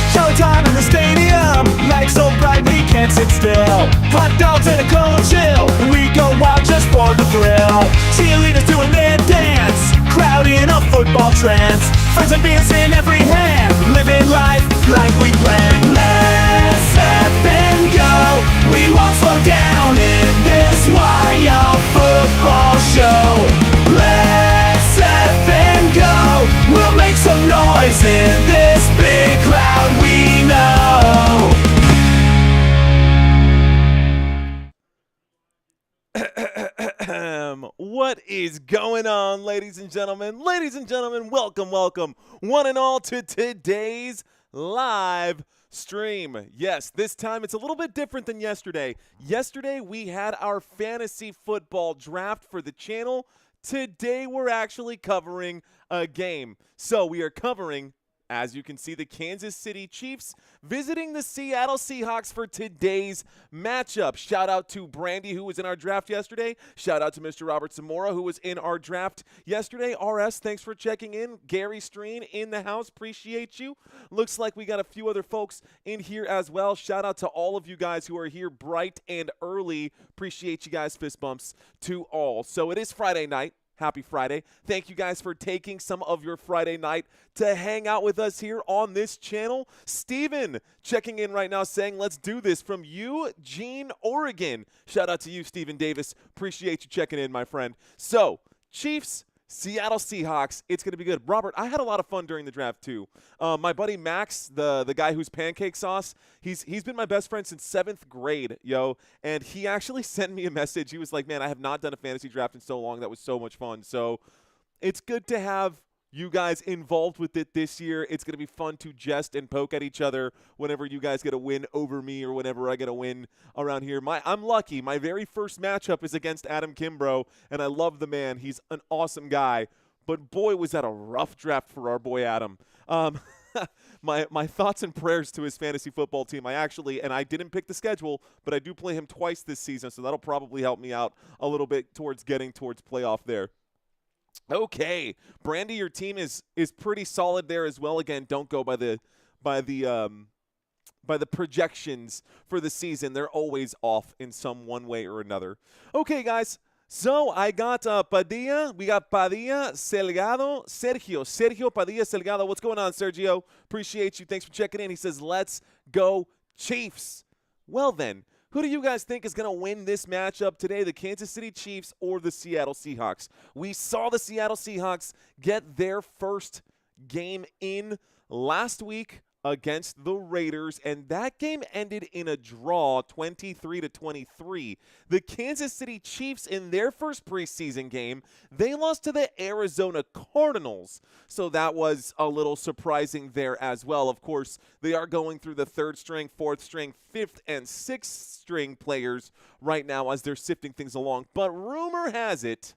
Showtime in the stadium, lights so bright we can't sit still. Hot dogs and a cold chill, we go wild just for the thrill. Cheerleaders doing their dance, crowd in a football trance. Friends and beers in every hand, living life like we planned. Let's step and go, we won't slow down in this wild football show. Let's step and go, we'll make some noise in this big crowd we know. What is going on, ladies and gentlemen? Ladies and gentlemen, welcome, one and all, to today's live stream. Yes, this time it's a little bit different than yesterday. Yesterday, we had our fantasy football draft for the channel. Today, we're actually covering a game. So we are covering, as you can see, the Kansas City Chiefs visiting the Seattle Seahawks for today's matchup. Shout out to Brandy, who was in our draft yesterday. Shout out to Mr. Robert Zamora, who was in our draft yesterday. RS, thanks for checking in. Gary Streen in the house. Appreciate you. Looks like we got a few other folks in here as well. Shout out to all of you guys who are here bright and early. Appreciate you guys. Fist bumps to all. So it is Friday night. Happy Friday. Thank you guys for taking some of your Friday night to hang out with us here on this channel. Steven checking in right now saying, let's do this from Eugene, Oregon. Shout out to you, Steven Davis. Appreciate you checking in, my friend. So, Chiefs, Seattle Seahawks, it's going to be good. Robert, I had a lot of fun during the draft too. My buddy Max, the guy who's pancake sauce, he's been my best friend since 7th grade, yo. And he actually sent me a message. He was like, man, I have not done a fantasy draft in so long. That was so much fun. So it's good to have you guys involved with it this year. It's going to be fun to jest and poke at each other whenever you guys get a win over me or whenever I get a win around here. I'm lucky. My very first matchup is against Adam Kimbrough, and I love the man. He's an awesome guy. But, boy, was that a rough draft for our boy Adam. My thoughts and prayers to his fantasy football team. I didn't pick the schedule, but I do play him twice this season, so that'll probably help me out a little bit towards getting towards playoff there. Okay, Brandy, your team is pretty solid there as well. Again, don't go by the projections for the season. They're always off in some one way or another. Okay, guys. So I got Padilla. We got Padilla, Salgado, Sergio Padilla, Salgado. What's going on, Sergio? Appreciate you. Thanks for checking in. He says, "Let's go Chiefs." Well then. Who do you guys think is going to win this matchup today, the Kansas City Chiefs or the Seattle Seahawks? We saw the Seattle Seahawks get their first game in last week against the Raiders, and that game ended in a draw, 23-23. The Kansas City Chiefs, in their first preseason game, they lost to the Arizona Cardinals, so that was a little surprising there as well. Of course, they are going through the 3rd string, 4th string, 5th, and 6th string players right now as they're sifting things along, but rumor has it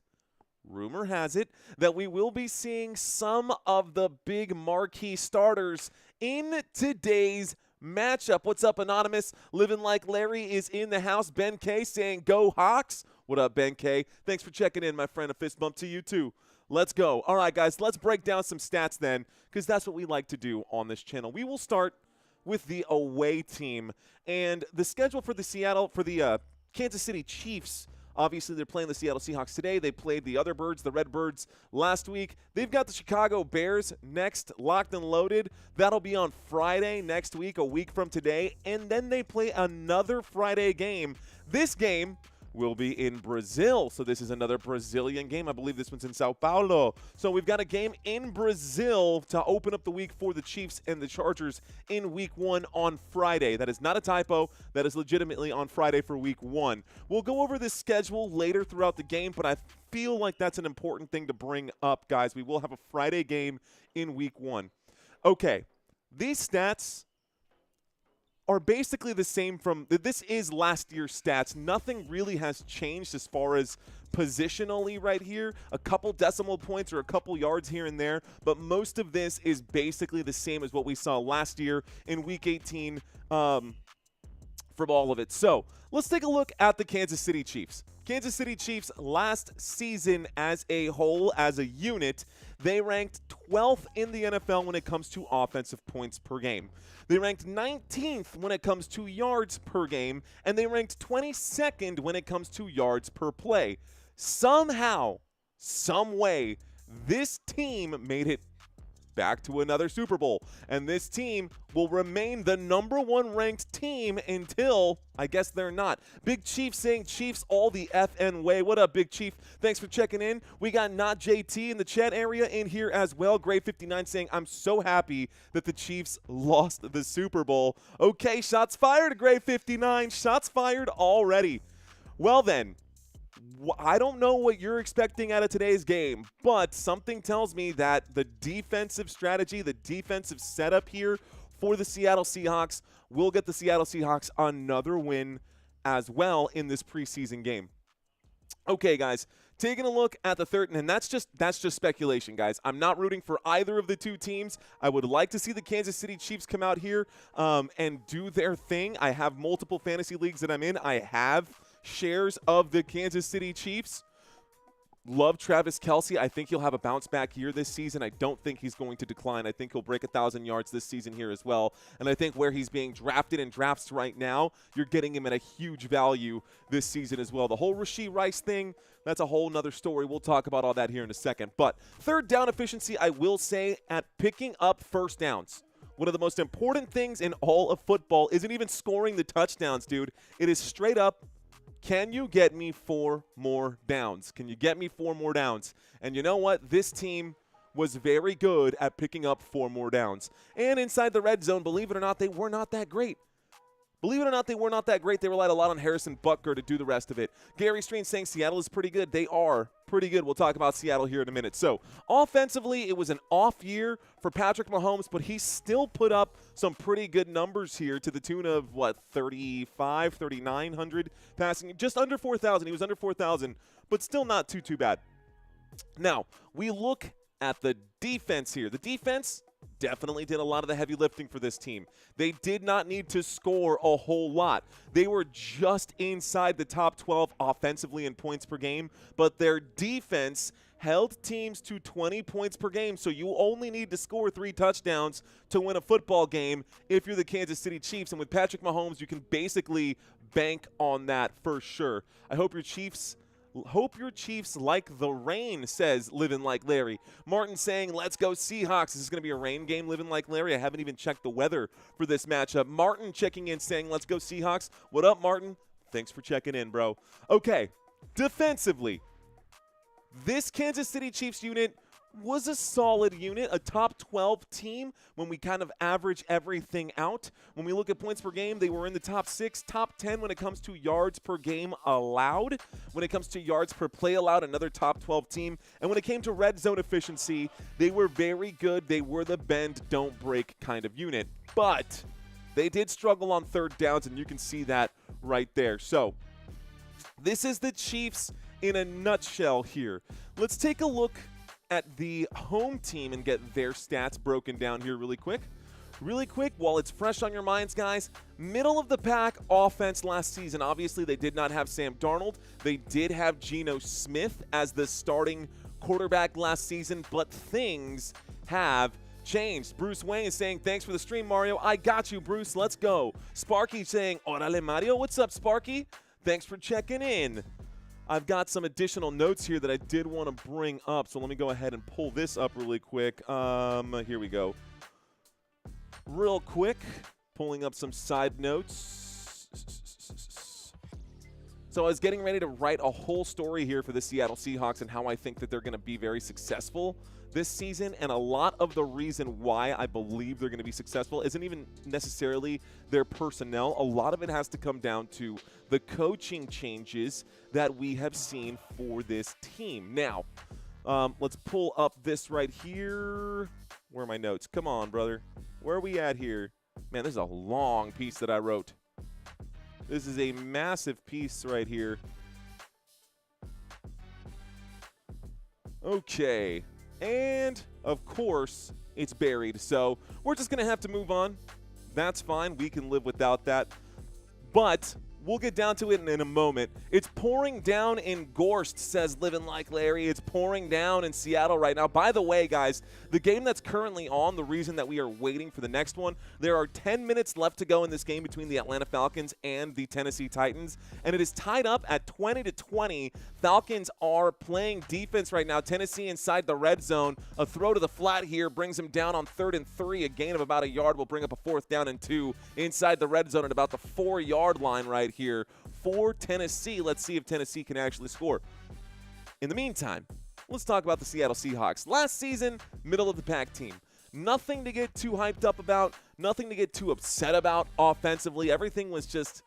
that we will be seeing some of the big marquee starters in today's matchup. What's up, Anonymous? Living Like Larry is in the house. Ben K saying, go Hawks. What up, Ben K? Thanks for checking in, my friend. A fist bump to you, too. Let's go. All right, guys, let's break down some stats then, because that's what we like to do on this channel. We will start with the away team. And the schedule for the Kansas City Chiefs, obviously, they're playing the Seattle Seahawks today. They played the other birds, the Redbirds, last week. They've got the Chicago Bears next, locked and loaded. That'll be on Friday next week, a week from today. And then they play another Friday game. This game will be in Brazil. So this is another Brazilian game. I believe this one's in Sao Paulo. So we've got a game in Brazil to open up the week for the Chiefs and the Chargers in week 1 on Friday. That is not a typo. That is legitimately on Friday for week 1. We'll go over this schedule later throughout the game, but I feel like that's an important thing to bring up, guys. We will have a Friday game in week 1. Okay, these stats are basically the same from – this is last year's stats. Nothing really has changed as far as positionally right here. A couple decimal points or a couple yards here and there, but most of this is basically the same as what we saw last year in Week 18 from all of it. So let's take a look at the Kansas City Chiefs. Kansas City Chiefs last season as a whole, as a unit, they ranked 12th in the NFL when it comes to offensive points per game. They ranked 19th when it comes to yards per game, and they ranked 22nd when it comes to yards per play. Somehow, some way, this team made it back to another Super Bowl, and this team will remain the #1 ranked team until, I guess they're not. Big Chief saying Chiefs all the FN way. What up, Big Chief? Thanks for checking in. We got Not JT in the chat area in here as well. Gray59 saying, I'm so happy that the Chiefs lost the Super Bowl. Okay, shots fired, Gray59. Shots fired already. Well then, I don't know what you're expecting out of today's game, but something tells me that the defensive strategy, the defensive setup here for the Seattle Seahawks will get the Seattle Seahawks another win as well in this preseason game. Okay, guys, taking a look at the third, and that's just speculation, guys. I'm not rooting for either of the two teams. I would like to see the Kansas City Chiefs come out here and do their thing. I have multiple fantasy leagues that I'm in. I have shares of the Kansas City Chiefs. Love Travis Kelce. I think he'll have a bounce back year this season. I don't think he's going to decline. I think he'll break 1,000 yards this season here as well. And I think where he's being drafted in drafts right now, you're getting him at a huge value this season as well. The whole Rashee Rice thing, that's a whole nother story. We'll talk about all that here in a second. But third down efficiency, I will say, at picking up first downs. One of the most important things in all of football isn't even scoring the touchdowns, dude. It is straight up, can you get me 4 more downs? Can you get me 4 more downs? And you know what? This team was very good at picking up 4 more downs. And inside the red zone, believe it or not, they were not that great. Believe it or not, they were not that great. They relied a lot on Harrison Butker to do the rest of it. Gary Streen saying Seattle is pretty good. They are pretty good. We'll talk about Seattle here in a minute. So, offensively, it was an off year for Patrick Mahomes, but he still put up some pretty good numbers here to the tune of, 3,900 passing. Just under 4,000. He was under 4,000, but still not too bad. Now, we look at the defense here. The defense definitely did a lot of the heavy lifting for this team. They did not need to score a whole lot. They were just inside the top 12 offensively in points per game, but their defense held teams to 20 points per game, so you only need to score 3 touchdowns to win a football game if you're the Kansas City Chiefs. And with Patrick Mahomes, you can basically bank on that for sure. I hope your Chiefs like the rain, says Living Like Larry. Martin saying, let's go Seahawks. Is this going to be a rain game, Living Like Larry? I haven't even checked the weather for this matchup. Martin checking in saying, let's go Seahawks. What up, Martin? Thanks for checking in, bro. Okay, defensively, this Kansas City Chiefs unit was a solid unit, a top 12 team when we kind of average everything out. When we look at points per game, they were in the top 6, top 10 when it comes to yards per game allowed. When it comes to yards per play allowed, another top 12 team. And when it came to red zone efficiency, they were very good. They were the bend, don't break kind of unit. But they did struggle on third downs, and you can see that right there. So this is the Chiefs in a nutshell here. Let's take a look at the home team and get their stats broken down here really quick. Really quick, while it's fresh on your minds, guys, middle of the pack offense last season. Obviously, they did not have Sam Darnold. They did have Geno Smith as the starting quarterback last season, but things have changed. Bruce Wayne is saying, thanks for the stream, Mario. I got you, Bruce. Let's go. Sparky saying, Orale, Mario. What's up, Sparky? Thanks for checking in. I've got some additional notes here that I did want to bring up, so let me go ahead and pull this up really quick. Here we go. Real quick, pulling up some side notes. So I was getting ready to write a whole story here for the Seattle Seahawks and how I think that they're going to be very successful this season, and a lot of the reason why I believe they're going to be successful isn't even necessarily their personnel. A lot of it has to come down to the coaching changes that we have seen for this team. Now, let's pull up this right here. Where are my notes? Come on, brother. Where are we at here? Man, this is a long piece that I wrote. This is a massive piece right here. Okay. And, of course, it's buried. So we're just going to have to move on. That's fine. We can live without that. But we'll get down to it in a moment. It's pouring down in Gorst, says Living Like Larry. It's pouring down in Seattle right now. By the way, guys, the game that's currently on, the reason that we are waiting for the next one, there are 10 minutes left to go in this game between the Atlanta Falcons and the Tennessee Titans, and it is tied up at 20-20. Falcons are playing defense right now. Tennessee inside the red zone. A throw to the flat here brings them down on 3rd and 3. A gain of about a yard will bring up a 4th down and 2 inside the red zone at about the 4-yard line right here for Tennessee. Let's see if Tennessee can actually score. In the meantime, let's talk about the Seattle Seahawks. Last season, middle of the pack team. Nothing to get too hyped up about, nothing to get too upset about offensively. Everything was just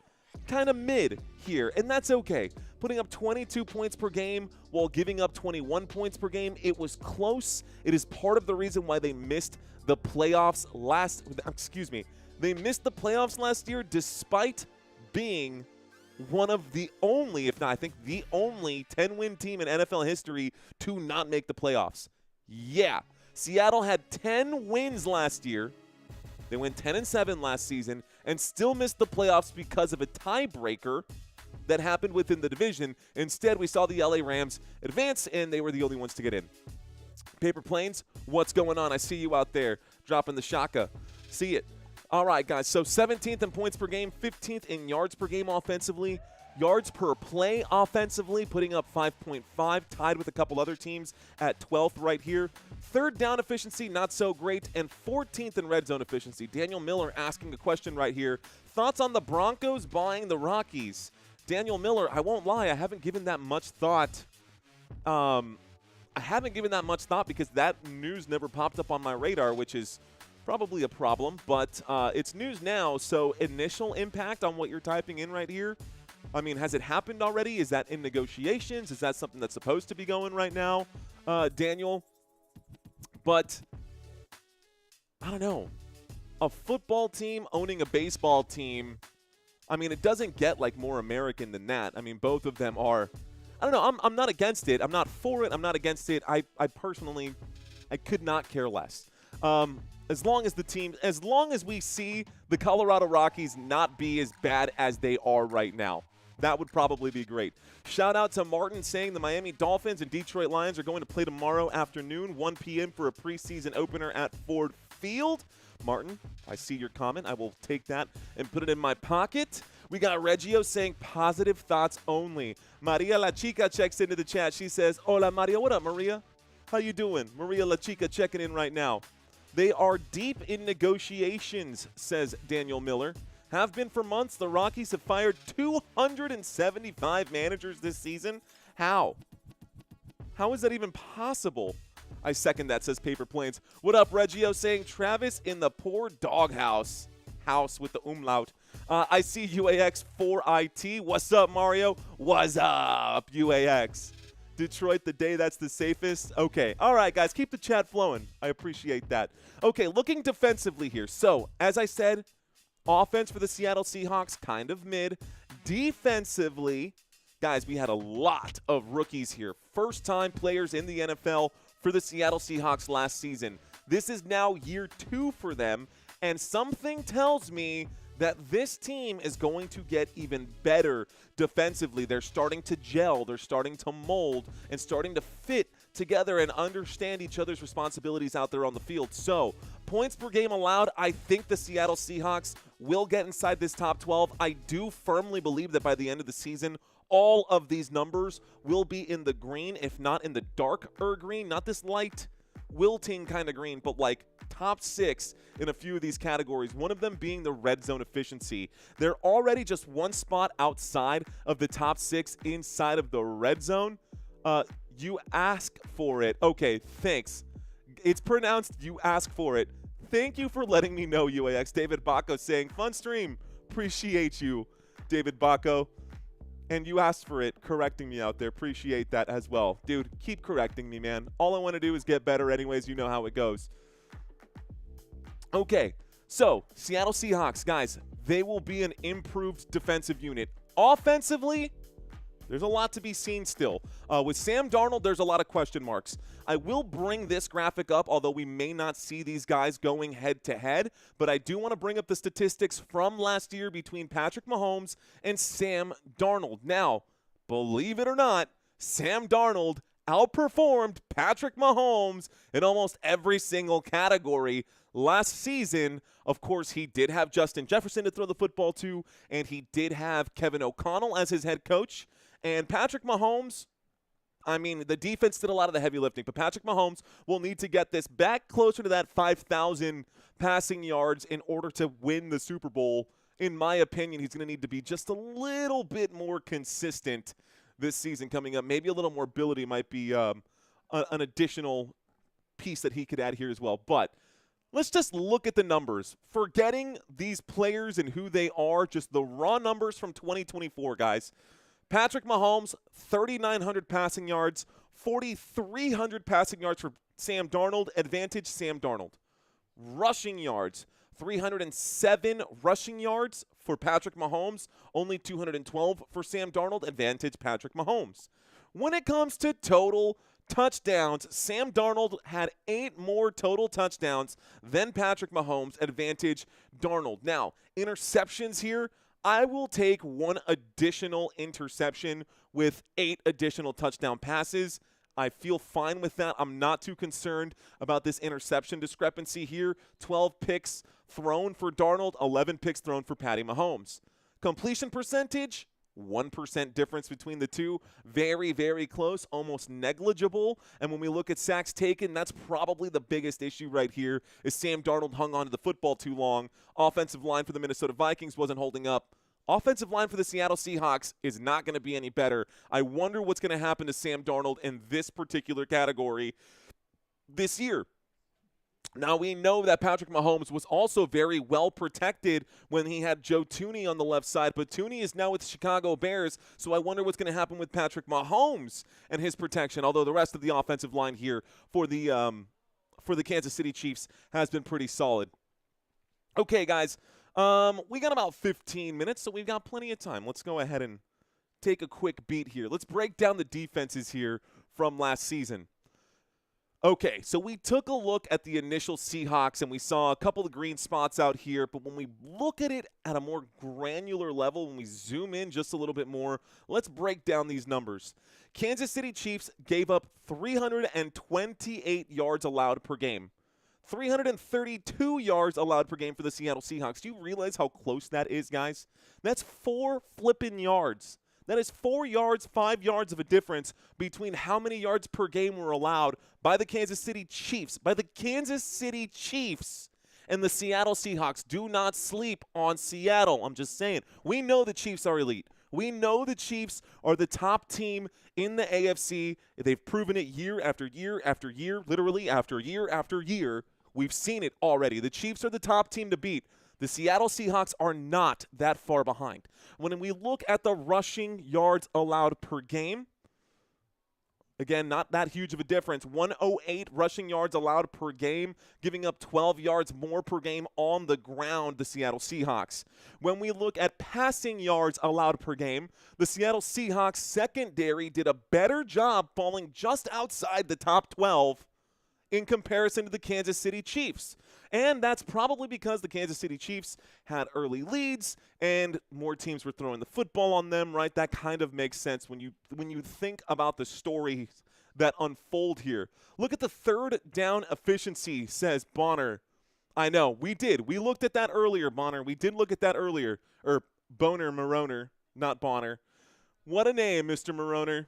kind of mid here, and that's okay. Putting up 22 points per game while giving up 21 points per game, it was close. It is part of the reason why they missed the playoffs They missed the playoffs last year despite being one of the only, if not I think the only 10-win team in NFL history to not make the playoffs. Yeah, Seattle had 10 wins last year. They went 10-7 last season and still missed the playoffs because of a tiebreaker that happened within the division. Instead, we saw the LA Rams advance, and they were the only ones to get in. Paper Planes, what's going on? I see you out there dropping the shaka. See it. All right, guys, so 17th in points per game, 15th in yards per game offensively, yards per play offensively, putting up 5.5, tied with a couple other teams at 12th right here. 3rd down efficiency, not so great, and 14th in red zone efficiency. Daniel Miller asking a question right here. Thoughts on the Broncos buying the Rockies? Daniel Miller, I won't lie, I haven't given that much thought. Because that news never popped up on my radar, which is probably a problem, but it's news now, so initial impact on what you're typing in right here. I mean, has it happened already? Is that in negotiations? Is that something that's supposed to be going right now, Daniel? But I don't know. A football team owning a baseball team, I mean, it doesn't get like more American than that. I mean, both of them are, I don't know, I'm not against it. I'm not for it. I'm not against it. I personally, I could not care less. As long as we see the Colorado Rockies not be as bad as they are right now, that would probably be great. Shout out to Martin saying the Miami Dolphins and Detroit Lions are going to play tomorrow afternoon, 1 p.m. for a preseason opener at Ford Field. Martin, I see your comment. I will take that and put it in my pocket. We got Reggio saying positive thoughts only. Maria La Chica checks into the chat. She says, hola, Maria. What up, Maria? How you doing? Maria La Chica checking in right now. They are deep in negotiations, says Daniel Miller. Have been for months. The Rockies have fired 275 managers this season. How? How is that even possible? I second that, says Paper Planes. What up, Reggio? Saying Travis in the poor doghouse. House with the umlaut. I see UAX 4IT. What's up, Mario? What's up, UAX? Detroit, the day that's the safest. Okay. All right, guys. Keep the chat flowing. I appreciate that. Okay, looking defensively here. So, as I said, offense for the Seattle Seahawks, kind of mid. Defensively, guys, we had a lot of rookies here. First-time players in the NFL for the Seattle Seahawks last season. This is now year 2 for them, and something tells me that this team is going to get even better defensively. They're starting to gel, they're starting to mold, and starting to fit together and understand each other's responsibilities out there on the field. So, points per game allowed, I think the Seattle Seahawks will get inside this top 12. I do firmly believe that by the end of the season, all of these numbers will be in the green, if not in the darker green, not this light wilting kind of green, but like top 6 in a few of these categories, one of them being the red zone efficiency. They're already just one spot outside of the top 6 inside of the red zone. You ask for it. Okay, thanks. It's pronounced you ask for it. Thank you for letting me know, UAX. David Baco saying, fun stream. Appreciate you, David Baco. And you asked for it, correcting me out there. Appreciate that as well. Dude, keep correcting me, man. All I want to do is get better anyways. You know how it goes. Okay, so Seattle Seahawks, guys, they will be an improved defensive unit. Offensively, There's a lot to be seen still. With Sam Darnold, there's a lot of question marks. I will bring this graphic up, although we may not see these guys going head-to-head, but I do want to bring up the statistics from last year between Patrick Mahomes and Sam Darnold. Now, believe it or not, Sam Darnold outperformed Patrick Mahomes in almost every single category last season. Of course, he did have Justin Jefferson to throw the football to, and he did have Kevin O'Connell as his head coach. And Patrick Mahomes, I mean, the defense did a lot of the heavy lifting, but Patrick Mahomes will need to get this back closer to that 5,000 passing yards in order to win the Super Bowl. In my opinion, he's going to need to be just a little bit more consistent this season coming up. Maybe a little more ability might be an additional piece that he could add here as well. But let's just look at the numbers. Forgetting these players and who they are, just the raw numbers from 2024, guys. Patrick Mahomes, 3,900 passing yards, 4,300 passing yards for Sam Darnold. Advantage Sam Darnold. Rushing yards, 307 rushing yards for Patrick Mahomes, only 212 for Sam Darnold. Advantage Patrick Mahomes. When it comes to total touchdowns, Sam Darnold had 8 more total touchdowns than Patrick Mahomes. Advantage Darnold. Now, interceptions here, I will take 1 additional interception with 8 additional touchdown passes. I feel fine with that. I'm not too concerned about this interception discrepancy here. 12 picks thrown for Darnold, 11 picks thrown for Patty Mahomes. Completion percentage, 1% difference between the two. Very, very close, almost negligible. And when we look at sacks taken, that's probably the biggest issue right here, is Sam Darnold hung on to the football too long. Offensive line for the Minnesota Vikings wasn't holding up. Offensive line for the Seattle Seahawks is not going to be any better. I wonder what's going to happen to Sam Darnold in this particular category this year. Now, we know that Patrick Mahomes was also very well protected when he had Joe Thuney on the left side, but Thuney is now with the Chicago Bears, so I wonder what's going to happen with Patrick Mahomes and his protection, although the rest of the offensive line here for the Kansas City Chiefs has been pretty solid. Okay, guys, we got about 15 minutes, so we've got plenty of time. Let's go ahead and take a quick beat here. Let's break down the defenses here from last season. Okay, so we took a look at the initial Seahawks, and we saw a couple of green spots out here, but when we look at it at a more granular level, when we zoom in just a little bit more, let's break down these numbers. Kansas City Chiefs gave up 328 yards allowed per game. 332 yards allowed per game for the Seattle Seahawks. Do you realize how close that is, guys? That's 4 flipping yards. That is 4 yards, 5 yards of a difference between how many yards per game were allowed by the Kansas City Chiefs. By the Kansas City Chiefs and the Seattle Seahawks. Do not sleep on Seattle. I'm just saying. We know the Chiefs are elite. We know the Chiefs are the top team in the AFC. They've proven it year after year after year, literally after year after year. We've seen it already. The Chiefs are the top team to beat. The Seattle Seahawks are not that far behind. When we look at the rushing yards allowed per game, again, not that huge of a difference. 108 rushing yards allowed per game, giving up 12 yards more per game on the ground, the Seattle Seahawks. When we look at passing yards allowed per game, the Seattle Seahawks secondary did a better job falling just outside the top 12 in comparison to the Kansas City Chiefs. And that's probably because the Kansas City Chiefs had early leads and more teams were throwing the football on them, right? That kind of makes sense when you think about the stories that unfold here. Look at the third down efficiency, says Bonner. I know, we did. We looked at that earlier, Bonner. We did look at that earlier. Or Boner Maroner, not Bonner. What a name, Mr. Maroner.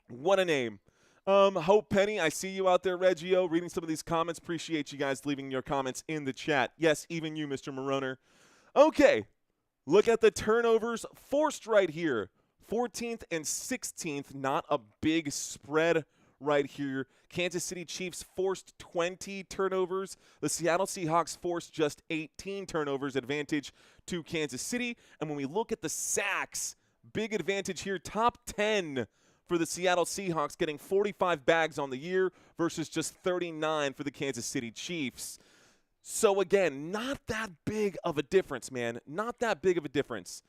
What a name. Hope Penny, I see you out there, Reggio, reading some of these comments. Appreciate you guys leaving your comments in the chat. Yes, even you, Mr. Maroner. Okay, look at the turnovers forced right here. 14th and 16th, not a big spread right here. Kansas City Chiefs forced 20 turnovers. The Seattle Seahawks forced just 18 turnovers, advantage to Kansas City. And when we look at the sacks, big advantage here, top 10 for the Seattle Seahawks, getting 45 bags on the year versus just 39 for the Kansas City Chiefs. So, again, not that big of a difference, man. Not that big of a difference.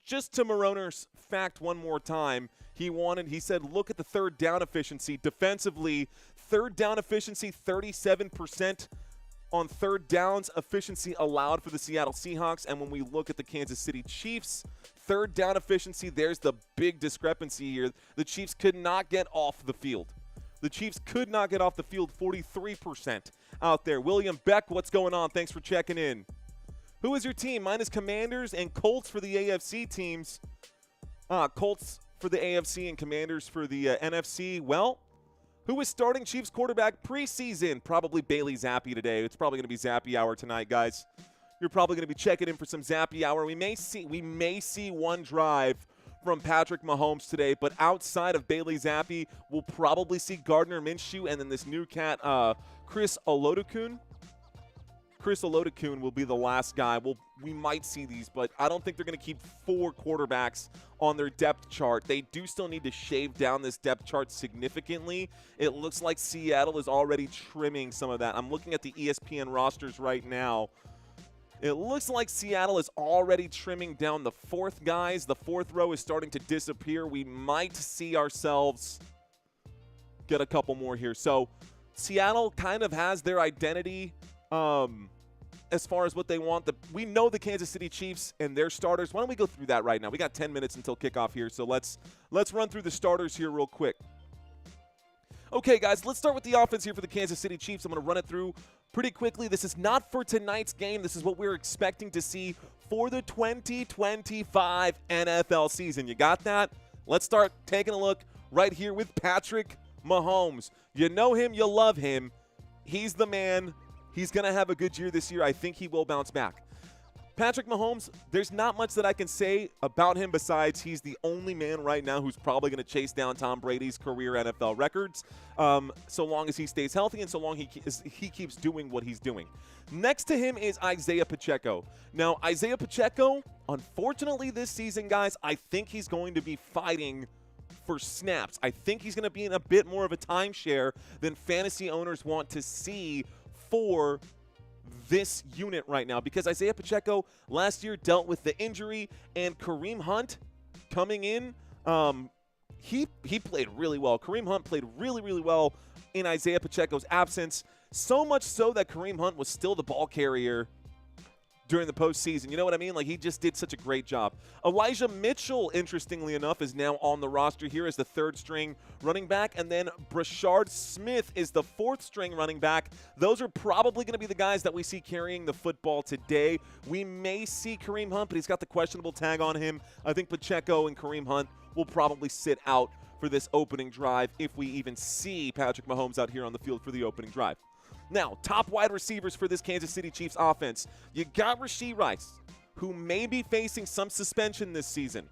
Just to Moroner's fact one more time, he said, look at the third down efficiency. Defensively, third down efficiency, 37% on third downs efficiency allowed for the Seattle Seahawks. And when we look at the Kansas City Chiefs, third down efficiency, there's the big discrepancy here. The Chiefs could not get off the field. The Chiefs could not get off the field, 43% out there. William Beck, what's going on? Thanks for checking in. Who is your team? Mine is Commanders and Colts for the AFC teams. Colts for the AFC and Commanders for the NFC. Well, who is starting Chiefs quarterback preseason? Probably Bailey Zappi today. It's probably going to be Zappi hour tonight, guys. You're probably going to be checking in for some Zappi hour. We may see one drive from Patrick Mahomes today, but outside of Bailey Zappi, we'll probably see Gardner Minshew and then this new cat, Chris Olodokun. Chris Olodokun will be the last guy. We might see these, but I don't think they're going to keep 4 quarterbacks on their depth chart. They do still need to shave down this depth chart significantly. It looks like Seattle is already trimming some of that. I'm looking at the ESPN rosters right now. It looks like Seattle is already trimming down the 4th guys. The 4th row is starting to disappear. We might see ourselves get a couple more here. So Seattle kind of has their identity as far as what they want. We know the Kansas City Chiefs and their starters. Why don't we go through that right now? We got 10 minutes until kickoff here, so let's run through the starters here real quick. Okay, guys, let's start with the offense here for the Kansas City Chiefs. I'm going to run it through pretty quickly. This is not for tonight's game. This is what we're expecting to see for the 2025 NFL season. You got that? Let's start taking a look right here with Patrick Mahomes. You know him, you love him. He's the man. He's going to have a good year this year. I think he will bounce back. Patrick Mahomes, there's not much that I can say about him besides he's the only man right now who's probably going to chase down Tom Brady's career NFL records so long as he stays healthy and so long he keeps doing what he's doing. Next to him is Isaiah Pacheco. Now, Isaiah Pacheco, unfortunately this season, guys, I think he's going to be fighting for snaps. I think he's going to be in a bit more of a timeshare than fantasy owners want to see for this unit right now, because Isaiah Pacheco last year dealt with the injury, and Kareem Hunt coming in, he played really well. Kareem Hunt played really, really well in Isaiah Pacheco's absence, so much so that Kareem Hunt was still the ball carrier during the postseason. You know what I mean? Like, he just did such a great job. Elijah Mitchell, interestingly enough, is now on the roster here as the 3rd string running back. And then Brashard Smith is the 4th string running back. Those are probably going to be the guys that we see carrying the football today. We may see Kareem Hunt, but he's got the questionable tag on him. I think Pacheco and Kareem Hunt will probably sit out for this opening drive if we even see Patrick Mahomes out here on the field for the opening drive. Now, top wide receivers for this Kansas City Chiefs offense. You got Rashee Rice, who may be facing some suspension this season.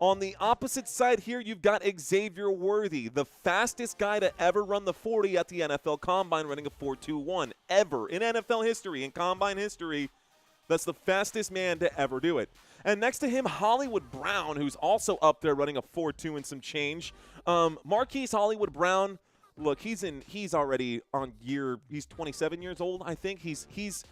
On the opposite side here, you've got Xavier Worthy, the fastest guy to ever run the 40 at the NFL Combine, running a 4.21 ever in NFL history, in Combine history. That's the fastest man to ever do it. And next to him, Hollywood Brown, who's also up there running a 4.2 and some change. Marquise Hollywood Brown, look, he's already on he's 27 years old, I think. He's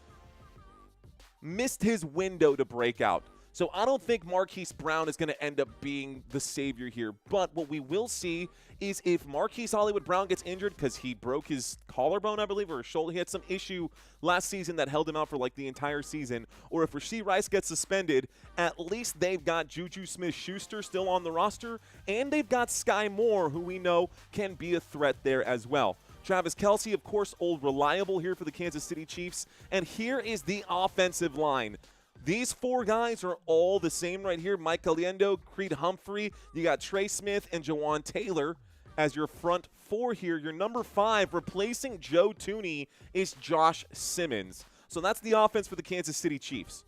missed his window to break out. So I don't think Marquise Brown is going to end up being the savior here. But what we will see is if Marquise Hollywood Brown gets injured because he broke his collarbone, I believe, or his shoulder. He had some issue last season that held him out for like the entire season. Or if Rashee Rice gets suspended, at least they've got Juju Smith-Schuster still on the roster. And they've got Sky Moore, who we know can be a threat there as well. Travis Kelce, of course, old reliable here for the Kansas City Chiefs. And here is the offensive line. These 4 guys are all the same right here. Mike Caliendo, Creed Humphrey. You got Trey Smith and Jawaan Taylor as your front 4 here. Your number 5, replacing Joe Thuney, is Josh Simmons. So that's the offense for the Kansas City Chiefs.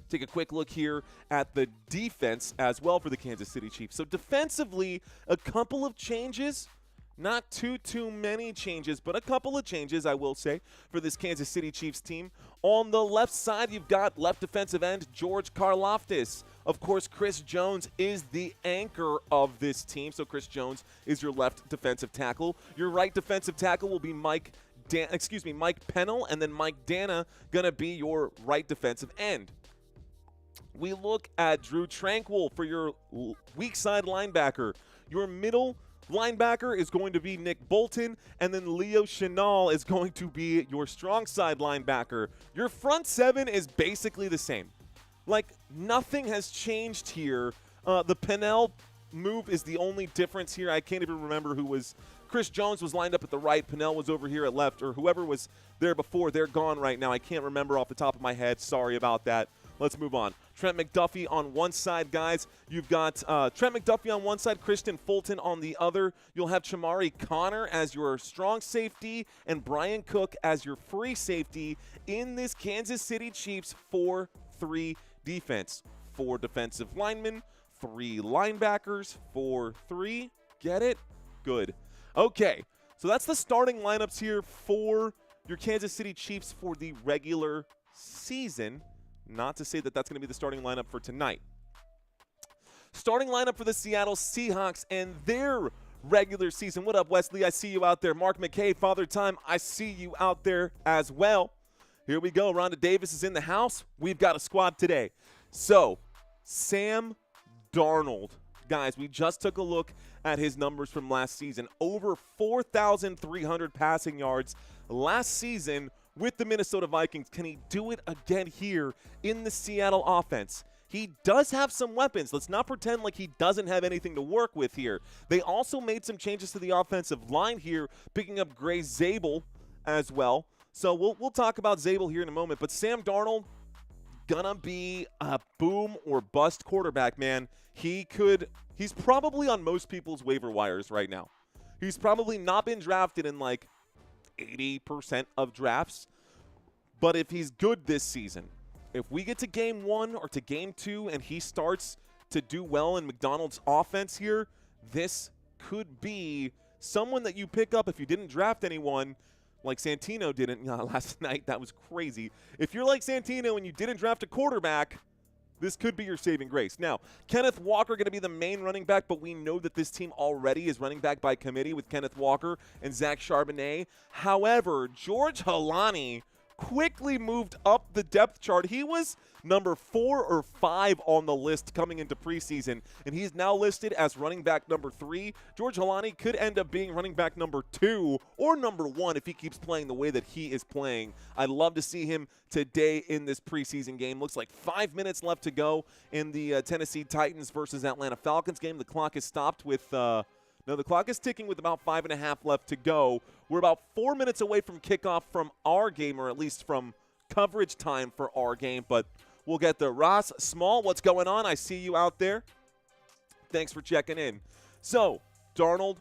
Take a quick look here at the defense as well for the Kansas City Chiefs. So defensively, a couple of changes. Not too many changes, but a couple of changes, I will say, for this Kansas City Chiefs team. On the left side, you've got left defensive end George Karlaftis. Of course, Chris Jones is the anchor of this team, so Chris Jones is your left defensive tackle. Your right defensive tackle will be Mike Pennell, and then Mike Dana going to be your right defensive end. We look at Drew Tranquil for your weak side linebacker. Your middle linebacker is going to be Nick Bolton, and then Leo Chenal is going to be your strong side linebacker. Your front seven is basically the same. Like, nothing has changed here. The Pennell move is the only difference here. I can't even remember who was. Chris Jones was lined up at the right. Pennell was over here at left, or whoever was there before. They're gone right now. I can't remember off the top of my head. Sorry about that. Let's move on. Trent McDuffie on one side, guys. You've got Trent McDuffie on one side, Christian Fulton on the other. You'll have Chamari Connor as your strong safety and Brian Cook as your free safety in this Kansas City Chiefs 4-3 defense. 4 defensive linemen, 3 linebackers, 4-3. Get it? Good. Okay, so that's the starting lineups here for your Kansas City Chiefs for the regular season. Not to say that that's going to be the starting lineup for tonight. Starting lineup for the Seattle Seahawks and their regular season. What up, Wesley? I see you out there. Mark McKay, Father Time, I see you out there as well. Here we go. Rhonda Davis is in the house. We've got a squad today. So, Sam Darnold. Guys, we just took a look at his numbers from last season. Over 4,300 passing yards last season with the Minnesota Vikings. Can he do it again here in the Seattle offense? He does have some weapons. Let's not pretend like he doesn't have anything to work with here. They also made some changes to the offensive line here, picking up Gray Zabel as well. So we'll talk about Zabel here in a moment. But Sam Darnold, gonna be a boom or bust quarterback, man. He's probably on most people's waiver wires right now. He's probably not been drafted in like 80% of drafts. But if he's good this season, if we get to game 1 or to game 2 and he starts to do well in McDonald's offense here, this could be someone that you pick up if you didn't draft anyone like Santino didn't last night. That was crazy. If you're like Santino and you didn't draft a quarterback, this could be your saving grace. Now, Kenneth Walker going to be the main running back, but we know that this team already is running back by committee with Kenneth Walker and Zach Charbonnet. However, George Halani quickly moved up the depth chart. He was number 4 or 5 on the list coming into preseason, and he's now listed as running back number 3. George Halani could end up being running back number 2 or number 1 if he keeps playing the way that he is playing. I'd love to see him today in this preseason game. Looks like 5 minutes left to go in the Tennessee Titans versus Atlanta Falcons game. The clock is stopped with no, the clock is ticking with about 5.5 left to go. We're about 4 minutes away from kickoff from our game, or at least from coverage time for our game, but we'll get there. Ross Small, what's going on? I see you out there. Thanks for checking in. So, Darnold,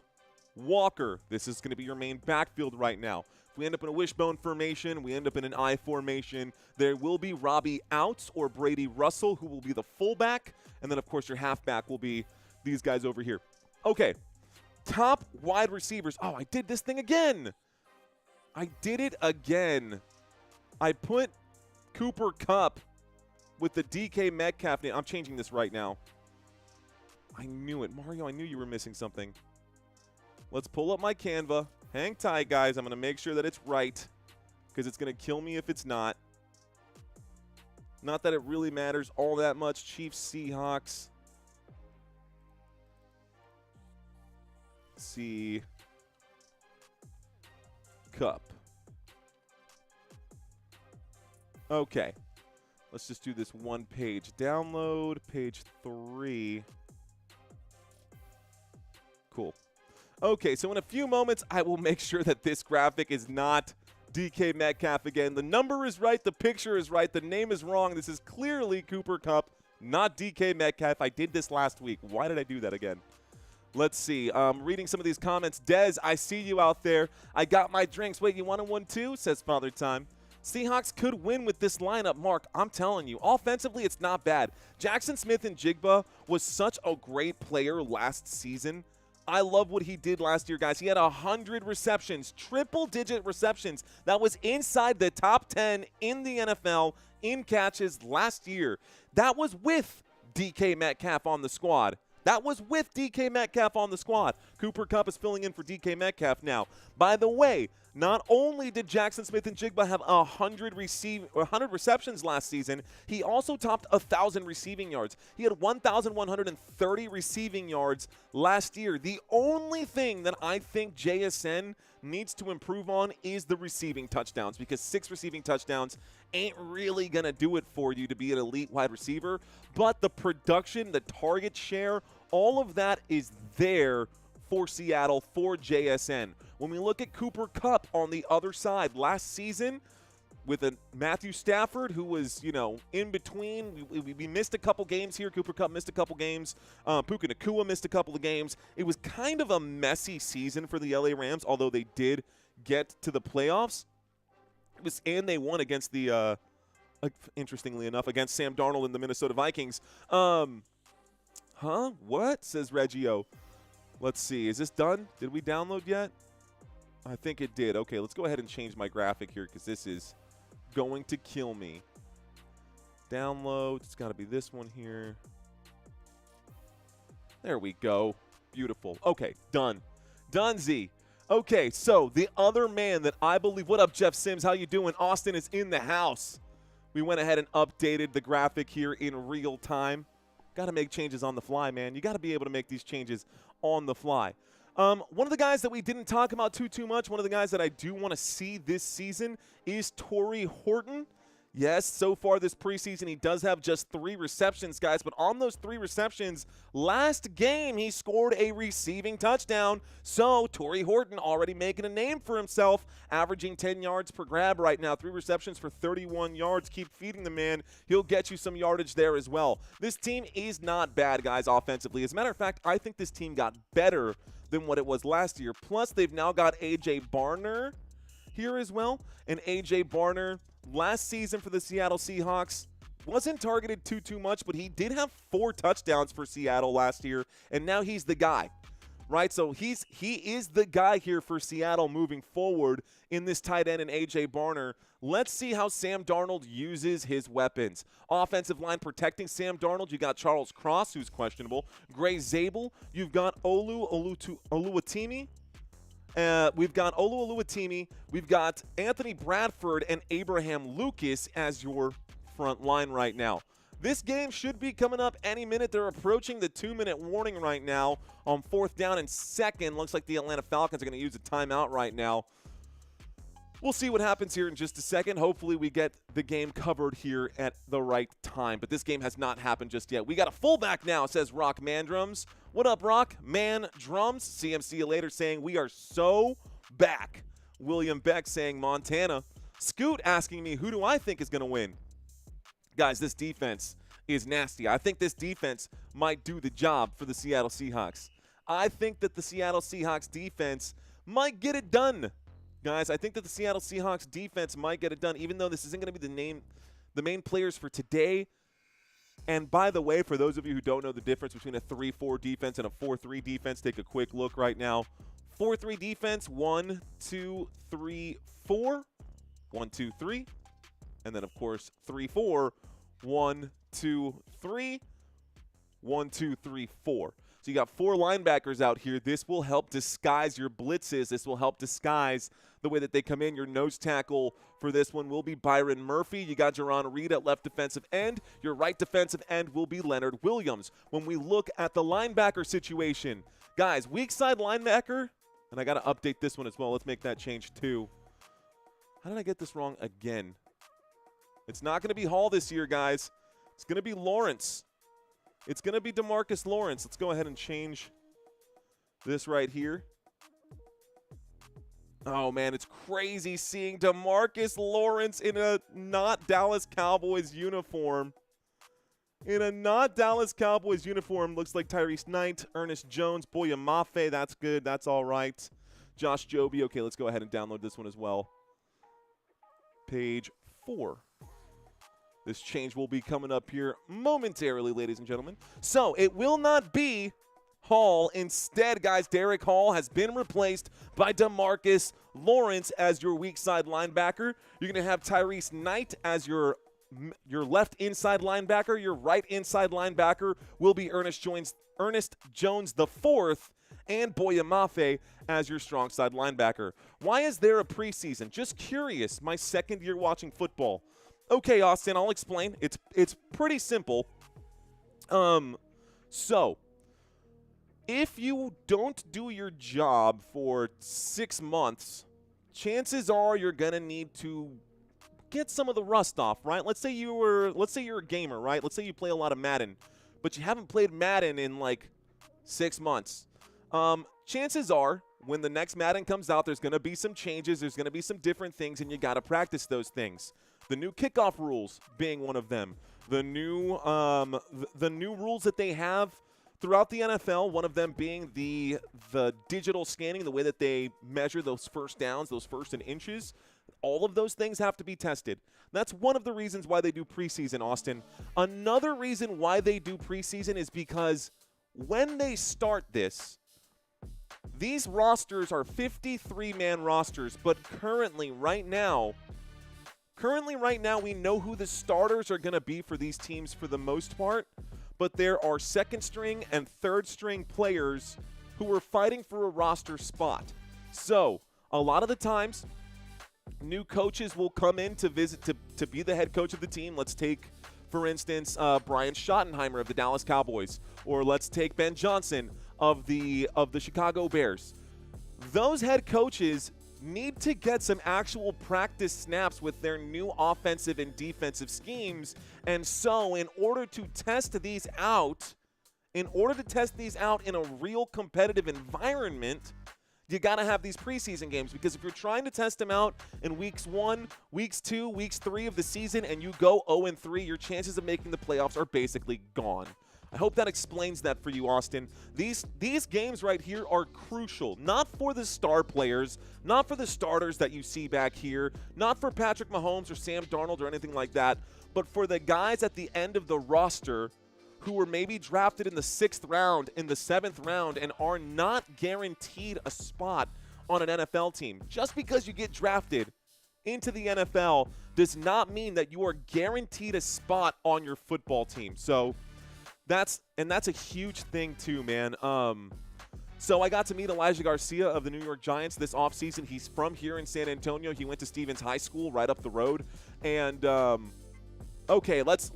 Walker, this is going to be your main backfield right now. If we end up in a wishbone formation, we end up in an I formation, there will be Robbie Outs or Brady Russell, who will be the fullback, and then, of course, your halfback will be these guys over here. Okay. Top wide receivers. Oh, I did this thing again. I did it again. I put Cooper Kupp with the DK Metcalf name. I'm changing this right now. I knew it. Mario, I knew you were missing something. Let's pull up my Canva. Hang tight, guys. I'm going to make sure that it's right because it's going to kill me if it's not. Not that it really matters all that much. Chiefs, Seahawks. See Cup. Okay. Let's just do this one page. Download page 3. Cool. Okay, so in a few moments, I will make sure that this graphic is not DK Metcalf again. The number is right. The picture is right. The name is wrong. This is clearly Cooper Kupp, not DK Metcalf. I did this last week. Why did I do that again? Let's see. Reading some of these comments. Dez, I see you out there. I got my drinks. Wait, you want a one too? Says Father Time. Seahawks could win with this lineup, Mark. I'm telling you. Offensively, it's not bad. Jackson Smith and Jigba was such a great player last season. I love what he did last year, guys. He had 100 receptions, triple-digit receptions. That was inside the top 10 in the NFL in catches last year. That was with DK Metcalf on the squad. That was with DK Metcalf on the squad. Cooper Kupp is filling in for DK Metcalf now. By the way, not only did Jackson Smith and Jigba have 100 receptions last season, he also topped 1,000 receiving yards. He had 1,130 receiving yards last year. The only thing that I think JSN needs to improve on is the receiving touchdowns, because 6 receiving touchdowns ain't really going to do it for you to be an elite wide receiver. But the production, the target share, all of that is there for Seattle, for JSN. When we look at Cooper Kupp on the other side, last season with a Matthew Stafford who was, in between. We missed a couple games here. Cooper Kupp missed a couple games. Puka Nacua missed a couple of games. It was kind of a messy season for the LA Rams, although they did get to the playoffs. And they won against the, interestingly enough, against Sam Darnold and the Minnesota Vikings. What? Says Reggio. Let's see. Is this done? Did we download yet? I think it did. Okay, let's go ahead and change my graphic here because this is going to kill me. Download. It's got to be this one here. There we go. Beautiful. Okay, done. Done-zy. Okay, so the other man that I believe – what up, Jeff Sims? How you doing? Austin is in the house. We went ahead and updated the graphic here in real time. Got to make changes on the fly, man. You got to be able to make these changes on the fly. One of the guys that we didn't talk about too much, one of the guys that I do want to see this season is Torrey Horton. Yes, so far this preseason, he does have just 3 receptions, guys. But on those 3 receptions, last game, he scored a receiving touchdown. So Torrey Horton already making a name for himself, averaging 10 yards per grab right now. 3 receptions for 31 yards. Keep feeding the man. He'll get you some yardage there as well. This team is not bad, guys, offensively. As a matter of fact, I think this team got better than what it was last year. Plus, they've now got A.J. Barner here as well. And A.J. Barner, last season for the Seattle Seahawks, wasn't targeted too much, but he did have 4 touchdowns for Seattle last year, and now he's the guy, right? So he is the guy here for Seattle moving forward in this tight end and A.J. Barner. Let's see how Sam Darnold uses his weapons. Offensive line protecting Sam Darnold, you got Charles Cross, who's questionable. Gray Zabel, you've got Oluwatimi. We've got Oluwatimi, we've got Anthony Bradford and Abraham Lucas as your front line right now. This game should be coming up any minute. They're approaching the 2-minute warning right now on 4th down and 2nd. Looks like the Atlanta Falcons are going to use a timeout right now. We'll see what happens here in just a second. Hopefully we get the game covered here at the right time. But this game has not happened just yet. We got a fullback now, says Rock Mandrums. What up, Rock? Man Drums. CMC later saying we are so back. William Beck saying Montana. Scoot asking me who do I think is going to win. Guys, this defense is nasty. I think this defense might do the job for the Seattle Seahawks. I think that the Seattle Seahawks defense might get it done. Guys, I think that the Seattle Seahawks defense might get it done, even though this isn't going to be the main players for today. And by the way, for those of you who don't know the difference between a 3-4 defense and a 4-3 defense, take a quick look right now. 4-3 defense, 1, 2, 3, 4. 1, 2, 3. And then, of course, 3-4. 1, 2, 3. 1, 2, 3, 4. So you got 4 linebackers out here. This will help disguise your blitzes. This will help disguise the way that they come in. Your nose tackle for this one will be Byron Murphy. You got Jaron Reed at left defensive end. Your right defensive end will be Leonard Williams. When we look at the linebacker situation, guys, weak side linebacker, and I got to update this one as well. Let's make that change too. How did I get this wrong again? It's not going to be Hall this year, guys. It's going to be Lawrence. It's going to be DeMarcus Lawrence. Let's go ahead and change this right here. Oh, man, it's crazy seeing DeMarcus Lawrence in a not Dallas Cowboys uniform. In a not Dallas Cowboys uniform. Looks like Tyrese Knight, Ernest Jones, Boya Mafe. That's good. That's all right. Josh Joby. Okay, let's go ahead and download this one as well. Page 4. This change will be coming up here momentarily, ladies and gentlemen. So it will not be Hall. Instead, guys, Derek Hall has been replaced by DeMarcus Lawrence as your weak side linebacker. You're going to have Tyrese Knight as your left inside linebacker. Your right inside linebacker will be Ernest Jones the fourth. and Boya Mafe as your strong side linebacker. Why is there a preseason? Just curious, my second year watching football. Okay, Austin, I'll explain. It's pretty simple. So, if you don't do your job for 6 months, chances are you're going to need to get some of the rust off, right? Let's say you're a gamer, right? Let's say you play a lot of Madden, but you haven't played Madden in like 6 months. Chances are when the next Madden comes out, there's going to be some changes, there's going to be some different things, and you got to practice those things. The new kickoff rules being one of them. The new rules that they have throughout the NFL, one of them being the digital scanning, the way that they measure those first downs, those first and inches. All of those things have to be tested. That's one of the reasons why they do preseason, Austin. Another reason why they do preseason is because when they start this, these rosters are 53-man rosters, but currently right now, we know who the starters are going to be for these teams for the most part, but there are second-string and third-string players who are fighting for a roster spot. So, a lot of the times, new coaches will come in to visit to be the head coach of the team. Let's take, for instance, Brian Schottenheimer of the Dallas Cowboys, or let's take Ben Johnson of the Chicago Bears. Those head coaches need to get some actual practice snaps with their new offensive and defensive schemes. And so in order to test these out in a real competitive environment, you got to have these preseason games, because if you're trying to test them out in weeks 1, weeks 2, weeks 3 of the season and you go 0-3, your chances of making the playoffs are basically gone. I hope that explains that for you, Austin. These games right here are crucial, not for the star players, not for the starters that you see back here, not for Patrick Mahomes or Sam Darnold or anything like that, but for the guys at the end of the roster who were maybe drafted in the 6th round, in the 7th round, and are not guaranteed a spot on an NFL team. Just because you get drafted into the NFL does not mean that you are guaranteed a spot on your football team. So that's a huge thing too, man. So I got to meet Elijah Garcia of the New York Giants this offseason. He's from here in San Antonio. He went to Stevens High School right up the road. And okay, let's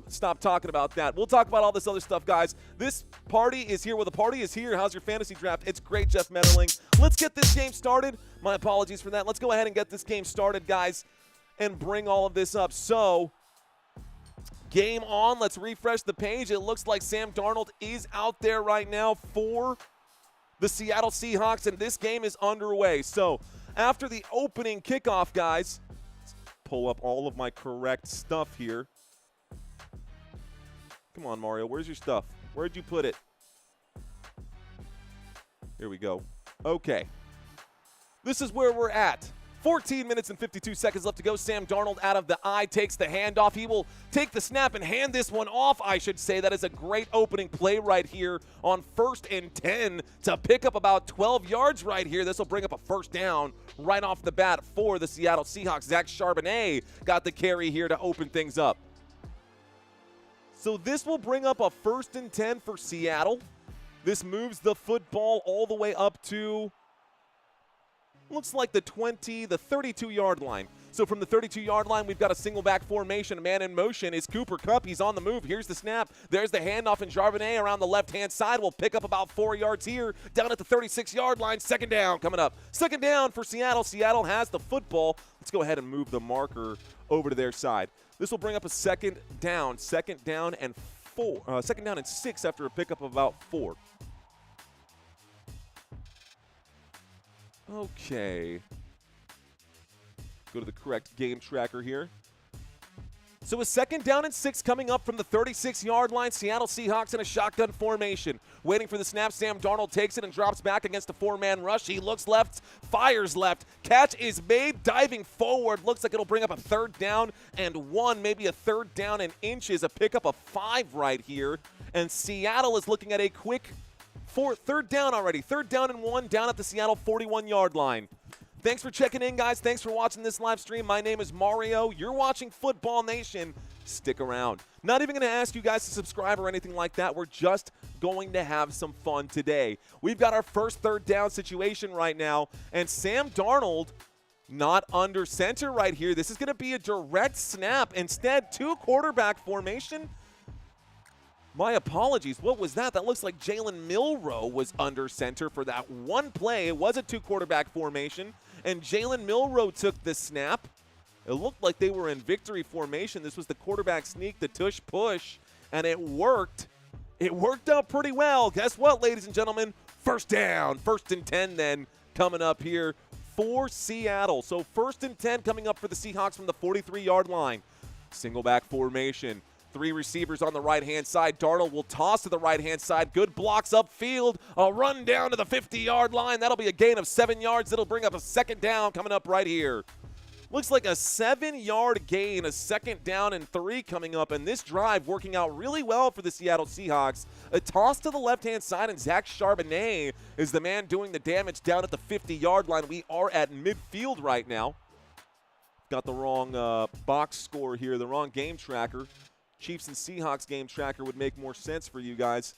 stop talking about that. We'll talk about all this other stuff, guys. This party is here. Well, the party is here. How's your fantasy draft? It's great, Jeff Metterling. Let's get this game started. My apologies for that. Let's go ahead and get this game started, guys, and bring all of this up. So, game on. Let's refresh the page. It looks like Sam Darnold is out there right now for the Seattle Seahawks, and this game is underway. So, after the opening kickoff, guys, let's pull up all of my correct stuff here. Come on, Mario. Where's your stuff? Where'd you put it? Here we go. Okay. This is where we're at. 14 minutes and 52 seconds left to go. Sam Darnold out of the eye, takes the handoff. He will take the snap and hand this one off, I should say. That is a great opening play right here on 1st and 10 to pick up about 12 yards right here. This will bring up a first down right off the bat for the Seattle Seahawks. Zach Charbonnet got the carry here to open things up. So this will bring up a 1st and 10 for Seattle. This moves the football all the way up to, looks like the 32-yard line. So from the 32-yard line, we've got a single back formation. A man in motion is Cooper Kupp. He's on the move. Here's the snap. There's the handoff, and Charbonnet around the left-hand side will pick up about 4 yards here. Down at the 36-yard line, 2nd down coming up. 2nd down for Seattle. Seattle has the football. Let's go ahead and move the marker over to their side. This will bring up a 2nd down. 2nd down and 4. 2nd down and 6 after a pickup of about 4. Okay. Go to the correct game tracker here. So a 2nd down and 6 coming up from the 36-yard line. Seattle Seahawks in a shotgun formation. Waiting for the snap. Sam Darnold takes it and drops back against a 4-man rush. He looks left, fires left. Catch is made, diving forward. Looks like it'll bring up a 3rd down and 1, maybe a 3rd down and inches. A pickup of 5 right here. And Seattle is looking at a quick 3rd down already. 3rd down and 1 down at the Seattle 41-yard line. Thanks for checking in, guys. Thanks for watching this live stream. My name is Mario. You're watching Football Nation. Stick around. Not even going to ask you guys to subscribe or anything like that. We're just going to have some fun today. We've got our first third down situation right now, and Sam Darnold not under center right here. This is going to be a direct snap. Instead, two quarterback formation. My apologies. What was that? That looks like Jalen Milroe was under center for that one play. It was a two quarterback formation, and Jalen Milroe took the snap. It looked like they were in victory formation. This was the quarterback sneak, the tush push, and it worked. It worked out pretty well. Guess what, ladies and gentlemen? First down. 1st and 10 then coming up here for Seattle. So 1st and 10 coming up for the Seahawks from the 43-yard line. Single back formation. 3 receivers on the right-hand side. Darnold will toss to the right-hand side. Good blocks upfield. A run down to the 50-yard line. That'll be a gain of 7 yards. It'll bring up a second down coming up right here. Looks like a 7-yard gain, a second down and 3 coming up. And this drive working out really well for the Seattle Seahawks. A toss to the left-hand side, and Zach Charbonnet is the man doing the damage down at the 50-yard line. We are at midfield right now. Got the wrong box score here, the wrong game tracker. Chiefs and Seahawks game tracker would make more sense for you guys.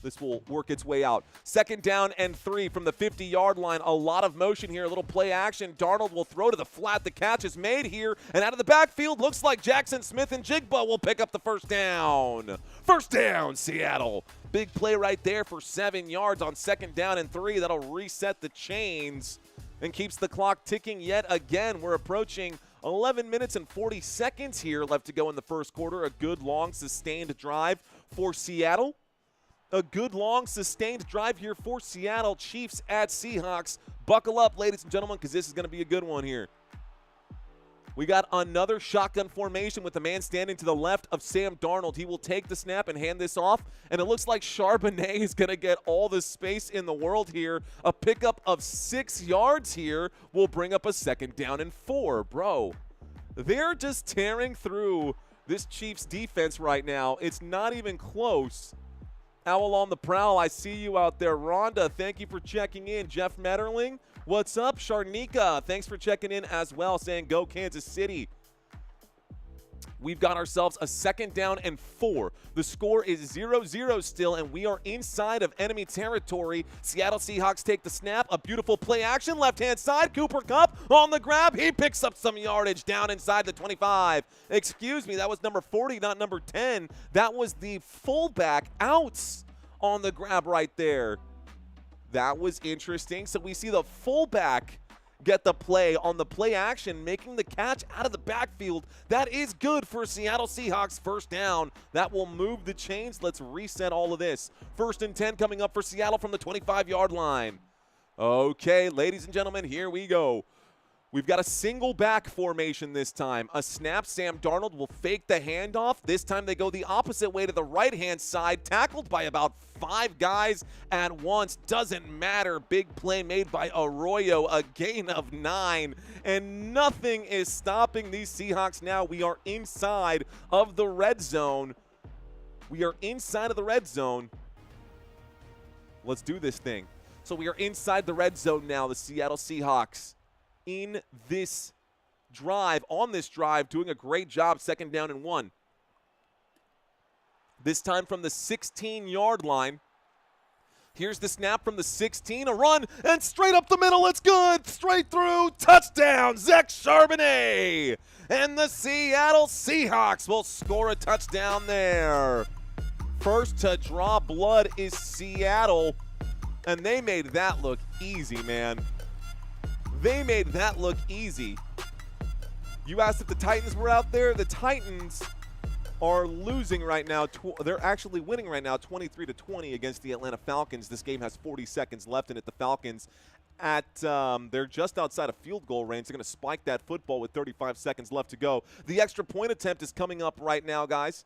This will work its way out. 2nd down and 3 from the 50-yard line. A lot of motion here, a little play action. Darnold will throw to the flat. The catch is made here, and out of the backfield, looks like Jackson Smith and Jigba will pick up the first down. First down, Seattle. Big play right there for 7 yards on 2nd down and 3. That'll reset the chains and keeps the clock ticking yet again. We're approaching 11 minutes and 40 seconds here left to go in the first quarter. A good, long, sustained drive for Seattle. A good, long, sustained drive here for Seattle. Chiefs at Seahawks. Buckle up, ladies and gentlemen, because this is going to be a good one here. We got another shotgun formation with the man standing to the left of Sam Darnold. He will take the snap and hand this off, and it looks like Charbonnet is going to get all the space in the world here. A pickup of 6 yards here will bring up a 2nd down and 4. Bro, they're just tearing through this Chiefs defense right now. It's not even close. Owl on the prowl, I see you out there. Rhonda, thank you for checking in. Jeff Metterling, what's up? Sharnika, thanks for checking in as well, saying go Kansas City. We've got ourselves a 2nd down and 4. The score is 0-0 still, and we are inside of enemy territory. Seattle Seahawks take the snap. A beautiful play action. Left-hand side. Cooper Kupp on the grab. He picks up some yardage down inside the 25. Excuse me, that was number 40, not number 10. That was the fullback outs on the grab right there. That was interesting. So we see the fullback get the play on the play action, making the catch out of the backfield. That is good for Seattle Seahawks. First down. That will move the chains. Let's reset all of this. 1st and 10 coming up for Seattle from the 25-yard line. Okay, ladies and gentlemen, here we go. We've got a single back formation this time. A snap, Sam Darnold will fake the handoff. This time they go the opposite way to the right-hand side, tackled by about 5 guys at once. Doesn't matter. Big play made by Arroyo, a gain of 9. And nothing is stopping these Seahawks now. We are inside of the red zone. We are inside of the red zone. Let's do this thing. So we are inside the red zone now, the Seattle Seahawks. In this drive, on this drive, doing a great job, 2nd down and 1. This time from the 16-yard line. Here's the snap from the 16, a run, and straight up the middle, it's good, straight through, touchdown, Zach Charbonnet. And the Seattle Seahawks will score a touchdown there. First to draw blood is Seattle, and they made that look easy, man. They made that look easy. You asked if the Titans were out there. The Titans are losing right now. They're actually winning right now 23-20 against the Atlanta Falcons. This game has 40 seconds left in it. The Falcons they're just outside of field goal range. They're going to spike that football with 35 seconds left to go. The extra point attempt is coming up right now, guys.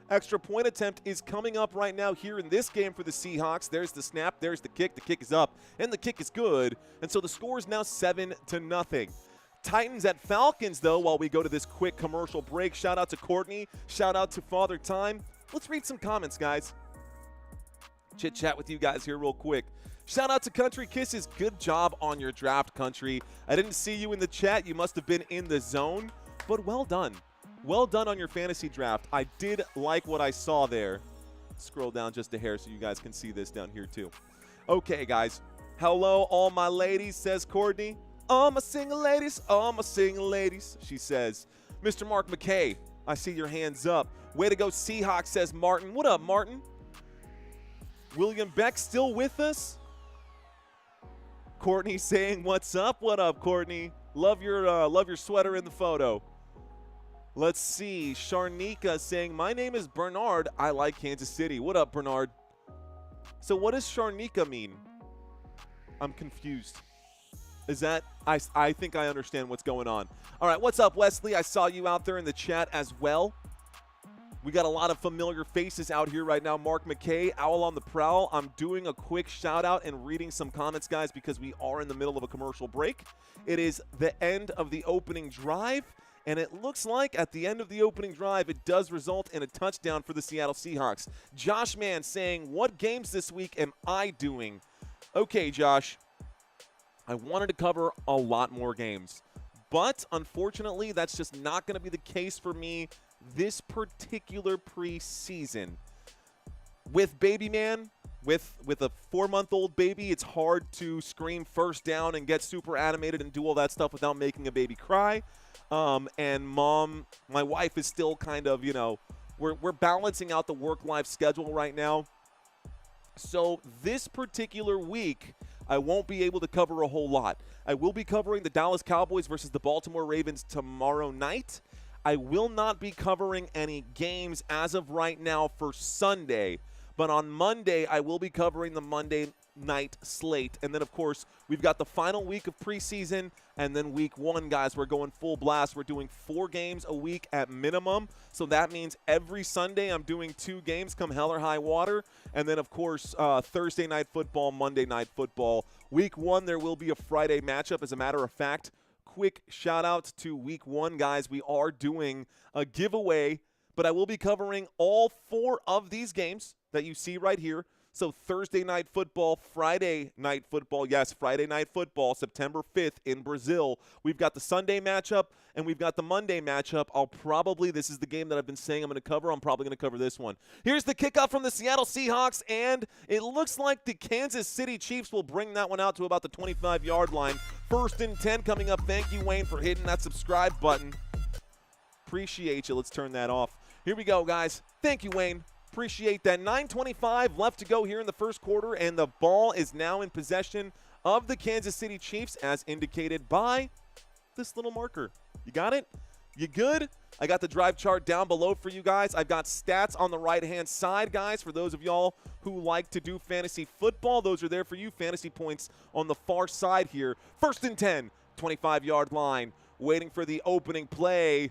Extra point attempt is coming up right now here in this game for the Seahawks. There's the snap. There's the kick. The kick is up, and the kick is good. And so the score is now 7-0. Titans at Falcons, though, while we go to this quick commercial break. Shout out to Courtney. Shout out to Father Time. Let's read some comments, guys. Chit-chat with you guys here real quick. Shout out to Country Kisses. Good job on your draft, Country. I didn't see you in the chat. You must have been in the zone, but well done. Well done on your fantasy draft. I did like what I saw there. Scroll down just a hair so you guys can see this down here too. Okay, guys. Hello, all my ladies, says Courtney. All my single ladies, all my single ladies, she says. Mr. Mark McKay, I see your hands up. Way to go, Seahawks, says Martin. What up, Martin? William Beck still with us? Courtney saying, what's up? What up, Courtney? Love your sweater in the photo. Let's see. Sharnika saying, my name is Bernard. I like Kansas City. What up, Bernard? So what does Sharnika mean? I'm confused. Is that, I think I understand what's going on. All right, what's up, Wesley? I saw you out there in the chat as well. We got a lot of familiar faces out here right now. Mark McKay, Owl on the Prowl. I'm doing a quick shout out and reading some comments, guys, because we are in the middle of a commercial break. It is the end of the opening drive, and it looks like at the end of the opening drive, it does result in a touchdown for the Seattle Seahawks. Josh Mann saying, what games this week am I doing? Okay, Josh, I wanted to cover a lot more games, but unfortunately, that's just not going to be the case for me this particular preseason. With baby man, with a 4-month-old baby, it's hard to scream first down and get super animated and do all that stuff without making a baby cry. And mom, my wife is still kind of, you know, we're balancing out the work-life schedule right now. So this particular week, I won't be able to cover a whole lot. I will be covering the Dallas Cowboys versus the Baltimore Ravens tomorrow night. I will not be covering any games as of right now for Sunday, but on Monday, I will be covering the Monday night slate. And then, of course, we've got the final week of preseason, and then week 1, guys, we're going full blast. We're doing 4 games a week at minimum, so that means every Sunday I'm doing 2 games come hell or high water. And then, of course, Thursday night football, Monday night football. Week 1, there will be a Friday matchup. As a matter of fact, quick shout out to week 1, guys. We are doing a giveaway, but I will be covering all 4 of these games that you see right here. So Thursday night football, Friday night football. Yes, Friday night football, September 5th in Brazil. We've got the Sunday matchup, and we've got the Monday matchup. This is the game that I've been saying I'm going to cover. I'm probably going to cover this one. Here's the kickoff from the Seattle Seahawks, and it looks like the Kansas City Chiefs will bring that one out to about the 25-yard line. 1st and 10 coming up. Thank you, Wayne, for hitting that subscribe button. Appreciate you. Let's turn that off. Here we go, guys. Thank you, Wayne. Appreciate that. 9:25 left to go here in the first quarter, and the ball is now in possession of the Kansas City Chiefs as indicated by this little marker. You got it? You good? I got the drive chart down below for you guys. I've got stats on the right-hand side, guys, for those of y'all who like to do fantasy football. Those are there for you. Fantasy points on the far side here. 1st and 10, 25-yard line, waiting for the opening play.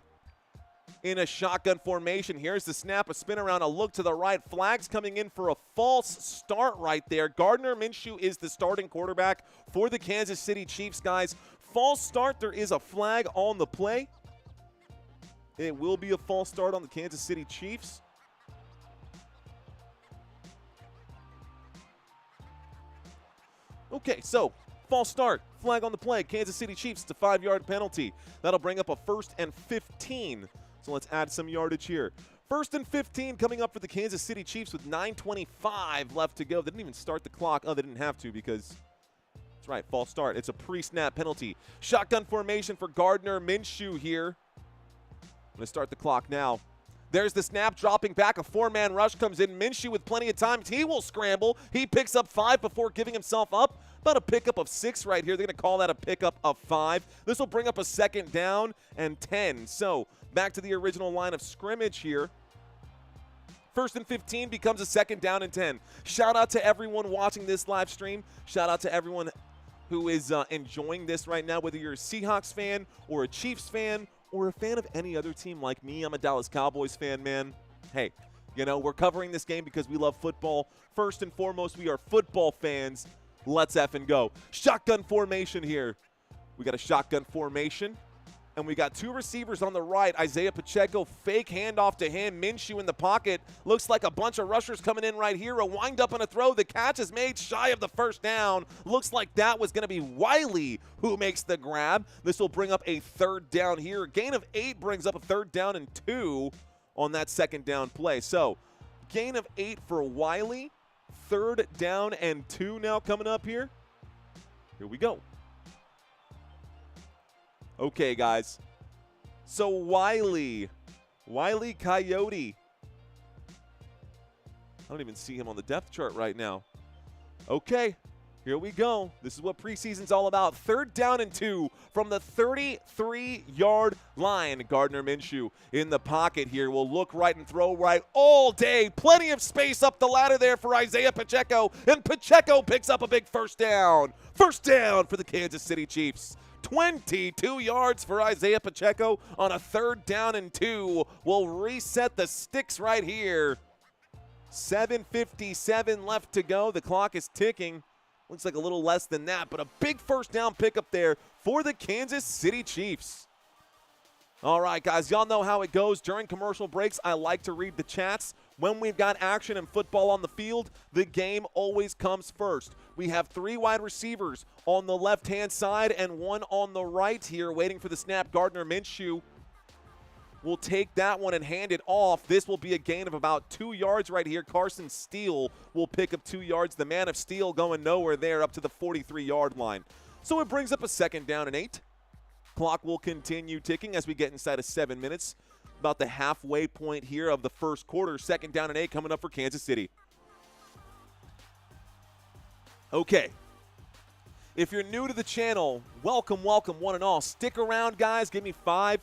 In a shotgun formation. Here's the snap, a spin around, a look to the right. Flags coming in for a false start right there. Gardner Minshew is the starting quarterback for the Kansas City Chiefs, guys. False start, there is a flag on the play. It will be a false start on the Kansas City Chiefs. Okay, so false start, flag on the play. Kansas City Chiefs, it's a 5-yard penalty. That'll bring up a 1st and 15. So let's add some yardage here. 1st and 15 coming up for the Kansas City Chiefs with 9:25 left to go. They didn't even start the clock. Oh, they didn't have to because that's right, false start. It's a pre-snap penalty. Shotgun formation for Gardner Minshew here. I'm going to start the clock now. There's the snap, dropping back. A 4-man rush comes in. Minshew with plenty of time. He will scramble. He picks up 5 before giving himself up. About a pickup of 6 right here. They're going to call that a pickup of 5. This will bring up a 2nd down and 10. So back to the original line of scrimmage here. 1st and 15 becomes a 2nd down and 10. Shout out to everyone watching this live stream. Shout out to everyone who is enjoying this right now, whether you're a Seahawks fan or a Chiefs fan or a fan of any other team like me. I'm a Dallas Cowboys fan, man. Hey, you know, we're covering this game because we love football. First and foremost, we are football fans. Let's effing go. Shotgun formation here. We got a shotgun formation. And we got two receivers on the right. Isaiah Pacheco, fake handoff to him. Minshew in the pocket. Looks like a bunch of rushers coming in right here. A wind up and a throw. The catch is made shy of the first down. Looks like that was going to be Wiley who makes the grab. This will bring up a third down here. Gain of 8 brings up a third down and 2 on that second down play. So gain of 8 for Wiley. Third down and 2 now coming up here. Here we go. Okay, guys. So Wiley Coyote. I don't even see him on the depth chart right now. Okay, here we go. This is what preseason's all about. Third down and 2 from the 33-yard line. Gardner Minshew in the pocket here. Will look right and throw right all day. Plenty of space up the ladder there for Isaiah Pacheco. And Pacheco picks up a big first down. First down for the Kansas City Chiefs. 22 yards for Isaiah Pacheco on a third down and 2. We'll reset the sticks right here. 7:57 left to go. The clock is ticking. Looks like a little less than that, but a big first down pickup there for the Kansas City Chiefs. All right, guys, y'all know how it goes. During commercial breaks, I like to read the chats. When we've got action and football on the field, the game always comes first. We have 3 wide receivers on the left-hand side and 1 on the right here waiting for the snap. Gardner Minshew will take that one and hand it off. This will be a gain of about 2 yards right here. Carson Steele will pick up 2 yards. The man of steel going nowhere there up to the 43-yard line. So it brings up a second down and 8. Clock will continue ticking as we get inside of 7 minutes. About the halfway point here of the first quarter. Second down and 8 coming up for Kansas City. Okay. If you're new to the channel, welcome, welcome, one and all. Stick around, guys. Give me 5-10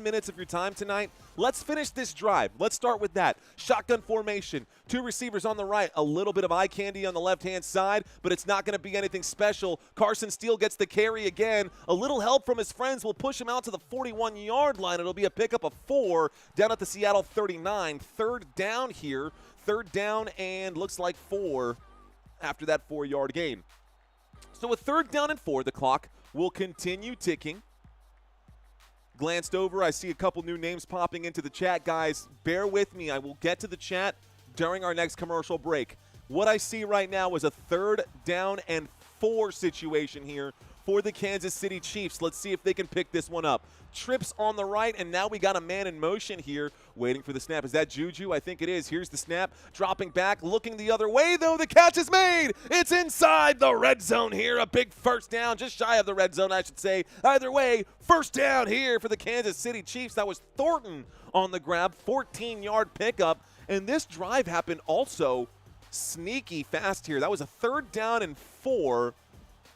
minutes of your time tonight. Let's finish this drive. Let's start with that. Shotgun formation. 2 receivers on the right. A little bit of eye candy on the left-hand side, but it's not going to be anything special. Carson Steele gets the carry again. A little help from his friends will push him out to the 41-yard line. It'll be a pickup of 4 down at the Seattle 39. Third down here. Third down and looks like 4 after that 4-yard gain. So with third down and 4, the clock will continue ticking. Glanced over, I see a couple new names popping into the chat. Guys, bear with me. I will get to the chat during our next commercial break. What I see right now is a third down and 4 situation here for the Kansas City Chiefs. Let's see if they can pick this one up. Trips on the right, and now we got a man in motion here waiting for the snap. Is that Juju? I think it is. Here's the snap. Dropping back, looking the other way, though. The catch is made. It's inside the red zone here. A big first down, just shy of the red zone, I should say. Either way, first down here for the Kansas City Chiefs. That was Thornton on the grab, 14-yard pickup. And this drive happened also sneaky fast here. That was a third down and 4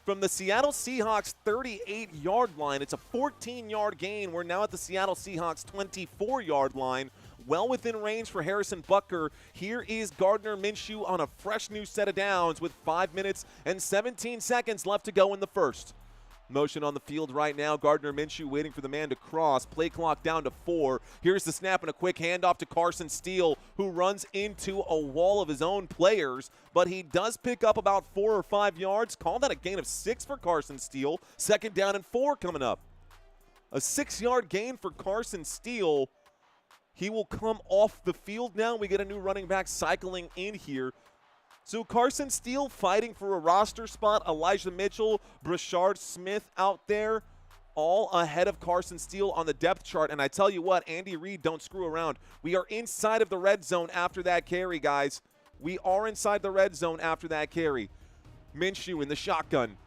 from the Seattle Seahawks 38-yard line. It's a 14-yard gain. We're now at the Seattle Seahawks 24-yard line. Well within range for Harrison Butker. Here is Gardner Minshew on a fresh new set of downs with 5 minutes and 17 seconds left to go in the first. Motion on the field right now. Gardner Minshew waiting for the man to cross. Play clock down to 4. Here's the snap and a quick handoff to Carson Steele, who runs into a wall of his own players, but he does pick up about 4 or 5 yards. Call that a gain of 6 for Carson Steele. Second down and 4 coming up. A 6-yard gain for Carson Steele. He will come off the field now. We get a new running back cycling in here. So Carson Steele fighting for a roster spot. Elijah Mitchell, Brashard Smith out there, all ahead of Carson Steele on the depth chart. And I tell you what, Andy Reid, don't screw around. We are inside of the red zone after that carry, guys. We are inside the red zone after that carry. Minshew in the shotgun.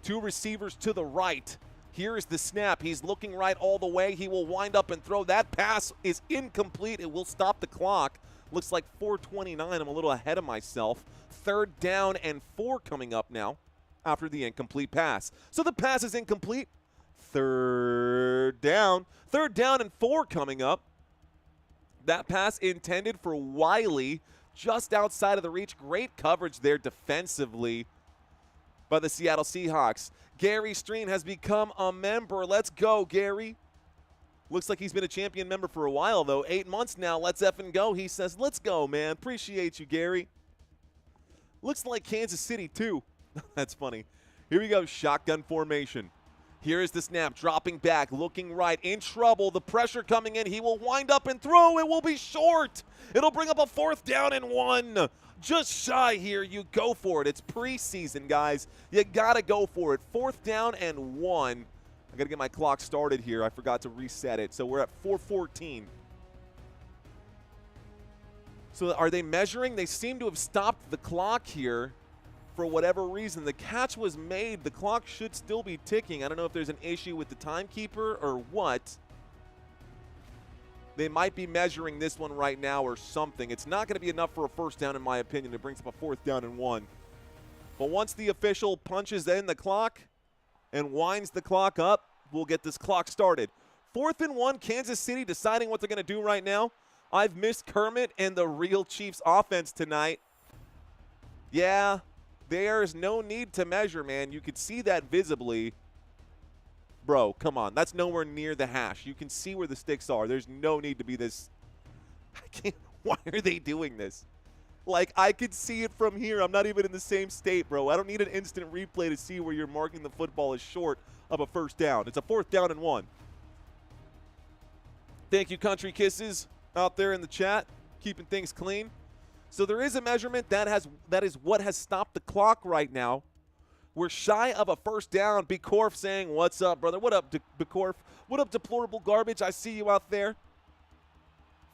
2 receivers to the right. Here is the snap. He's looking right all the way. He will wind up and throw. That pass is incomplete. It will stop the clock. Looks like 4:29. I'm a little ahead of myself. Third down and 4 coming up now after the incomplete pass. So the pass is incomplete. Third down. Third down and 4 coming up. That pass intended for Wiley, just outside of the reach. Great coverage there defensively by the Seattle Seahawks. Gary Streen has become a member. Let's go, Gary. Looks like he's been a champion member for a while, though. 8 months now. Let's effing go. He says, let's go, man. Appreciate you, Gary. Looks like Kansas City, too. That's funny. Here we go. Shotgun formation. Here is the snap, dropping back, looking right, in trouble. The pressure coming in. He will wind up and throw. It will be short. It'll bring up a 4th down and 1. Just shy here. You go for it. It's preseason, guys. You got to go for it. 4th down and 1. I got to get my clock started here. I forgot to reset it. So we're at 4:14. So are they measuring? They seem to have stopped the clock here. For whatever reason, the catch was made. The clock should still be ticking. I don't know if there's an issue with the timekeeper or what. They might be measuring this one right now or something. It's not going to be enough for a 1st down, in my opinion. It brings up a 4th down and 1. But once the official punches in the clock and winds the clock up, we'll get this clock started. 4th and 1, Kansas City deciding what they're going to do right now. I've missed Kermit and the real Chiefs offense tonight. Yeah. There's no need to measure, man. You could see that visibly. Bro, come on. That's nowhere near the hash. You can see where the sticks are. There's no need to be this. Why are they doing this? Like, I could see it from here. I'm not even in the same state, bro. I don't need an instant replay to see where you're marking the football as short of a 1st down. It's a 4th down and 1. Thank you, Country Kisses, out there in the chat, keeping things clean. So there is a measurement that is what has stopped the clock right now. We're shy of a 1st down. Bekorf saying, "What's up, brother? What up, Bekorf? What up, deplorable garbage? I see you out there."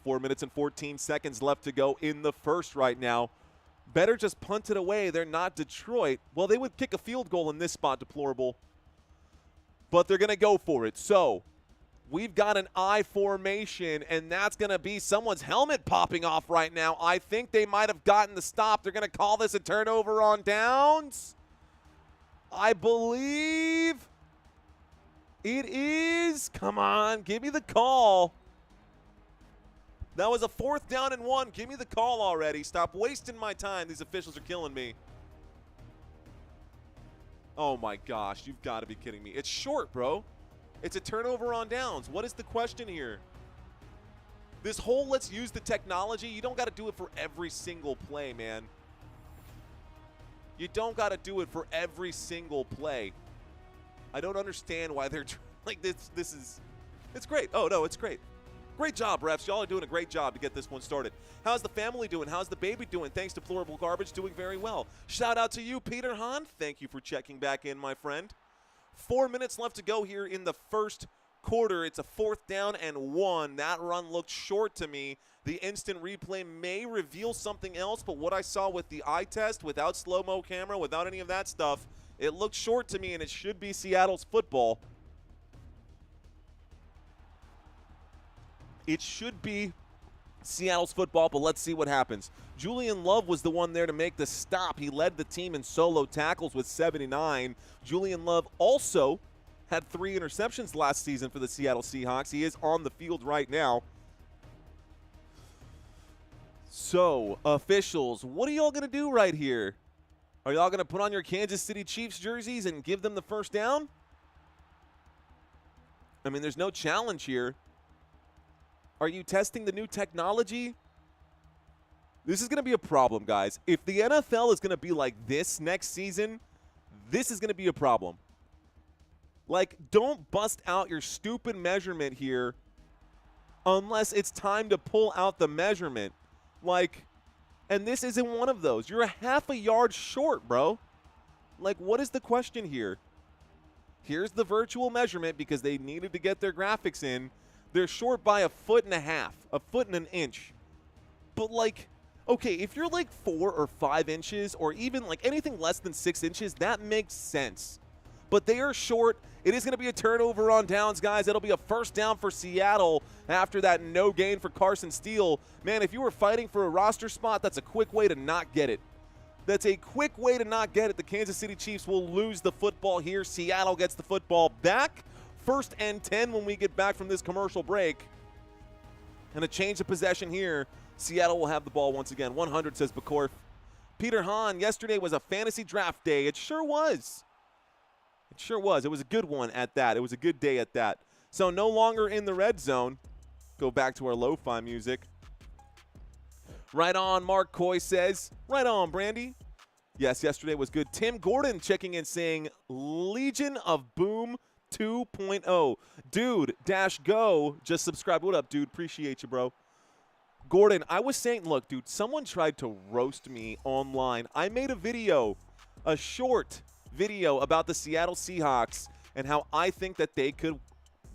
4 minutes and 14 seconds left to go in the 1st right now. Better just punt it away. They're not Detroit. Well, they would kick a field goal in this spot, deplorable. But they're going to go for it. So we've got an I formation, and that's going to be someone's helmet popping off right now. I think they might have gotten the stop. They're going to call this a turnover on downs. I believe it is. Come on, give me the call. That was a 4th down and 1. Give me the call already. Stop wasting my time. These officials are killing me. Oh, my gosh. You've got to be kidding me. It's short, bro. It's a turnover on downs. What is the question here? This whole let's use the technology, you don't got to do it for every single play, man. You don't got to do it for every single play. I don't understand why they're like this. It's great. Oh, no, it's great. Great job, refs. Y'all are doing a great job to get this one started. How's the family doing? How's the baby doing? Thanks to Deplorable Garbage, doing very well. Shout out to you, Peter Hahn. Thank you for checking back in, my friend. 4 minutes left to go here in the 1st quarter. It's a 4th down and 1. That run looked short to me. The instant replay may reveal something else, but what I saw with the eye test, without slow-mo camera, without any of that stuff, it looked short to me, and it should be Seattle's football. It should be Seattle's football, but let's see what happens. Julian Love was the one there to make the stop. He led the team in solo tackles with 79. Julian Love also had 3 interceptions last season for the Seattle Seahawks. He is on the field right now. So, officials, what are y'all going to do right here? Are y'all going to put on your Kansas City Chiefs jerseys and give them the 1st down? I mean, there's no challenge here. Are you testing the new technology? This is going to be a problem, guys. If the NFL is going to be like this next season, this is going to be a problem. Like, don't bust out your stupid measurement here unless it's time to pull out the measurement. Like, and this isn't one of those. You're a half a yard short, bro. Like, what is the question here? Here's the virtual measurement because they needed to get their graphics in. They're short by a 1.5 feet, a foot and an inch. But, like, okay, if you're like 4 or 5 inches or even like anything less than 6 inches, that makes sense. But they are short. It is going to be a turnover on downs, guys. It'll be a 1st down for Seattle after that no gain for Carson Steele. Man, if you were fighting for a roster spot, that's a quick way to not get it. That's a quick way to not get it. The Kansas City Chiefs will lose the football here. Seattle gets the football back. 1st and 10 when we get back from this commercial break. And a change of possession here. Seattle will have the ball once again. 100, says Bekorf. Peter Hahn, yesterday was a fantasy draft day. It sure was. It sure was. It was a good one at that. It was a good day at that. So no longer in the red zone. Go back to our lo-fi music. Right on, Mark Coy says. Right on, Brandy. Yes, yesterday was good. Tim Gordon checking in saying, Legion of Boom 2.0. Dude, Dash Go just subscribed. What up, dude? Appreciate you, bro. Gordon, I was saying, look, dude, someone tried to roast me online. I made a video, a short video about the Seattle Seahawks and how I think that they could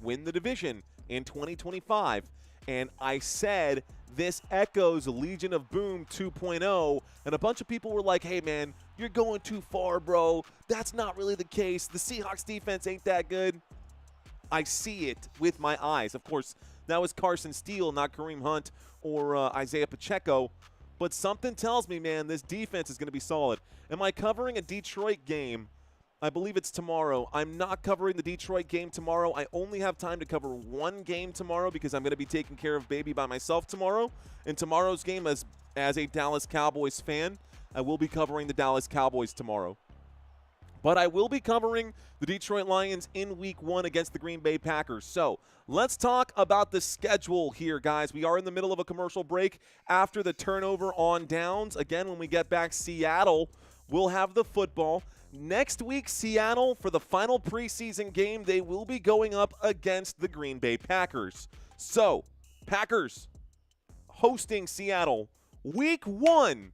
win the division in 2025. And I said this echoes Legion of Boom 2.0, and a bunch of people were like, hey, man, you're going too far, bro. That's not really the case. The Seahawks defense ain't that good. I see it with my eyes. Of course, that was Carson Steele, not Kareem Hunt or Isaiah Pacheco. But something tells me, man, this defense is going to be solid. Am I covering a Detroit game? I believe it's tomorrow. I'm not covering the Detroit game tomorrow. I only have time to cover one game tomorrow because I'm going to be taking care of baby by myself tomorrow. In tomorrow's game, as a Dallas Cowboys fan, I will be covering the Dallas Cowboys tomorrow. But I will be covering the Detroit Lions in Week 1 against the Green Bay Packers. So let's talk about the schedule here, guys. We are in the middle of a commercial break after the turnover on downs. Again, when we get back, Seattle will have the football. Next week, Seattle, for the final preseason game, they will be going up against the Green Bay Packers. So, Packers hosting Seattle, Week 1.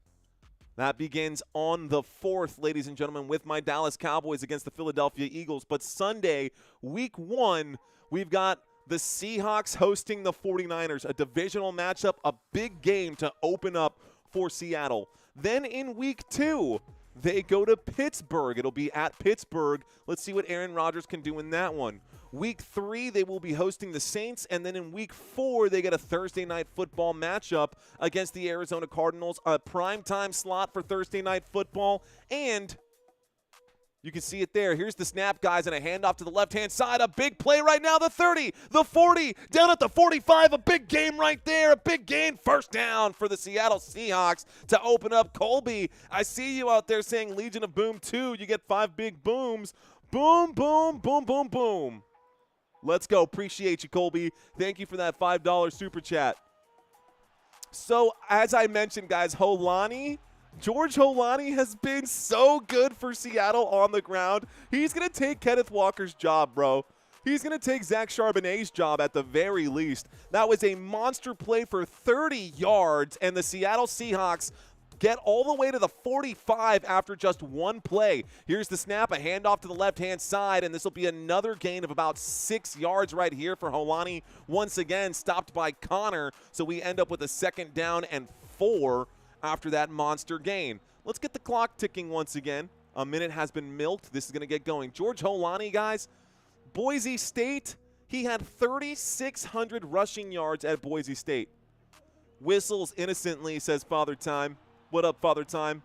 That begins on the 4th, ladies and gentlemen, with my Dallas Cowboys against the Philadelphia Eagles. But Sunday, Week 1, we've got the Seahawks hosting the 49ers, a divisional matchup, a big game to open up for Seattle. Then in Week 2, they go to Pittsburgh. It'll be at Pittsburgh. Let's see what Aaron Rodgers can do in that one. Week 3, they will be hosting the Saints. And then in Week 4, they get a Thursday Night Football matchup against the Arizona Cardinals. A primetime slot for Thursday Night Football. And you can see it there. Here's the snap, guys, and a handoff to the left-hand side. A big play right now. The 30, the 40, down at the 45. A big game right there. A big gain. First down for the Seattle Seahawks to open up. Colby, I see you out there saying Legion of Boom 2. You get 5 big booms. Boom, boom, boom, boom, boom. Let's go. Appreciate you, Colby. Thank you for that $5 super chat. So, as I mentioned, guys, George Holani has been so good for Seattle on the ground. He's going to take Kenneth Walker's job, bro. He's going to take Zach Charbonnet's job at the very least. That was a monster play for 30 yards, and the Seattle Seahawks get all the way to the 45 after just one play. Here's the snap, a handoff to the left-hand side, and this will be another gain of about 6 yards right here for Holani. Once again, stopped by Connor, so we end up with a 2nd down and 4 after that monster gain. Let's get the clock ticking once again. A minute has been milked. This is going to get going. George Holani, guys, Boise State, he had 3,600 rushing yards at Boise State. Whistles innocently, says Father Time. What up, Father Time?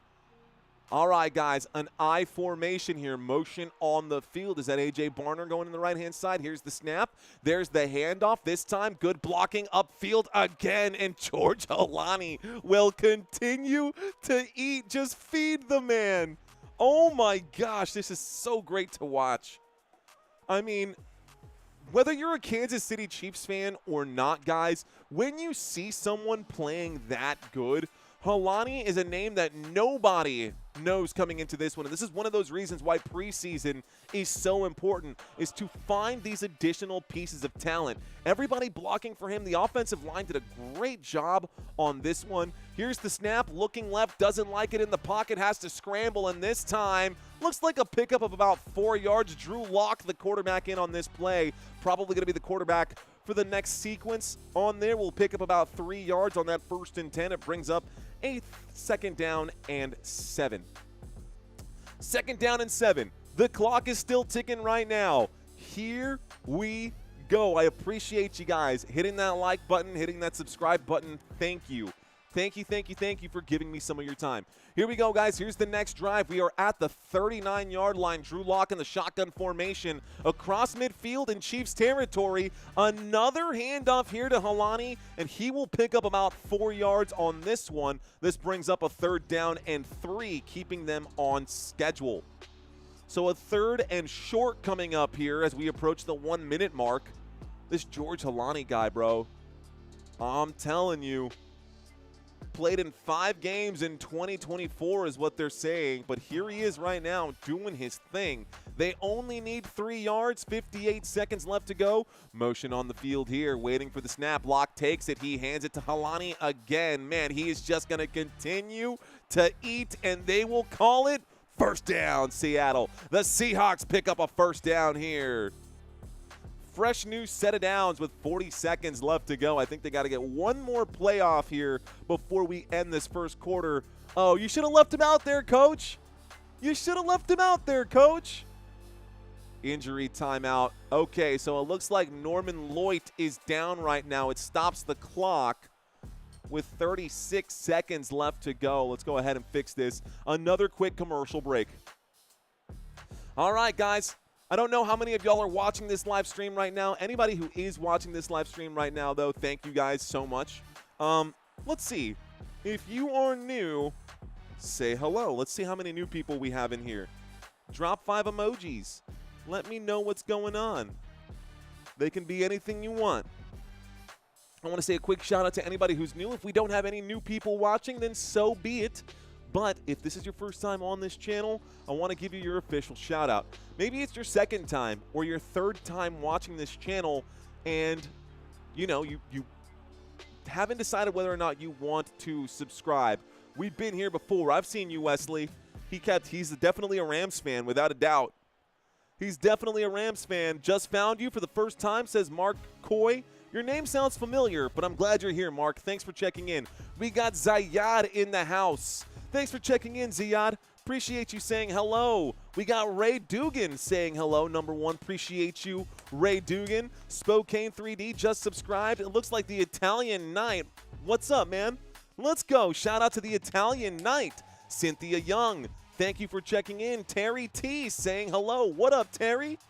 All right, guys, an I formation here. Motion on the field. Is that A.J. Barner going in the right-hand side? Here's the snap. There's the handoff. This time, good blocking upfield again. And George Holani will continue to eat. Just feed the man. Oh, my gosh. This is so great to watch. I mean, whether you're a Kansas City Chiefs fan or not, guys, when you see someone playing that good, Holani is a name that nobody knows coming into this one. And this is one of those reasons why preseason is so important, is to find these additional pieces of talent. Everybody blocking for him. The offensive line did a great job on this one. Here's the snap. Looking left, doesn't like it in the pocket, has to scramble. And this time, looks like a pickup of about 4 yards. Drew Lock, the quarterback, in on this play. Probably going to be the quarterback for the next sequence on there. We'll pick up about 3 yards on that 1st and 10. It brings up a 2nd down and 7. 2nd down and 7. The clock is still ticking right now. Here we go. I appreciate you guys hitting that like button, hitting that subscribe button. Thank you. Thank you, thank you, thank you for giving me some of your time. Here we go, guys. Here's the next drive. We are at the 39-yard line. Drew Lock in the shotgun formation across midfield in Chiefs territory. Another handoff here to Holani, and he will pick up about 4 yards on this one. This brings up a 3rd down and 3, keeping them on schedule. So a 3rd and short coming up here as we approach the 1-minute mark. This George Holani guy, bro, I'm telling you, Played in 5 games in 2024 is what they're saying, but here he is right now doing his thing. They only need 3 yards, 58 seconds left to go. Motion on the field here, waiting for the snap. Locke takes it. He hands it to Helani again. Man, he is just going to continue to eat, and they will call it first down, Seattle. The Seahawks pick up a first down here. Fresh new set of downs with 40 seconds left to go. I think they got to get one more playoff here before we end this first quarter. Oh, you should have left him out there, coach. You should have left him out there, coach. Injury timeout. Okay, so it looks like Norman Lloyd is down right now. It stops the clock with 36 seconds left to go. Let's go ahead and fix this. Another quick commercial break. All right, guys. I don't know how many of y'all are watching this live stream right now. Anybody who is watching this live stream right now, though, thank you guys so much. Let's see. If you are new, say hello. Let's see how many new people we have in here. Drop 5 emojis. Let me know what's going on. They can be anything you want. I want to say a quick shout out to anybody who's new. If we don't have any new people watching, then so be it. But if this is your first time on this channel, I want to give you your official shout out. Maybe it's your second time or your third time watching this channel, and you know, you haven't decided whether or not you want to subscribe. We've been here before. I've seen you, Wesley. He's definitely a Rams fan, without a doubt. He's definitely a Rams fan. Just found you for the first time, says Mark Coy. Your name sounds familiar, but I'm glad you're here, Mark. Thanks for checking in. We got Zayad in the house. Thanks for checking in, Ziyad. Appreciate you saying hello. We got Ray Dugan saying hello, number 1. Appreciate you, Ray Dugan. Spokane 3D just subscribed. It looks like the Italian Knight. What's up, man? Let's go. Shout out to the Italian Knight. Cynthia Young, thank you for checking in. Terry T saying hello. What up, Terry?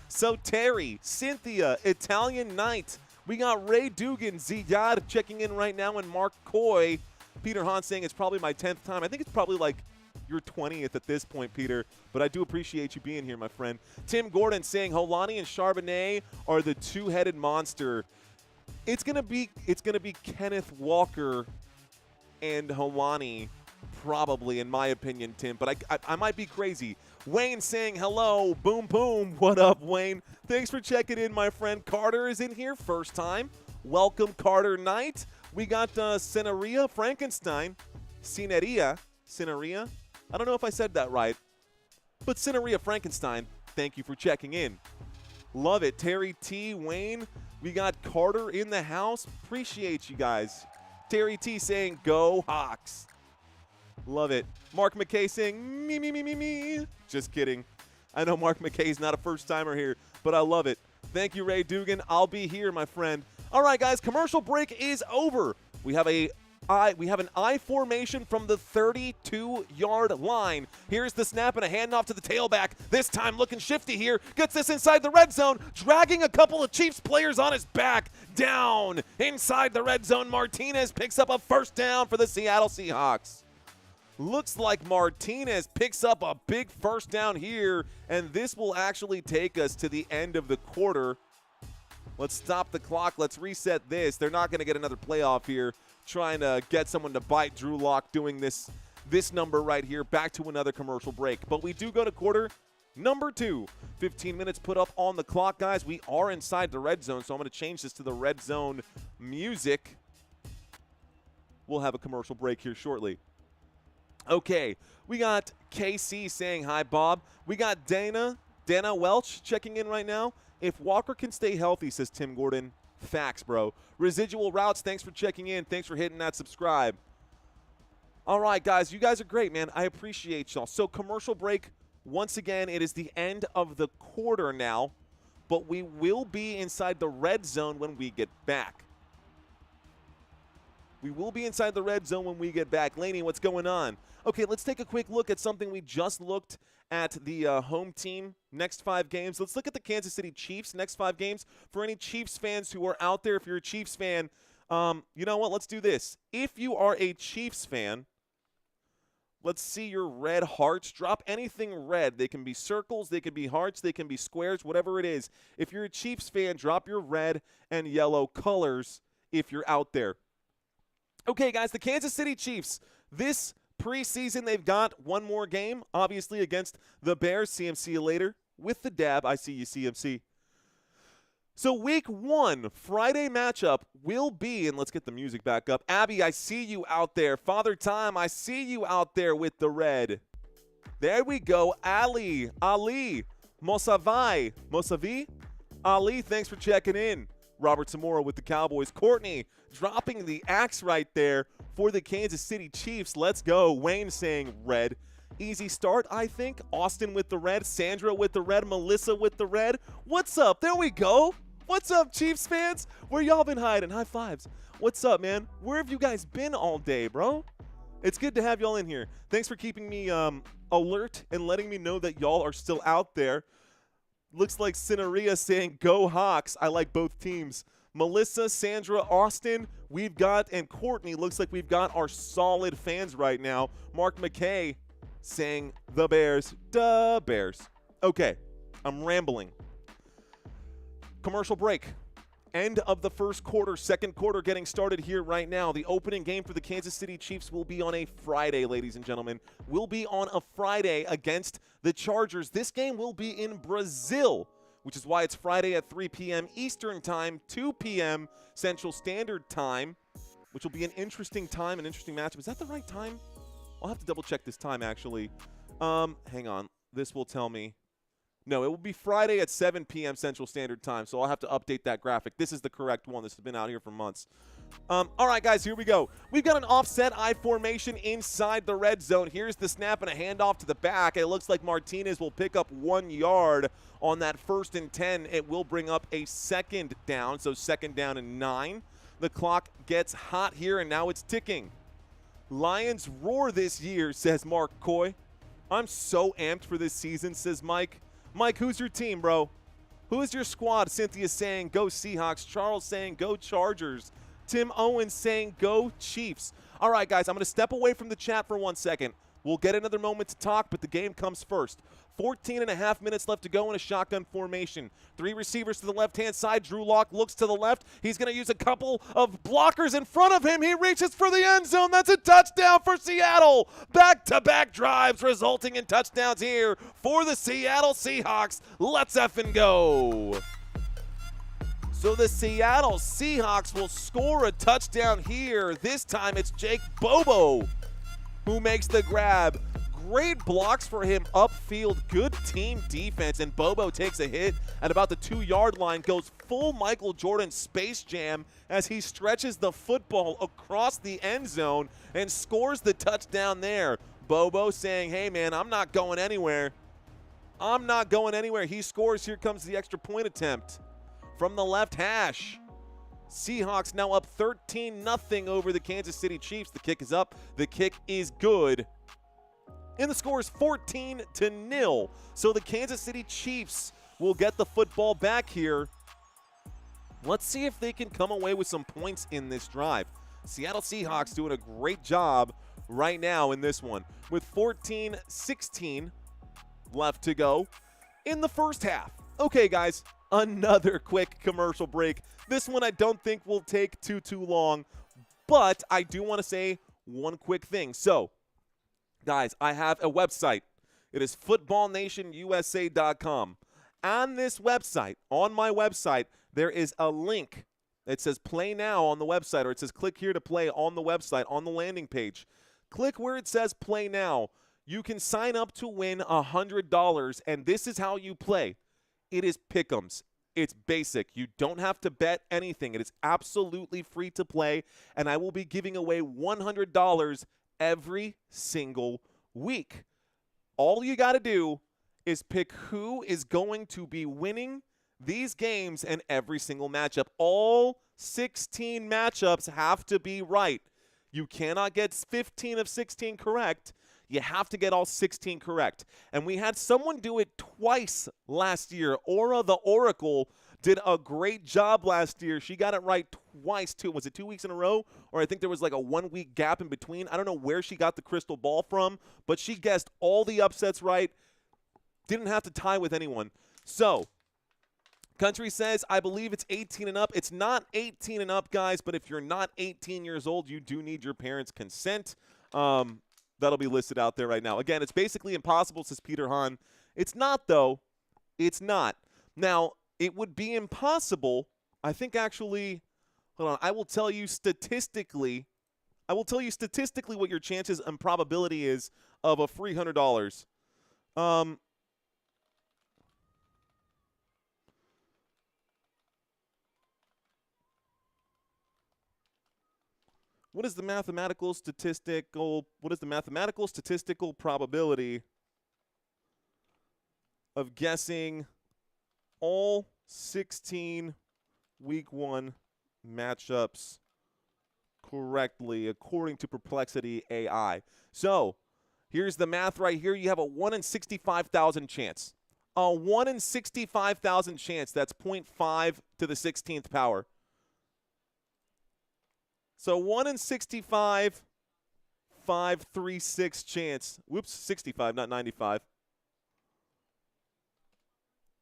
So Terry, Cynthia, Italian Knight. We got Ray Dugan, Ziyad checking in right now, and Mark Coy. Peter Hahn saying it's probably my 10th time. I think it's probably like your 20th at this point, Peter. But I do appreciate you being here, my friend. Tim Gordon saying Holani and Charbonnet are the two-headed monster. It's gonna be Kenneth Walker and Holani, probably, in my opinion, Tim. But I might be crazy. Wayne saying hello. Boom, boom. What up, Wayne? Thanks for checking in, my friend. Carter is in here, first time. Welcome, Carter Knight. We got Cineria Frankenstein. Cineria. I don't know if I said that right. But Cineria Frankenstein, thank you for checking in. Love it. Terry T. Wayne. We got Carter in the house. Appreciate you guys. Terry T. saying, go Hawks. Love it. Mark McKay saying, me. Just kidding. I know Mark McKay's not a first-timer here, but I love it. Thank you, Ray Dugan. I'll be here, my friend. All right, guys, commercial break is over. We have an I formation from the 32-yard line. Here's the snap and a handoff to the tailback. This time looking shifty here. Gets this inside the red zone, dragging a couple of Chiefs players on his back. Down inside the red zone. Martinez picks up a first down for the Seattle Seahawks. Looks like Martinez picks up a big first down here, and this will actually take us to the end of the quarter. Let's stop the clock. Let's reset this. They're not going to get another playoff here. Trying to get someone to bite Drew Lock doing this number right here. Back to another commercial break. But we do go to quarter number 2. 15 minutes put up on the clock, guys. We are inside the red zone, so I'm going to change this to the red zone music. We'll have a commercial break here shortly. Okay, we got KC saying hi, Bob. We got Dana Welch checking in right now. If Walker can stay healthy, says Tim Gordon, facts, bro. Residual Routes, thanks for checking in. Thanks for hitting that subscribe. All right, guys, you guys are great, man. I appreciate y'all. So commercial break, once again, it is the end of the quarter now, but we will be inside the red zone when we get back. We will be inside the red zone when we get back. Laney, what's going on? Okay, let's take a quick look at something we just looked at the home team next 5 games. Let's look at the Kansas City Chiefs next 5 games. For any Chiefs fans who are out there, if you're a Chiefs fan, you know what? Let's do this. If you are a Chiefs fan, let's see your red hearts. Drop anything red. They can be circles, they can be hearts, they can be squares, whatever it is. If you're a Chiefs fan, drop your red and yellow colors if you're out there. Okay, guys, the Kansas City Chiefs, this preseason, they've got one more game, obviously, against the Bears. CMC you later with the dab. I see you, CMC. So week 1, Friday matchup will be, and let's get the music back up. Abby, I see you out there. Father Time, I see you out there with the red. There we go. Ali, Mosavi, Ali, thanks for checking in. Robert Zamora with the Cowboys. Courtney dropping the axe right there for the Kansas City Chiefs. Let's go. Wayne saying red. Easy start, I think. Austin with the red. Sandra with the red. Melissa with the red. What's up? There we go. What's up, Chiefs fans? Where y'all been hiding? High fives. What's up, man? Where have you guys been all day, bro? It's good to have y'all in here. Thanks for keeping me alert and letting me know that y'all are still out there. Looks like Cineria saying, go Hawks. I like both teams. Melissa, Sandra, Austin, we've got, and Courtney, looks like we've got our solid fans right now. Mark McKay saying, the Bears. Duh, Bears. Okay, I'm rambling. Commercial break. End of the first quarter, second quarter getting started here right now. The opening game for the Kansas City Chiefs will be on a Friday, ladies and gentlemen. Will be on a Friday against the Chargers. This game will be in Brazil, which is why it's Friday at 3 p.m. Eastern Time, 2 p.m. Central Standard Time, which will be an interesting time, an interesting matchup. Is that the right time? I'll have to double check this time, actually. Hang on. This will tell me. No, it will be Friday at 7 p.m. Central Standard Time, so I'll have to update that graphic. This is the correct one. This has been out here for months. All right, guys, here we go. We've got an offset I formation inside the red zone. Here's the snap and a handoff to the back. It looks like Martinez will pick up 1 yard on that 1st and 10. It will bring up a second down, so 2nd down and 9. The clock gets hot here, and now it's ticking. Lions roar this year, says Mark Coy. I'm so amped for this season, says Mike. Mike, who's your team, bro? Who's your squad? Cynthia saying, go Seahawks. Charles saying, go Chargers. Tim Owens saying, go Chiefs. All right, guys, I'm going to step away from the chat for 1 second. We'll get another moment to talk, but the game comes first. 14 and a half minutes left to go in a shotgun formation. 3 receivers to the left-hand side. Drew Lock looks to the left. He's going to use a couple of blockers in front of him. He reaches for the end zone. That's a touchdown for Seattle. Back-to-back drives resulting in touchdowns here for the Seattle Seahawks. Let's effing go. So the Seattle Seahawks will score a touchdown here. This time it's Jake Bobo who makes the grab. Great blocks for him upfield. Good team defense. And Bobo takes a hit at about the 2-yard line. Goes full Michael Jordan Space Jam as he stretches the football across the end zone and scores the touchdown there. Bobo saying, hey, man, I'm not going anywhere. I'm not going anywhere. He scores. Here comes the extra point attempt from the left hash. Seahawks now up 13-0 over the Kansas City Chiefs. The kick is up. The kick is good. And the score is 14-0. So the Kansas City Chiefs will get the football back here. Let's see if they can come away with some points in this drive. Seattle Seahawks doing a great job right now in this one with 14-16 left to go in the first half. Okay, guys, another quick commercial break. This one I don't think will take too long, but I do want to say one quick thing. So, guys, I have a website. It is footballnationusa.com. On this website, on my website, there is a link. It says play now on the website, or it says click here to play on the website, on the landing page. Click where it says play now. You can sign up to win $100, and this is how you play. It is pick'ems. It's basic. You don't have to bet anything. It is absolutely free to play, and I will be giving away $100 every single week. All you got to do is pick who is going to be winning these games and every single matchup. All 16 matchups have to be right. You cannot get 15 of 16 correct. You have to get all 16 correct. And we had someone do it twice last year. Aura the Oracle did a great job last year. She got it right twice, too. Was it 2 weeks in a row? Or I think there was like a 1 week gap in between. I don't know where she got the crystal ball from, but she guessed all the upsets right. Didn't have to tie with anyone. So, Country says, I believe it's 18 and up. It's not 18 and up, guys, but if you're not 18 years old, you do need your parents' consent. That'll be listed out there right now. Again, it's basically impossible, says Peter Hahn. It's not, though. It's not. Now, it would be impossible, I think actually, hold on, I will tell you statistically what your chances and probability is of a free $100. What is the mathematical statistical probability of guessing all 16 week 1 matchups correctly according to Perplexity AI? So, here's the math right here. You have a 1 in 65,000 chance. A 1 in 65,000 chance. That's 0.5 to the 16th power. So 1 in 65, 536 chance. Whoops, 65, not 95.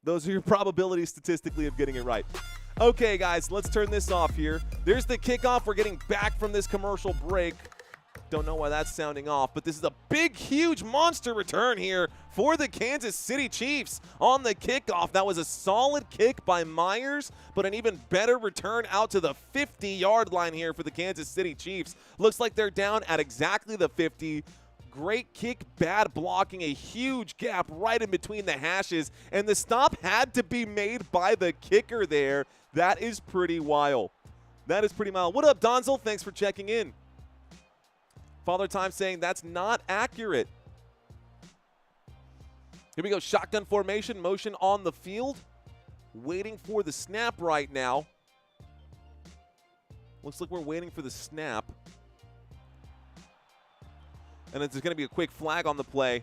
Those are your probabilities statistically of getting it right. Okay, guys, let's turn this off here. There's the kickoff. We're getting back from this commercial break. Don't know why that's sounding off, but this is a big, huge monster return here for the Kansas City Chiefs on the kickoff. That was a solid kick by Myers, but an even better return out to the 50-yard line here for the Kansas City Chiefs. Looks like they're down at exactly the 50. Great kick, bad blocking, a huge gap right in between the hashes, and the stop had to be made by the kicker there. That is pretty wild. That is pretty wild. What up, Donzel? Thanks for checking in. Father Time saying that's not accurate. Here we go, shotgun formation, motion on the field. Waiting for the snap right now. Looks like we're waiting for the snap. And there's going to be a quick flag on the play.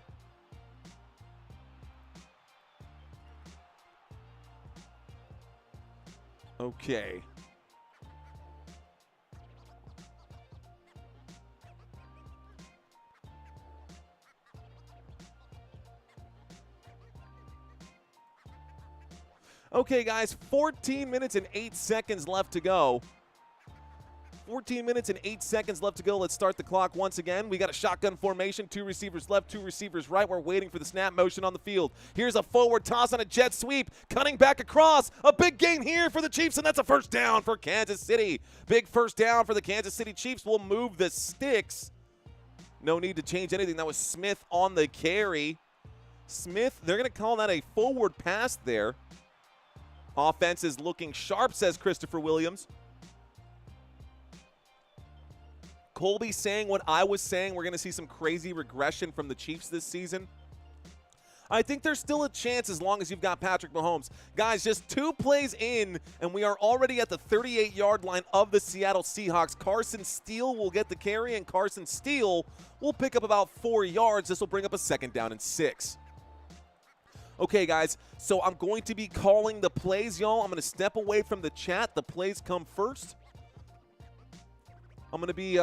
Okay. Okay, guys, 14 minutes and 8 seconds left to go. 14 minutes and 8 seconds left to go. Let's start the clock once again. We got a shotgun formation, 2 receivers left, 2 receivers right. We're waiting for the snap motion on the field. Here's a forward toss on a jet sweep, cutting back across. A big gain here for the Chiefs, and that's a first down for Kansas City. Big first down for the Kansas City Chiefs. We'll move the sticks. No need to change anything. That was Smith on the carry. Smith, they're going to call that a forward pass there. Offense is looking sharp, says Christopher Williams. Colby saying what I was saying. We're going to see some crazy regression from the Chiefs this season. I think there's still a chance as long as you've got Patrick Mahomes. Guys, just 2 plays in, and we are already at the 38-yard line of the Seattle Seahawks. Carson Steele will get the carry, and Carson Steele will pick up about 4 yards. This will bring up a 2nd down and 6. Okay, guys, so I'm going to be calling the plays, y'all. I'm going to step away from the chat. The plays come first. I'm going to be,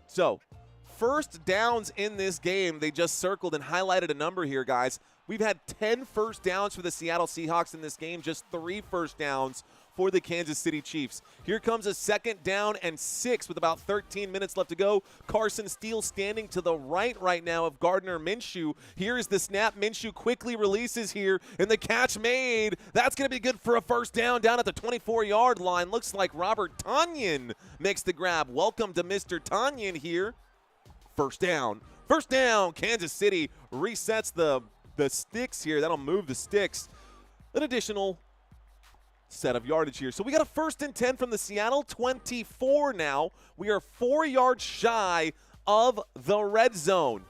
So, first downs in this game. They just circled and highlighted a number here, guys. We've had 10 first downs for the Seattle Seahawks in this game, just 3 first downs for the Kansas City Chiefs. Here comes a 2nd down and 6 with about 13 minutes left to go. Carson Steele standing to the right now of Gardner Minshew. Here is the snap. Minshew quickly releases here, and the catch made. That's going to be good for a first down at the 24-yard line. Looks like Robert Tonyan makes the grab. Welcome to Mr. Tonyan here. First down. First down. Kansas City resets the sticks here. That'll move the sticks. An additional set of yardage here. So we got a 1st and 10 from the Seattle 24 now. We are 4 yards shy of the red zone.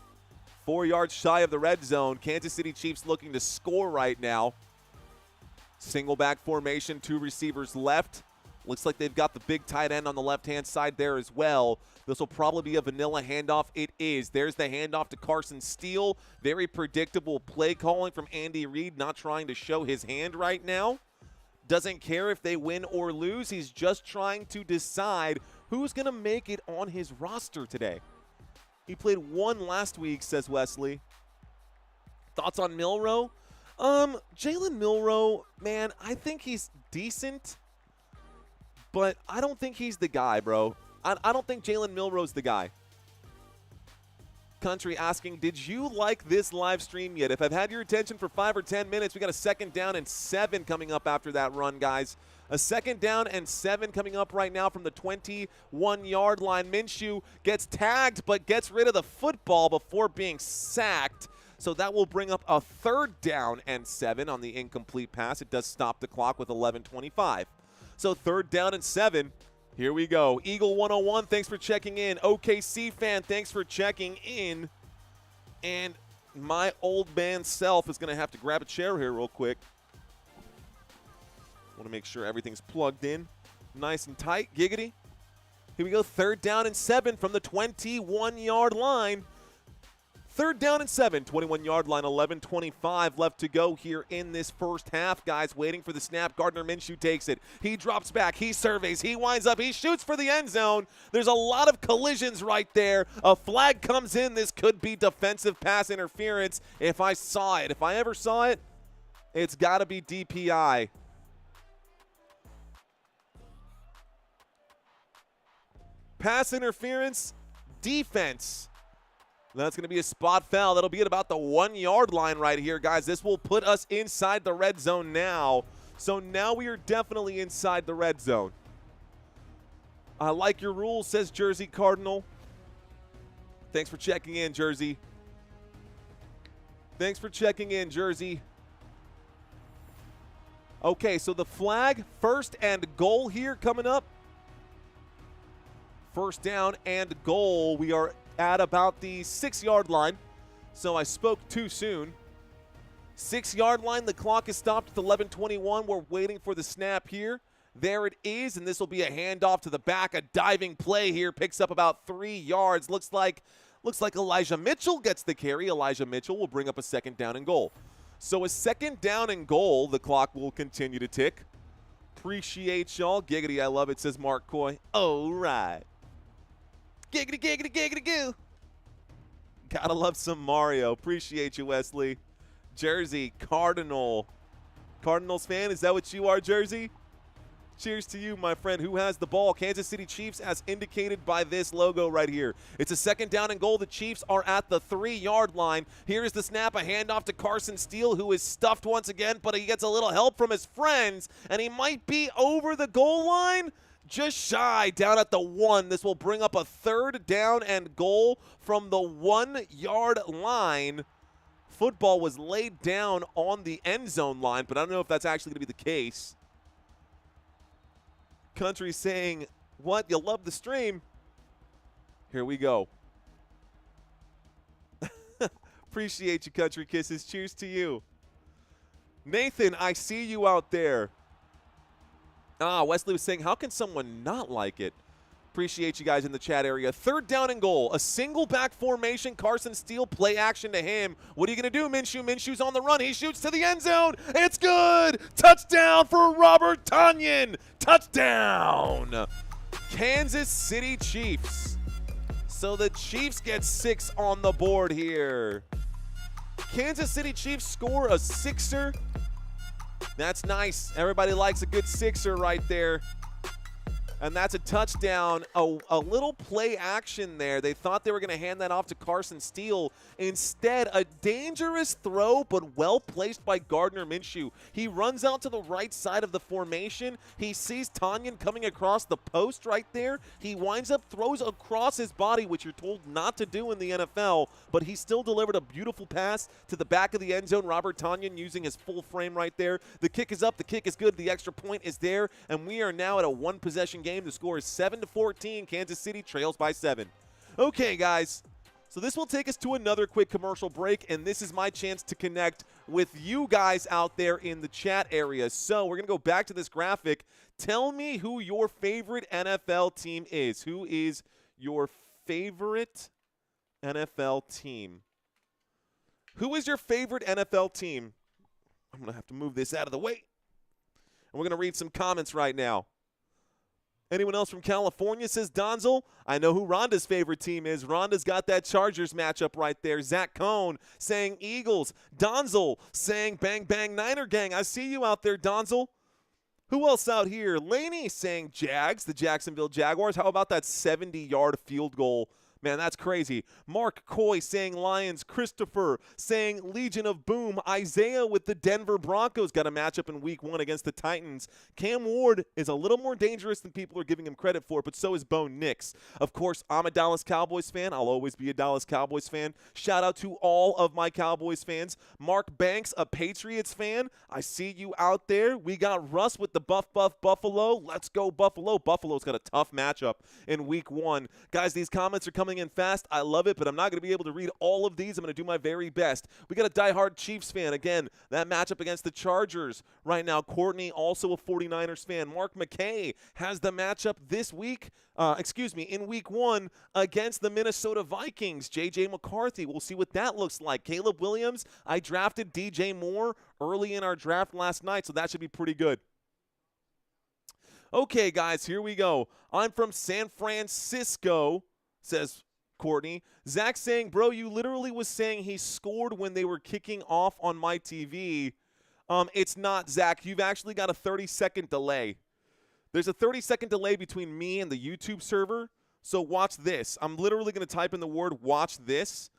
4 yards shy of the red zone. Kansas City Chiefs looking to score right now. Single back formation, 2 receivers left. Looks like they've got the big tight end on the left-hand side there as well. This will probably be a vanilla handoff. It is. There's the handoff to Carson Steele. Very predictable play calling from Andy Reid, not trying to show his hand right now. Doesn't care if they win or lose. He's just trying to decide who's going to make it on his roster today. He played 1 last week, says Wesley. Thoughts on Milroe? Jalen Milroe, man, I think he's decent, but I don't think he's the guy, bro. I don't think Jalen Milroe's the guy. Country asking, did you like this live stream yet? If I've had your attention for 5 or 10 minutes, we got a 2nd down and 7 coming up after that run, guys. A 2nd down and 7 coming up right now from the 21-yard line. Minshew gets tagged but gets rid of the football before being sacked. So that will bring up a 3rd down and 7 on the incomplete pass. It does stop the clock with 11:25. So 3rd down and 7. Here we go. Eagle 101, thanks for checking in. OKC fan, thanks for checking in. And my old man self is going to have to grab a chair here real quick. Want to make sure everything's plugged in nice and tight. Giggity. Here we go. 3rd down and 7 from the 21-yard line. 3rd down and 7, 21-yard line, 11:25 left to go here in this first half. Guys waiting for the snap. Gardner Minshew takes it. He drops back. He surveys. He winds up. He shoots for the end zone. There's a lot of collisions right there. A flag comes in. This could be defensive pass interference if I saw it. If I ever saw it, it's got to be DPI. Pass interference, defense. That's going to be a spot foul. That'll be at about the 1-yard line right here, guys. This will put us inside the red zone now. So now we are definitely inside the red zone. I like your rules, says Jersey Cardinal. Thanks for checking in, Jersey. Thanks for checking in, Jersey. Okay, so the flag, 1st and goal here coming up. 1st down and goal. We are at about the 6-yard line. So I spoke too soon. 6-yard line. The clock is stopped at 11:21. We're waiting for the snap here. There it is, and this will be a handoff to the back. A diving play here. Picks up about 3 yards. Looks like Elijah Mitchell gets the carry. Elijah Mitchell will bring up a 2nd down and goal. So a 2nd down and goal. The clock will continue to tick. Appreciate y'all. Giggity, I love it, says Mark Coy. All right. Giggity, giggity, giggity, goo. Gotta love some Mario. Appreciate you, Wesley. Jersey, Cardinal. Cardinals fan, is that what you are, Jersey? Cheers to you, my friend. Who has the ball? Kansas City Chiefs, as indicated by this logo right here. It's a 2nd down and goal. The Chiefs are at the 3-yard line. Here is the snap, a handoff to Carson Steele, who is stuffed once again, but he gets a little help from his friends, and he might be over the goal line. Just shy, down at the 1. This will bring up a 3rd down and goal from the 1-yard line. Football was laid down on the end zone line, but I don't know if that's actually going to be the case. Country saying, what? You love the stream? Here we go. Appreciate you, Country Kisses. Cheers to you. Nathan, I see you out there. Wesley was saying, how can someone not like it? Appreciate you guys in the chat area. 3rd down and goal. A single back formation. Carson Steele, play action to him. What are you going to do, Minshew? Minshew's on the run. He shoots to the end zone. It's good. Touchdown for Robert Tonyan. Touchdown. Kansas City Chiefs. So the Chiefs get 6 on the board here. Kansas City Chiefs score a 6er. That's nice. Everybody likes a good 6er right there. And that's a touchdown. A little play action there. They thought they were going to hand that off to Carson Steele. Instead, a dangerous throw, but well placed by Gardner Minshew. He runs out to the right side of the formation. He sees Tonyan coming across the post right there. He winds up, throws across his body, which you're told not to do in the NFL, but he still delivered a beautiful pass to the back of the end zone. Robert Tonyan using his full frame right there. The kick is up. The kick is good. The extra point is there, and we are now at a 1-possession game. The score is 7-14. Kansas City trails by 7. Okay, guys. So this will take us to another quick commercial break, and this is my chance to connect with you guys out there in the chat area. So we're going to go back to this graphic. Tell me who your favorite NFL team is. Who is your favorite NFL team? Who is your favorite NFL team? I'm going to have to move this out of the way. And we're going to read some comments right now. Anyone else from California, says Donzel? I know who Rhonda's favorite team is. Rhonda's got that Chargers matchup right there. Zach Cohn saying Eagles. Donzel saying bang, bang, Niner gang. I see you out there, Donzel. Who else out here? Laney saying Jags, the Jacksonville Jaguars. How about that 70-yard field goal? Man, that's crazy. Mark Coy saying Lions. Christopher saying Legion of Boom. Isaiah with the Denver Broncos got a matchup in week 1 against the Titans. Cam Ward is a little more dangerous than people are giving him credit for, but so is Bo Nix. Of course, I'm a Dallas Cowboys fan. I'll always be a Dallas Cowboys fan. Shout out to all of my Cowboys fans. Mark Banks, a Patriots fan. I see you out there. We got Russ with the Buff Buffalo. Let's go Buffalo. Buffalo's got a tough matchup in week 1. Guys, these comments are coming in fast. I love it, but I'm not going to be able to read all of these. I'm going to do my very best. We got a diehard Chiefs fan. Again, that matchup against the Chargers right now. Courtney, also a 49ers fan. Mark McKay has the matchup this week, in week 1 against the Minnesota Vikings. J.J. McCarthy. We'll see what that looks like. Caleb Williams, I drafted DJ Moore early in our draft last night, so that should be pretty good. Okay, guys, here we go. I'm from San Francisco, says Courtney. Zach saying, bro, you literally was saying he scored when they were kicking off on my TV. It's not, Zach. You've actually got a 30-second delay. There's a 30-second delay between me and the YouTube server. So watch this. I'm literally going to type in the word watch this,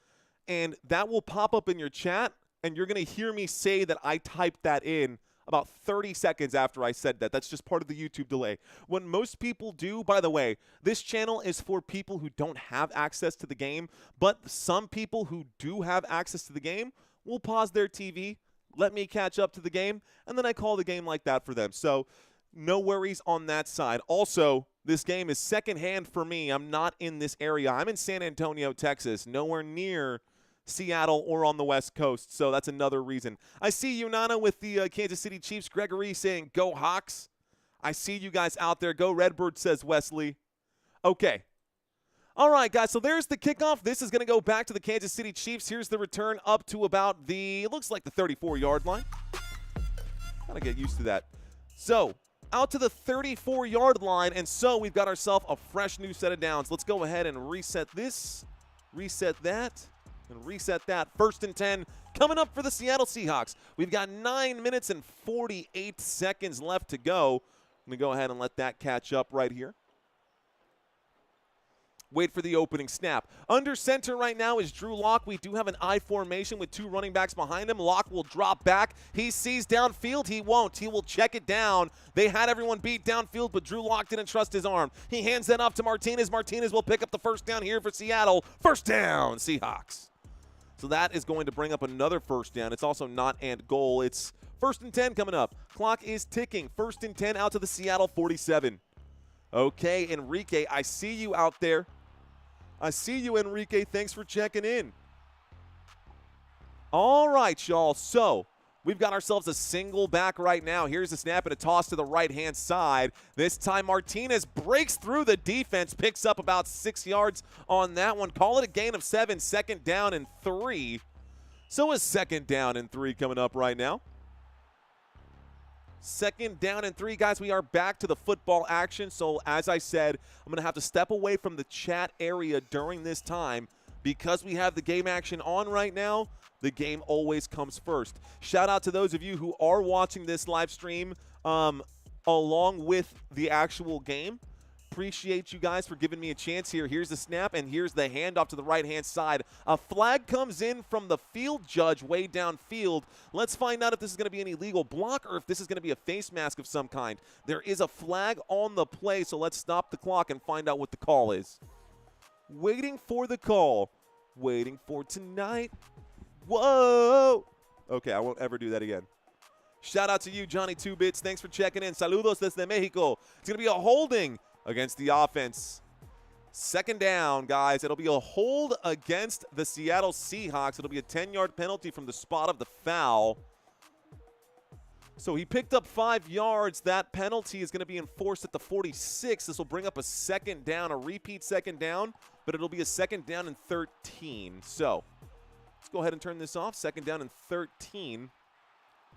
and that will pop up in your chat, and you're going to hear me say that I typed that in about 30 seconds after I said that. That's just part of the YouTube delay. What most people do, by the way, this channel is for people who don't have access to the game, but some people who do have access to the game will pause their TV, let me catch up to the game, and then I call the game like that for them. So no worries on that side. Also, this game is secondhand for me. I'm not in this area. I'm in San Antonio, Texas, nowhere near Seattle or on the West Coast, so that's another reason. I see you, Nana, with the Kansas City Chiefs. Gregory saying, go Hawks. I see you guys out there. Go Redbird, says Wesley. Okay. All right, guys, so there's the kickoff. This is going to go back to the Kansas City Chiefs. Here's the return up to about it looks like the 34-yard line. Gotta get used to that. So, out to the 34-yard line, and so we've got ourselves a fresh new set of downs. Let's go ahead and reset this, reset that, and reset that. 1st and 10 coming up for the Seattle Seahawks. We've got 9 minutes and 48 seconds left to go. I'm going to go ahead and let that catch up right here. Wait for the opening snap. Under center right now is Drew Lock. We do have an I formation with 2 running backs behind him. Lock will drop back. He sees downfield. He won't. He will check it down. They had everyone beat downfield, but Drew Lock didn't trust his arm. He hands that off to Martinez. Martinez will pick up the 1st down here for Seattle. 1st down, Seahawks. So that is going to bring up another 1st down. It's also not and goal. It's 1st and 10 coming up. Clock is ticking. 1st and 10 out to the Seattle 47. Okay, Enrique, I see you out there. I see you, Enrique. Thanks for checking in. All right, y'all. So we've got ourselves a single back right now. Here's a snap and a toss to the right-hand side. This time Martinez breaks through the defense, picks up about 6 yards on that one. Call it a gain of 7, 2nd down and 3. So a 2nd down and 3 coming up right now. 2nd down and 3, guys. We are back to the football action. So as I said, I'm going to have to step away from the chat area during this time because we have the game action on right now. The game always comes first. Shout out to those of you who are watching this live stream along with the actual game. Appreciate you guys for giving me a chance here. Here's the snap, and here's the handoff to the right-hand side. A flag comes in from the field judge way downfield. Let's find out if this is going to be an illegal block or if this is going to be a face mask of some kind. There is a flag on the play, so let's stop the clock and find out what the call is. Waiting for the call. Waiting for tonight. Whoa! Okay, I won't ever do that again. Shout out to you, Johnny 2 Bits. Thanks for checking in. Saludos desde Mexico. It's going to be a holding against the offense. 2nd down, guys. It'll be a hold against the Seattle Seahawks. It'll be a 10-yard penalty from the spot of the foul. So he picked up 5 yards. That penalty is going to be enforced at the 46. This will bring up a 2nd down, a repeat 2nd down, but it'll be a 2nd down and 13. So let's go ahead and turn this off. 2nd down and 13.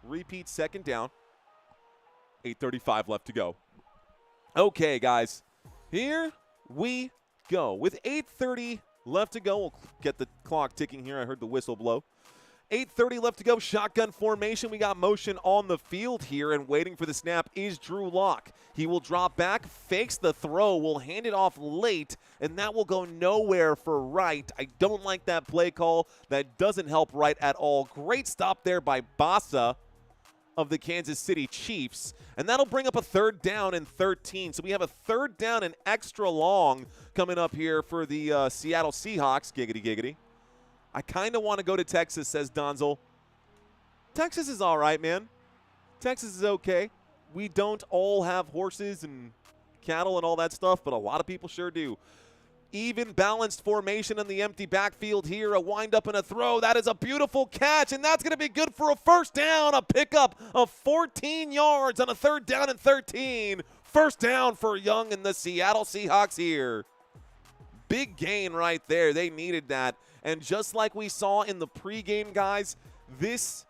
Repeat 2nd down. 8:35 left to go. Okay, guys. Here we go. With 8:30 left to go, we'll get the clock ticking here. I heard the whistle blow. 8:30 left to go, shotgun formation. We got motion on the field here, and waiting for the snap is Drew Lock. He will drop back, fakes the throw, will hand it off late, and that will go nowhere for Wright. I don't like that play call. That doesn't help Wright at all. Great stop there by Bassa of the Kansas City Chiefs, and that'll bring up a 3rd down and 13. So we have a 3rd down and extra long coming up here for the Seattle Seahawks. Giggity, giggity. I kind of want to go to Texas, says Donzel. Texas is all right, man. Texas is okay. We don't all have horses and cattle and all that stuff, but a lot of people sure do. Even balanced formation in the empty backfield here. A wind-up and a throw. That is a beautiful catch, and that's going to be good for a 1st down. A pickup of 14 yards on a 3rd down and 13. 1st down for Young and the Seattle Seahawks here. Big gain right there. They needed that. And just like we saw in the pregame, guys, this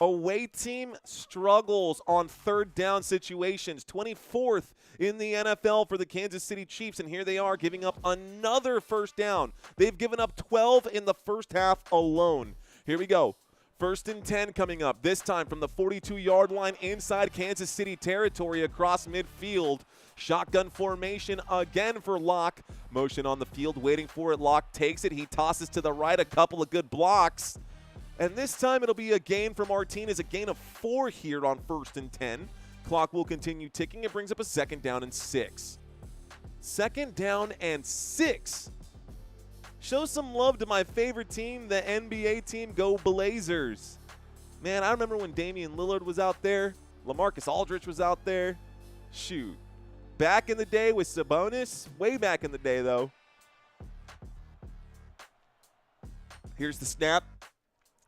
away team struggles on 3rd down situations. 24th in the NFL for the Kansas City Chiefs, and here they are giving up another 1st down. They've given up 12 in the first half alone. Here we go. 1st and 10 coming up, this time from the 42-yard line inside Kansas City territory across midfield. Shotgun formation again for Locke. Motion on the field, waiting for it. Locke takes it. He tosses to the right, a couple of good blocks. And this time it'll be a gain for Martinez, a gain of 4 here on 1st and 10. Clock will continue ticking. It brings up a 2nd down and 6. 2nd down and 6. Show some love to my favorite team, the NBA team. Go Blazers. Man, I remember when Damian Lillard was out there. LaMarcus Aldridge was out there. Shoot. Back in the day with Sabonis. Way back in the day, though. Here's the snap.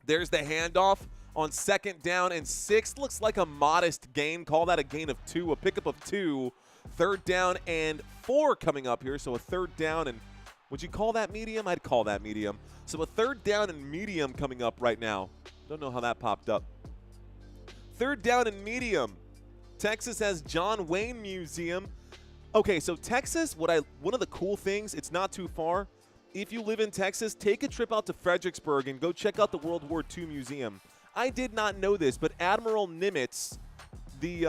There's the handoff on 2nd down and 6. Looks like a modest gain. Call that a gain of 2, a pickup of 2. 3rd down and 4 coming up here. So a 3rd down and, would you call that medium? I'd call that medium. So a 3rd down and medium coming up right now. Don't know how that popped up. 3rd down and medium. Texas has John Wayne Museum. Okay, so Texas, one of the cool things, it's not too far. If you live in Texas, take a trip out to Fredericksburg and go check out the World War II Museum. I did not know this, but Admiral Nimitz, the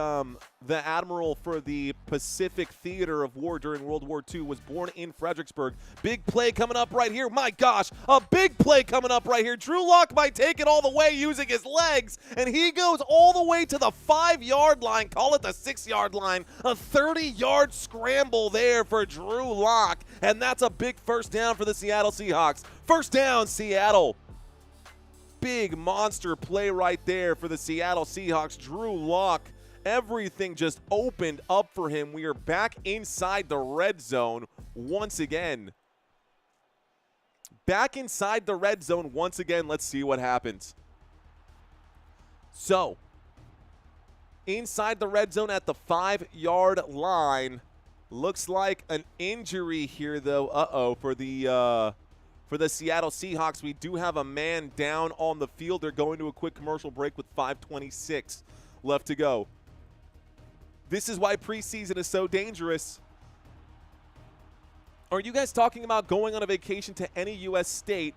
admiral for the Pacific Theater of War during World War II, was born in Fredericksburg. Big play coming up right here. My gosh, a big play coming up right here. Drew Lock might take it all the way using his legs, and he goes all the way to the 5-yard line. Call it the 6-yard line. A 30-yard scramble there for Drew Lock, and that's a big 1st down for the Seattle Seahawks. 1st down, Seattle. Big monster play right there for the Seattle Seahawks. Drew Lock, everything just opened up for him. We are back inside the red zone once again. Back inside the red zone once again. Let's see what happens. So, inside the red zone at the 5-yard line. Looks like an injury here, though. For the Seattle Seahawks, we do have a man down on the field. They're going to a quick commercial break with 5:26 left to go. This is why preseason is so dangerous. Are you guys talking about going on a vacation to any U.S. state?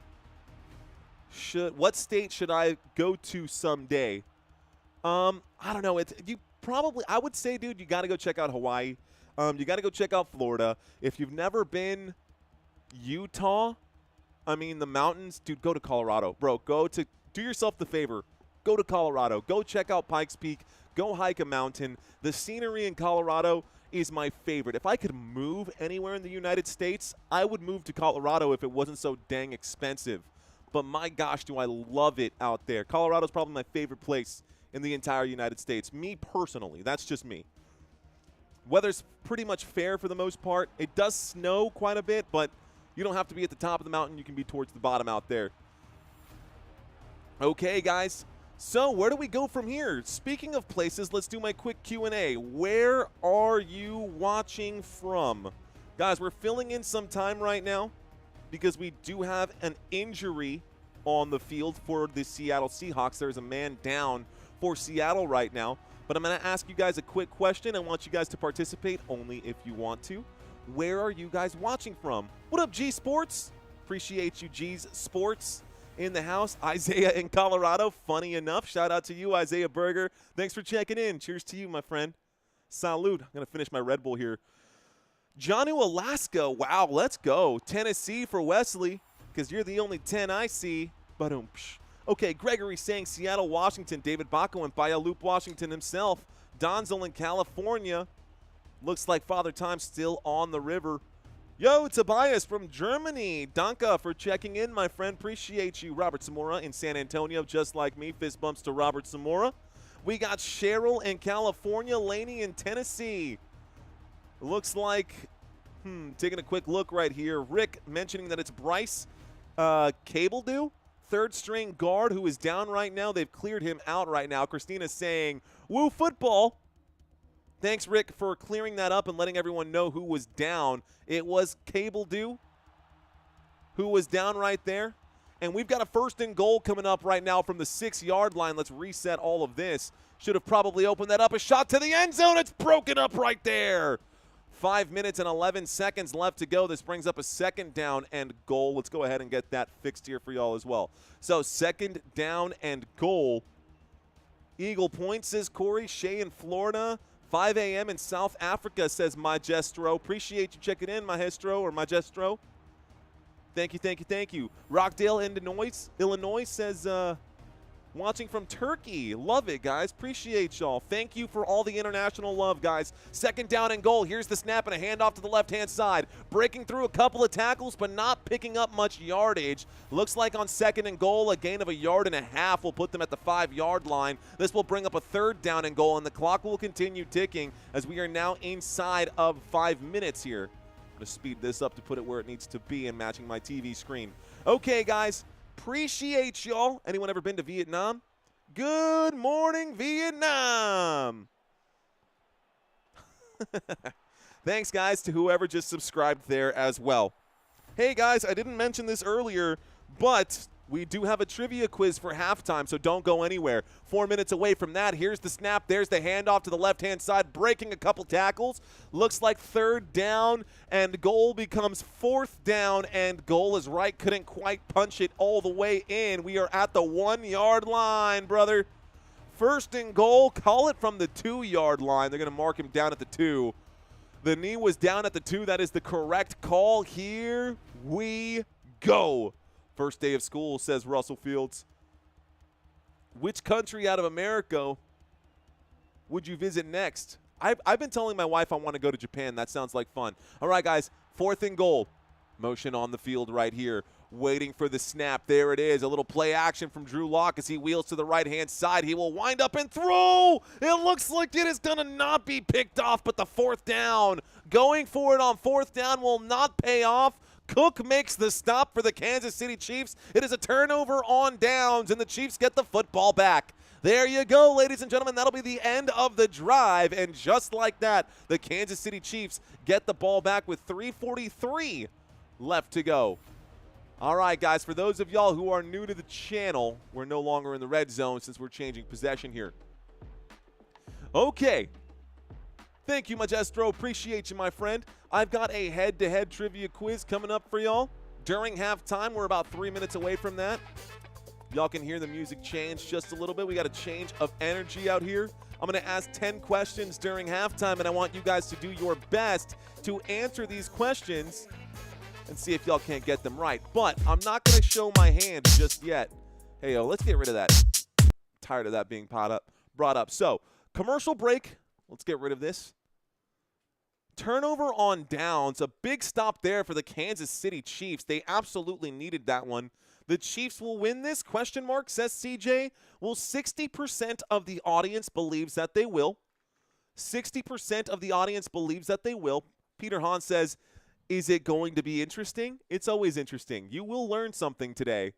What state should I go to someday? I don't know. I would say, dude, you got to go check out Hawaii. You got to go check out Florida. If you've never been Utah, the mountains, dude, go to Colorado. Bro, do yourself the favor. Go to Colorado. Go check out Pikes Peak. Go hike a mountain. The scenery in Colorado is my favorite. If I could move anywhere in the United States, I would move to Colorado if it wasn't so dang expensive. But my gosh, do I love it out there. Colorado's probably my favorite place in the entire United States. Me personally, that's just me. Weather's pretty much fair for the most part. It does snow quite a bit, but you don't have to be at the top of the mountain. You can be towards the bottom out there. Okay, guys. So where do we go from here? Speaking of places, let's do my quick Q&A. Where are you watching from? Guys, we're filling in some time right now because we do have an injury on the field for the Seattle Seahawks. There's a man down for Seattle right now. But I'm going to ask you guys a quick question. I want you guys to participate only if you want to. Where are you guys watching from? What up, G Sports? Appreciate you, G's Sports in the house. Isaiah in Colorado, funny enough. Shout out to you, Isaiah Berger. Thanks for checking in. Cheers to you, my friend. Salute. I'm going to finish my Red Bull here. Johnu, Alaska. Wow, let's go. Tennessee for Wesley, because you're the only 10 I see. Ba-dum. Okay, Gregory saying Seattle, Washington. David Bacco in Bayou Loop, Washington himself. Donzel in California. Looks like Father Time still on the river. Yo, Tobias from Germany. Danke for checking in, my friend. Appreciate you. Robert Zamora in San Antonio, just like me. Fist bumps to Robert Zamora. We got Cheryl in California. Laney in Tennessee. Looks like, taking a quick look right here. Rick mentioning that it's Bryce Cabledew, third string guard, who is down right now. They've cleared him out right now. Christina's saying, woo football. Thanks, Rick, for clearing that up and letting everyone know who was down. It was Cabledew who was down right there. And we've got a 1st and goal coming up right now from the 6-yard line. Let's reset all of this. Should have probably opened that up. A shot to the end zone. It's broken up right there. 5 minutes and 11 seconds left to go. This brings up a 2nd down and goal. Let's go ahead and get that fixed here for y'all as well. So 2nd down and goal. Eagle Point, says Corey. Shea in Florida. 5 a.m. in South Africa, says Magestro. Appreciate you checking in, Magestro or Magestro. Thank you, thank you, thank you. Rockdale, Illinois says, watching from Turkey. Love it, guys. Appreciate y'all. Thank you for all the international love, guys. 2nd down and goal. Here's the snap and a handoff to the left-hand side. Breaking through a couple of tackles, but not picking up much yardage. Looks like on 2nd and goal, a gain of 1.5 yards will put them at the 5-yard line. This will bring up a 3rd down and goal, and the clock will continue ticking as we are now inside of 5 minutes here. I'm going to speed this up to put it where it needs to be and matching my TV screen. Okay, guys. Appreciate y'all. Anyone ever been to Vietnam? Good morning, Vietnam. Thanks, guys, to whoever just subscribed there as well. Hey, guys, I didn't mention this earlier, but we do have a trivia quiz for halftime, so don't go anywhere. 4 minutes away from that. Here's the snap. There's the handoff to the left-hand side, breaking a couple tackles. Looks like 3rd down and goal becomes 4th down and goal is right. Couldn't quite punch it all the way in. We are at the 1-yard line, brother. 1st and goal. Call it from the 2-yard line. They're going to mark him down at the 2. The knee was down at the 2. That is the correct call. Here we go. First day of school, says Russell Fields. Which country out of America would you visit next? I've been telling my wife I want to go to Japan. That sounds like fun. All right, guys, 4th and goal. Motion on the field right here. Waiting for the snap. There it is. A little play action from Drew Lock as he wheels to the right-hand side. He will wind up and throw. It looks like it is going to not be picked off, but the 4th down. Going for it on 4th down will not pay off. Cook makes the stop for the Kansas City Chiefs. It is a turnover on downs, and the Chiefs get the football back. There you go, ladies and gentlemen. That'll be the end of the drive, and just like that, the Kansas City Chiefs get the ball back with 3:43 left to go. All right, guys, for those of y'all who are new to the channel, we're no longer in the red zone since we're changing possession here. Okay. Thank you, Magestro. Appreciate you, my friend. I've got a head-to-head trivia quiz coming up for y'all during halftime. We're about 3 minutes away from that. Y'all can hear the music change just a little bit. We got a change of energy out here. I'm going to ask 10 questions during halftime, and I want you guys to do your best to answer these questions and see if y'all can't get them right. But I'm not going to show my hand just yet. Hey, yo, let's get rid of that. Tired of that being brought up. So, commercial break. Let's get rid of this. Turnover on downs. A big stop there for the Kansas City Chiefs. They absolutely needed that one. The Chiefs will win this? Question mark, says CJ. Well, 60% of the audience believes that they will. 60% of the audience believes that they will. Peter Hahn says, is it going to be interesting? It's always interesting. You will learn something today.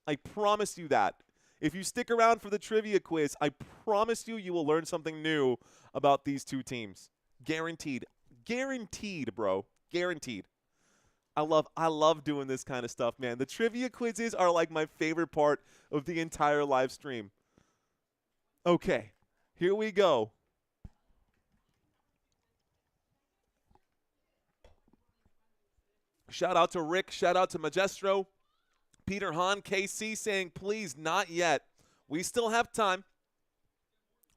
I promise you that. If you stick around for the trivia quiz, I promise you, you will learn something new about these two teams. Guaranteed. Guaranteed, bro. Guaranteed. I love doing this kind of stuff, man. The trivia quizzes are like my favorite part of the entire live stream. Okay. Here we go. Shout out to Rick. Shout out to Magestro. Peter Hahn, KC saying, please, not yet. We still have time.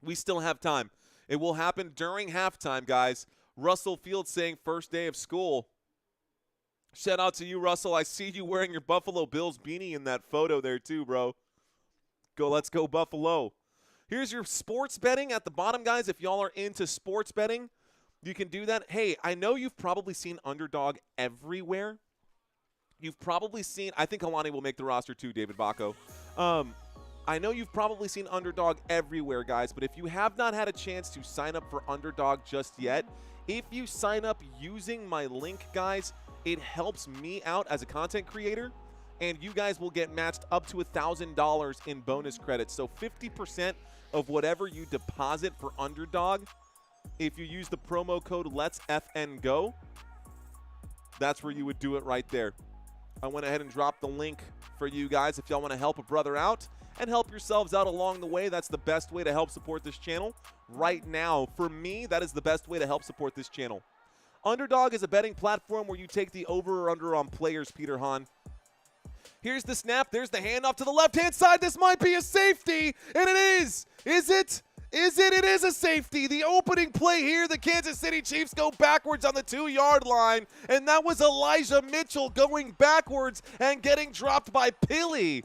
We still have time. It will happen during halftime, guys. Russell Field saying, first day of school. Shout out to you, Russell. I see you wearing your Buffalo Bills beanie in that photo there too, bro. Let's go Buffalo. Here's your sports betting at the bottom, guys. If y'all are into sports betting, you can do that. Hey, I know you've probably seen Underdog everywhere. You've probably seen, I think Kalani will make the roster too, David Bacco. I know you've probably seen Underdog everywhere, guys, but if you have not had a chance to sign up for Underdog just yet, if you sign up using my link, guys, it helps me out as a content creator, and you guys will get matched up to $1,000 in bonus credits. So 50% of whatever you deposit for Underdog, if you use the promo code LetsFNGO, that's where you would do it right there. I went ahead and dropped the link for you guys if y'all want to help a brother out and help yourselves out along the way. That's the best way to help support this channel. Right now, for me, that is the best way to help support this channel. Underdog is a betting platform where you take the over or under on players, Peter Hahn. Here's the snap. There's the handoff to the left-hand side. This might be a safety, and it is. Is it? Is it? It is a safety. The opening play here, the Kansas City Chiefs go backwards on the 2-yard line, and that was Elijah Mitchell going backwards and getting dropped by Pilly.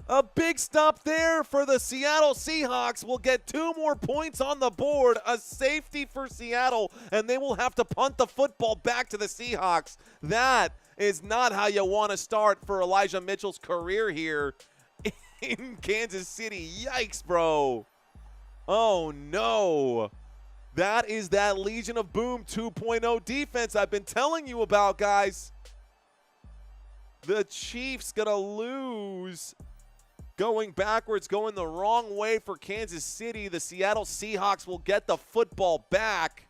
A big stop there for the Seattle Seahawks. Will get 2 more points on the board, a safety for Seattle, and they will have to punt the football back to the Seahawks. That is not how you want to start for Elijah Mitchell's career here in Kansas City. Yikes, bro. Oh, no. That is that Legion of Boom 2.0 defense I've been telling you about, guys. The Chiefs going to lose. Going backwards, going the wrong way for Kansas City. The Seattle Seahawks will get the football back.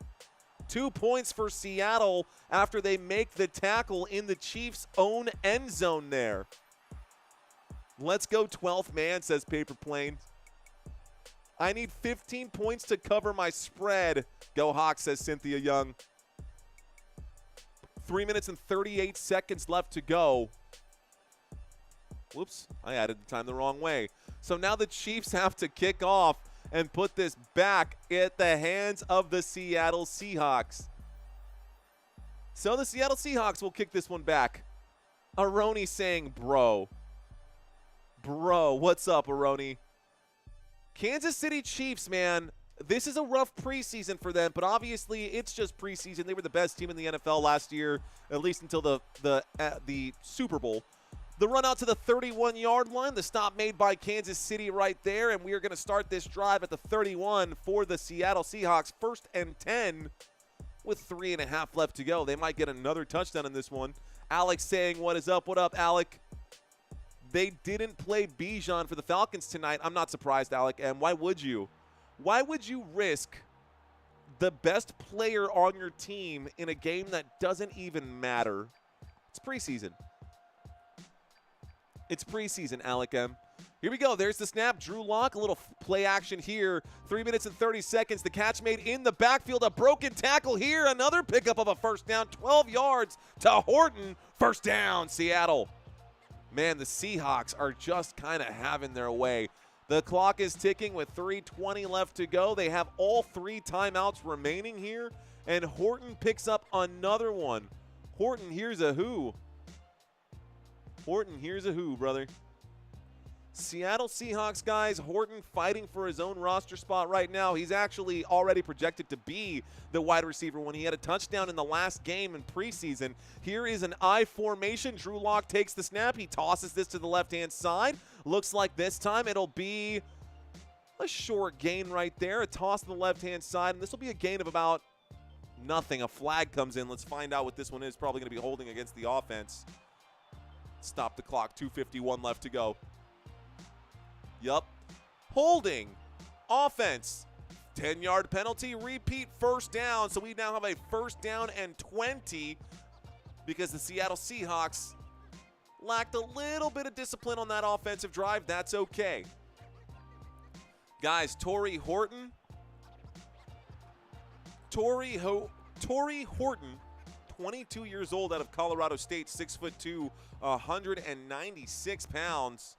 2 points for Seattle after they make the tackle in the Chiefs' own end zone there. Let's go 12th man, says Paper Plane. I need 15 points to cover my spread. Go Hawks, says Cynthia Young. 3 minutes and 38 seconds left to go. Whoops, I added the time the wrong way. So now the Chiefs have to kick off and put this back at the hands of the Seattle Seahawks. So the Seattle Seahawks will kick this one back. Aroni saying, bro. Bro, what's up, Aroni? Kansas City Chiefs, man, this is a rough preseason for them, but obviously it's just preseason. They were the best team in the NFL last year, at least until the Super Bowl. The run out to the 31-yard line, the stop made by Kansas City right there, and we are going to start this drive at the 31 for the Seattle Seahawks. 1st and 10 with 3.5 left to go. They might get another touchdown in this one. Alex saying, what is up? What up, Alec? They didn't play Bijan for the Falcons tonight. I'm not surprised, Alec, and why would you? Why would you risk the best player on your team in a game that doesn't even matter? It's preseason. It's preseason, Alec M. Here we go. There's the snap. Drew Lock, a little play action here. 3 minutes and 30 seconds. The catch made in the backfield. A broken tackle here. Another pickup of a first down. 12 yards to Horton. First down, Seattle. Man, the Seahawks are just kind of having their way. The clock is ticking with 3:20 left to go. They have all 3 timeouts remaining here, and Horton picks up another one. Horton, here's a who. Horton, here's a who, brother. Seattle Seahawks, guys. Horton fighting for his own roster spot right now. He's actually already projected to be the wide receiver when he had a touchdown in the last game in preseason. Here is an I formation. Drew Lock takes the snap. He tosses this to the left-hand side. Looks like this time it'll be a short gain right there. A toss to the left-hand side, and this will be a gain of about nothing. A flag comes in. Let's find out what this one is. Probably going to be holding against the offense. Stop the clock. 2:51 left to go. Yup. Holding. Offense. 10-yard penalty. Repeat first down. So we now have a 1st down and 20 because the Seattle Seahawks lacked a little bit of discipline on that offensive drive. That's okay. Guys, Torrey Horton. Torrey Horton, 22 years old, out of Colorado State, 6'2", 196 pounds.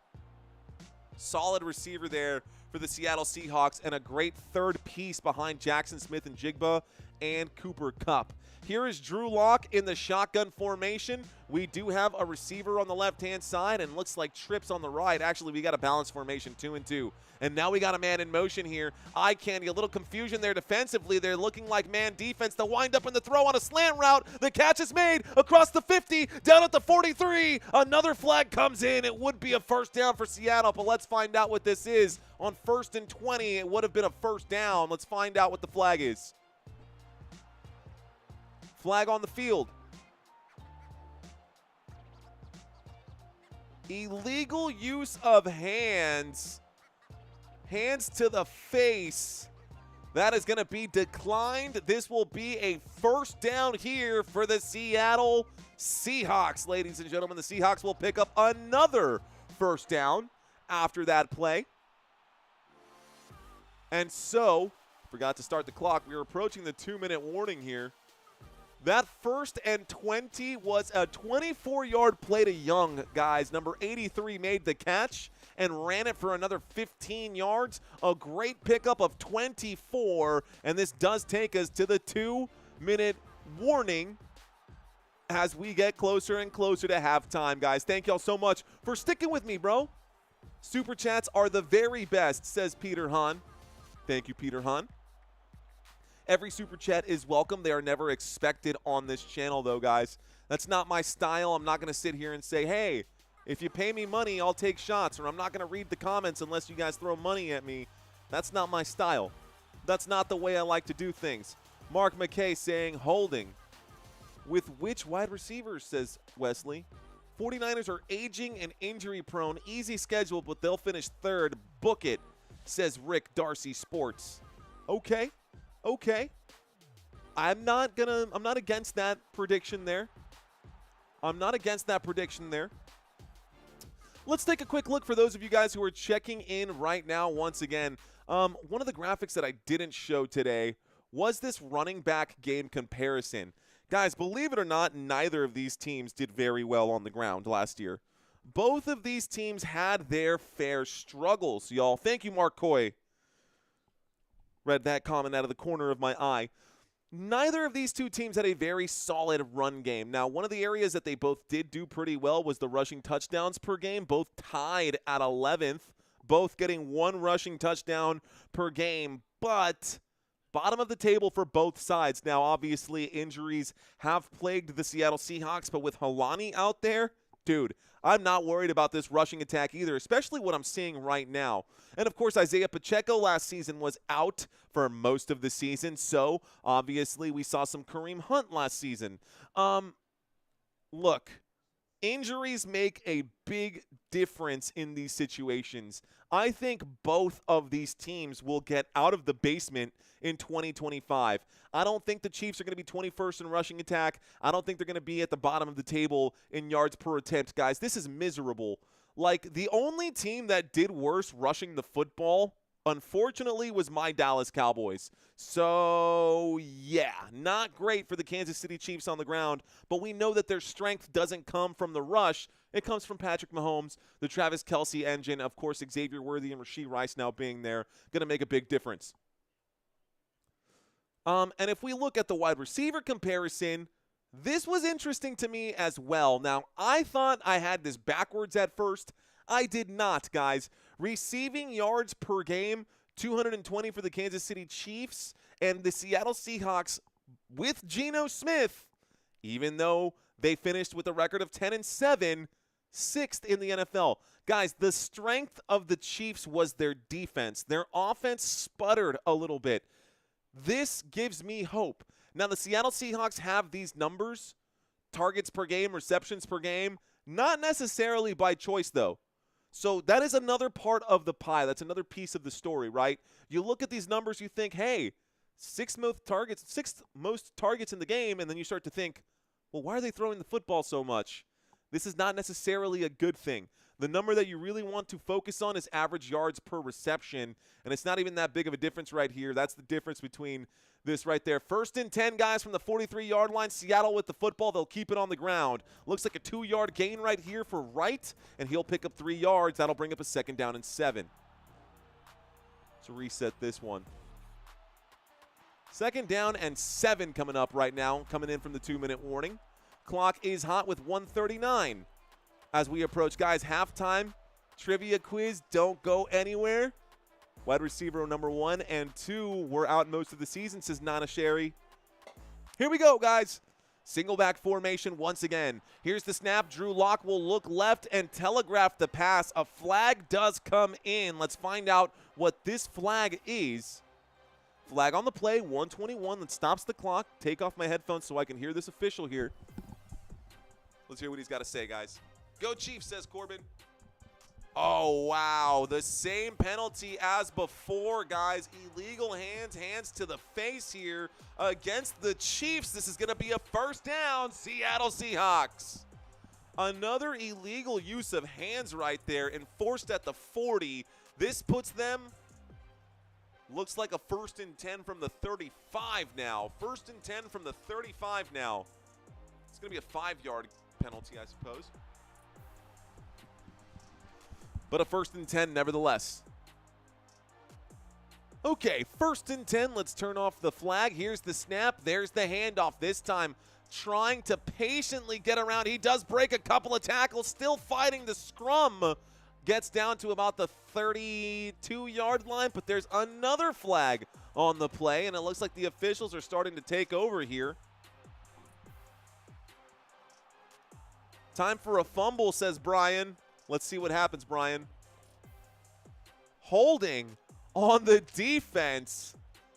Solid receiver there for the Seattle Seahawks, and a great third piece behind Jackson Smith and Jigba and Cooper Kupp. Here is Drew Lock in the shotgun formation. We do have a receiver on the left-hand side, and looks like trips on the right. Actually, we got a balanced formation, 2 and 2. And now we got a man in motion here. Eye candy, a little confusion there defensively. They're looking like man defense. The wind up and the throw on a slant route. The catch is made across the 50, down at the 43. Another flag comes in. It would be a first down for Seattle, but let's find out what this is. On 1st and 20, it would have been a first down. Let's find out what the flag is. Flag on the field. Illegal use of hands. Hands to the face. That is going to be declined. This will be a first down here for the Seattle Seahawks. Ladies and gentlemen, the Seahawks will pick up another first down after that play. And so, forgot to start the clock. We are approaching the 2-minute warning here. That 1st and 20 was a 24-yard play to Young, guys. Number 83 made the catch and ran it for another 15 yards. A great pickup of 24, and this does take us to the 2-minute warning as we get closer and closer to halftime, guys. Thank y'all so much for sticking with me, bro. Super chats are the very best, says Peter Hahn. Thank you, Peter Hahn. Every super chat is welcome. They are never expected on this channel, though, guys. That's not my style. I'm not going to sit here and say, hey, if you pay me money, I'll take shots, or I'm not going to read the comments unless you guys throw money at me. That's not my style. That's not the way I like to do things. Mark McKay saying holding. With which wide receivers, says Wesley. 49ers are aging and injury prone. Easy schedule, but they'll finish 3rd. Book it, says Rick Darcy Sports. Okay. Okay. I'm not against that prediction there. I'm not against that prediction there. Let's take a quick look for those of you guys who are checking in right now once again. One of the graphics that I didn't show today was this running back game comparison. Guys, believe it or not, neither of these teams did very well on the ground last year. Both of these teams had their fair struggles, y'all. Thank you, Mark Coy. Read that comment out of the corner of my eye. Neither of these two teams had a very solid run game. Now, one of the areas that they both did do pretty well was the rushing touchdowns per game, both tied at 11th, both getting 1 rushing touchdown per game, but bottom of the table for both sides. Now, obviously, injuries have plagued the Seattle Seahawks, but with Halani out there, dude, I'm not worried about this rushing attack either, especially what I'm seeing right now. And, of course, Isaiah Pacheco last season was out for most of the season, so obviously we saw some Kareem Hunt last season. Look, injuries make a big difference in these situations. I think both of these teams will get out of the basement in 2025. I don't think the Chiefs are going to be 21st in rushing attack. I don't think they're going to be at the bottom of the table in yards per attempt. Guys, this is miserable. Like, the only team that did worse rushing the football, unfortunately, was my Dallas Cowboys. So, yeah, not great for the Kansas City Chiefs on the ground, but we know that their strength doesn't come from the rush. It comes from Patrick Mahomes, the Travis Kelce engine, of course, Xavier Worthy and Rashee Rice now being there, going to make a big difference. And if we look at the wide receiver comparison, this was interesting to me as well. Now, I thought I had this backwards at first. I did not, guys. Receiving yards per game, 220 for the Kansas City Chiefs, and the Seattle Seahawks with Geno Smith, even though they finished with a record of 10-7, 6th in the NFL. Guys, the strength of the Chiefs was their defense. Their offense sputtered a little bit. This gives me hope. Now, the Seattle Seahawks have these numbers, targets per game, receptions per game, not necessarily by choice, though. So that is another part of the pie. That's another piece of the story, right? You look at these numbers, you think, hey, sixth most targets in the game, and then you start to think, well, why are they throwing the football so much? this is not necessarily a good thing. The number that you really want to focus on is average yards per reception, and it's not even that big of a difference right here. That's the difference between this right there. 1st and 10, guys, from the 43-yard line. Seattle with the football. They'll keep it on the ground. Looks like a 2-yard gain right here for Wright, and he'll pick up 3 yards. That'll bring up a 2nd down and 7. Let's reset this one. 2nd down and 7 coming up right now, coming in from the 2-minute warning. Clock is hot with 1:39 as we approach. Guys, halftime trivia quiz. Don't go anywhere. Wide receiver number 1 and 2 were out most of the season, says Nana Sherry. Here we go, guys. Single back formation once again. Here's the snap. Drew Lock will look left and telegraph the pass. A flag does come in. Let's find out what this flag is. Flag on the play, 1:21. That stops the clock. Take off my headphones so I can hear this official here. Let's hear what he's got to say, guys. Go Chiefs, says Corbin. Oh, wow. The same penalty as before, guys. Illegal hands to the face here against the Chiefs. This is going to be a 1st down, Seattle Seahawks. Another illegal use of hands right there, enforced at the 40. This puts them, looks like a 1st and 10 from the 35 now. 1st and 10 from the 35 now. It's going to be a 5-yard penalty, I suppose. But a 1st and 10 nevertheless. Okay, 1st and 10. Let's turn off the flag. Here's the snap. There's the handoff. This time trying to patiently get around. He does break a couple of tackles. Still fighting the scrum. Gets down to about the 32-yard line. But there's another flag on the play. And it looks like the officials are starting to take over here. Time for a fumble, says Brian. Let's see what happens, Brian. Holding on the defense.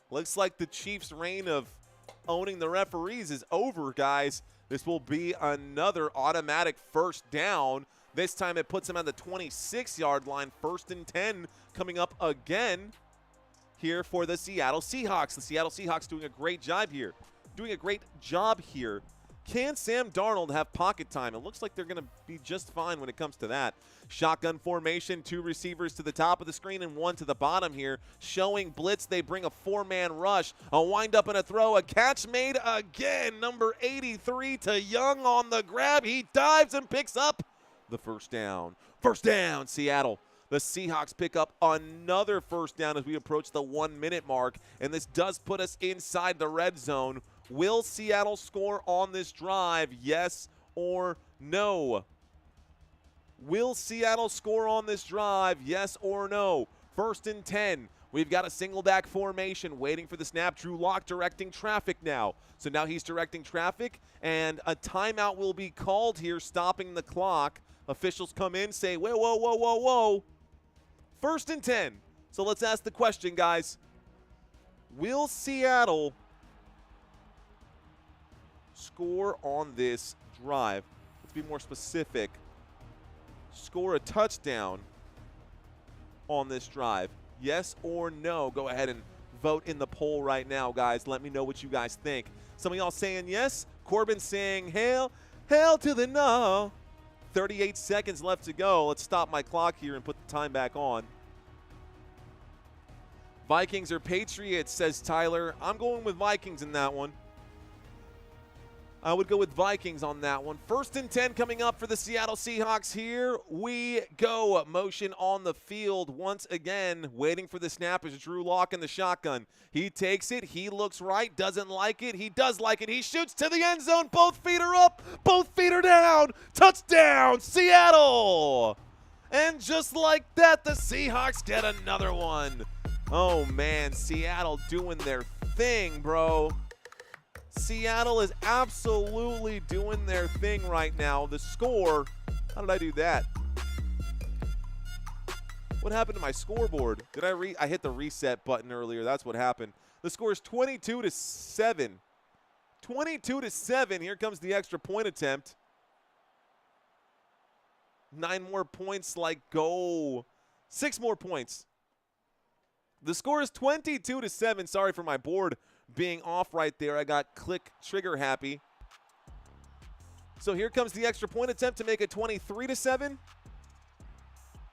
Looks like the Chiefs' reign of owning the referees is over, guys. This will be another automatic 1st down. This time it puts him on the 26-yard line. 1st and 10 coming up again here for the Seattle Seahawks. The Seattle Seahawks doing a great job here. Can Sam Darnold have pocket time? It looks like they're going to be just fine when it comes to that. Shotgun formation, 2 receivers to the top of the screen and 1 to the bottom here. Showing blitz, they bring a 4-man rush. A wind-up and a throw. A catch made again. Number 83 to Young on the grab. He dives and picks up the 1st down. 1st down, Seattle. The Seahawks pick up another 1st down as we approach the 1-minute mark. And this does put us inside the red zone. Will Seattle score on this drive, yes or no? Will Seattle score on this drive, yes or no? 1st and 10. We've got a single back formation waiting for the snap. Drew Lock directing traffic now. So now he's directing traffic, and a timeout will be called here, stopping the clock. Officials come in, say, whoa, whoa, whoa, whoa, whoa. 1st and 10. So let's ask the question, guys. Will Seattle score on this drive? Let's be more specific. Score a touchdown on this drive, yes or no? Go ahead and vote in the poll right now, guys. Let me know what you guys think. Some of y'all saying yes. Corbin saying hell to the no. 38 seconds left to go. Let's stop my clock here and put the time back on. Vikings or Patriots, says Tyler. I'm going with Vikings in that one. I would go with Vikings on that one. 1st and 10 coming up for the Seattle Seahawks. Here we go. Motion on the field once again. Waiting for the snap is Drew Lock in the shotgun. He takes it. He looks right. Doesn't like it. He does like it. He shoots to the end zone. Both feet are up. Both feet are down. Touchdown, Seattle. And just like that, the Seahawks get another one. Oh, man. Seattle doing their thing, bro. Seattle is absolutely doing their thing right now. The score, how did I do that? What happened to my scoreboard? Did I hit the reset button earlier? That's what happened. The score is 22-7. 22-7. Here comes the extra point attempt. 9 more points, like go. 6 more points. The score is 22-7. Sorry for my board being off right there. I got click trigger happy. So here comes the extra point attempt to make it 23-7.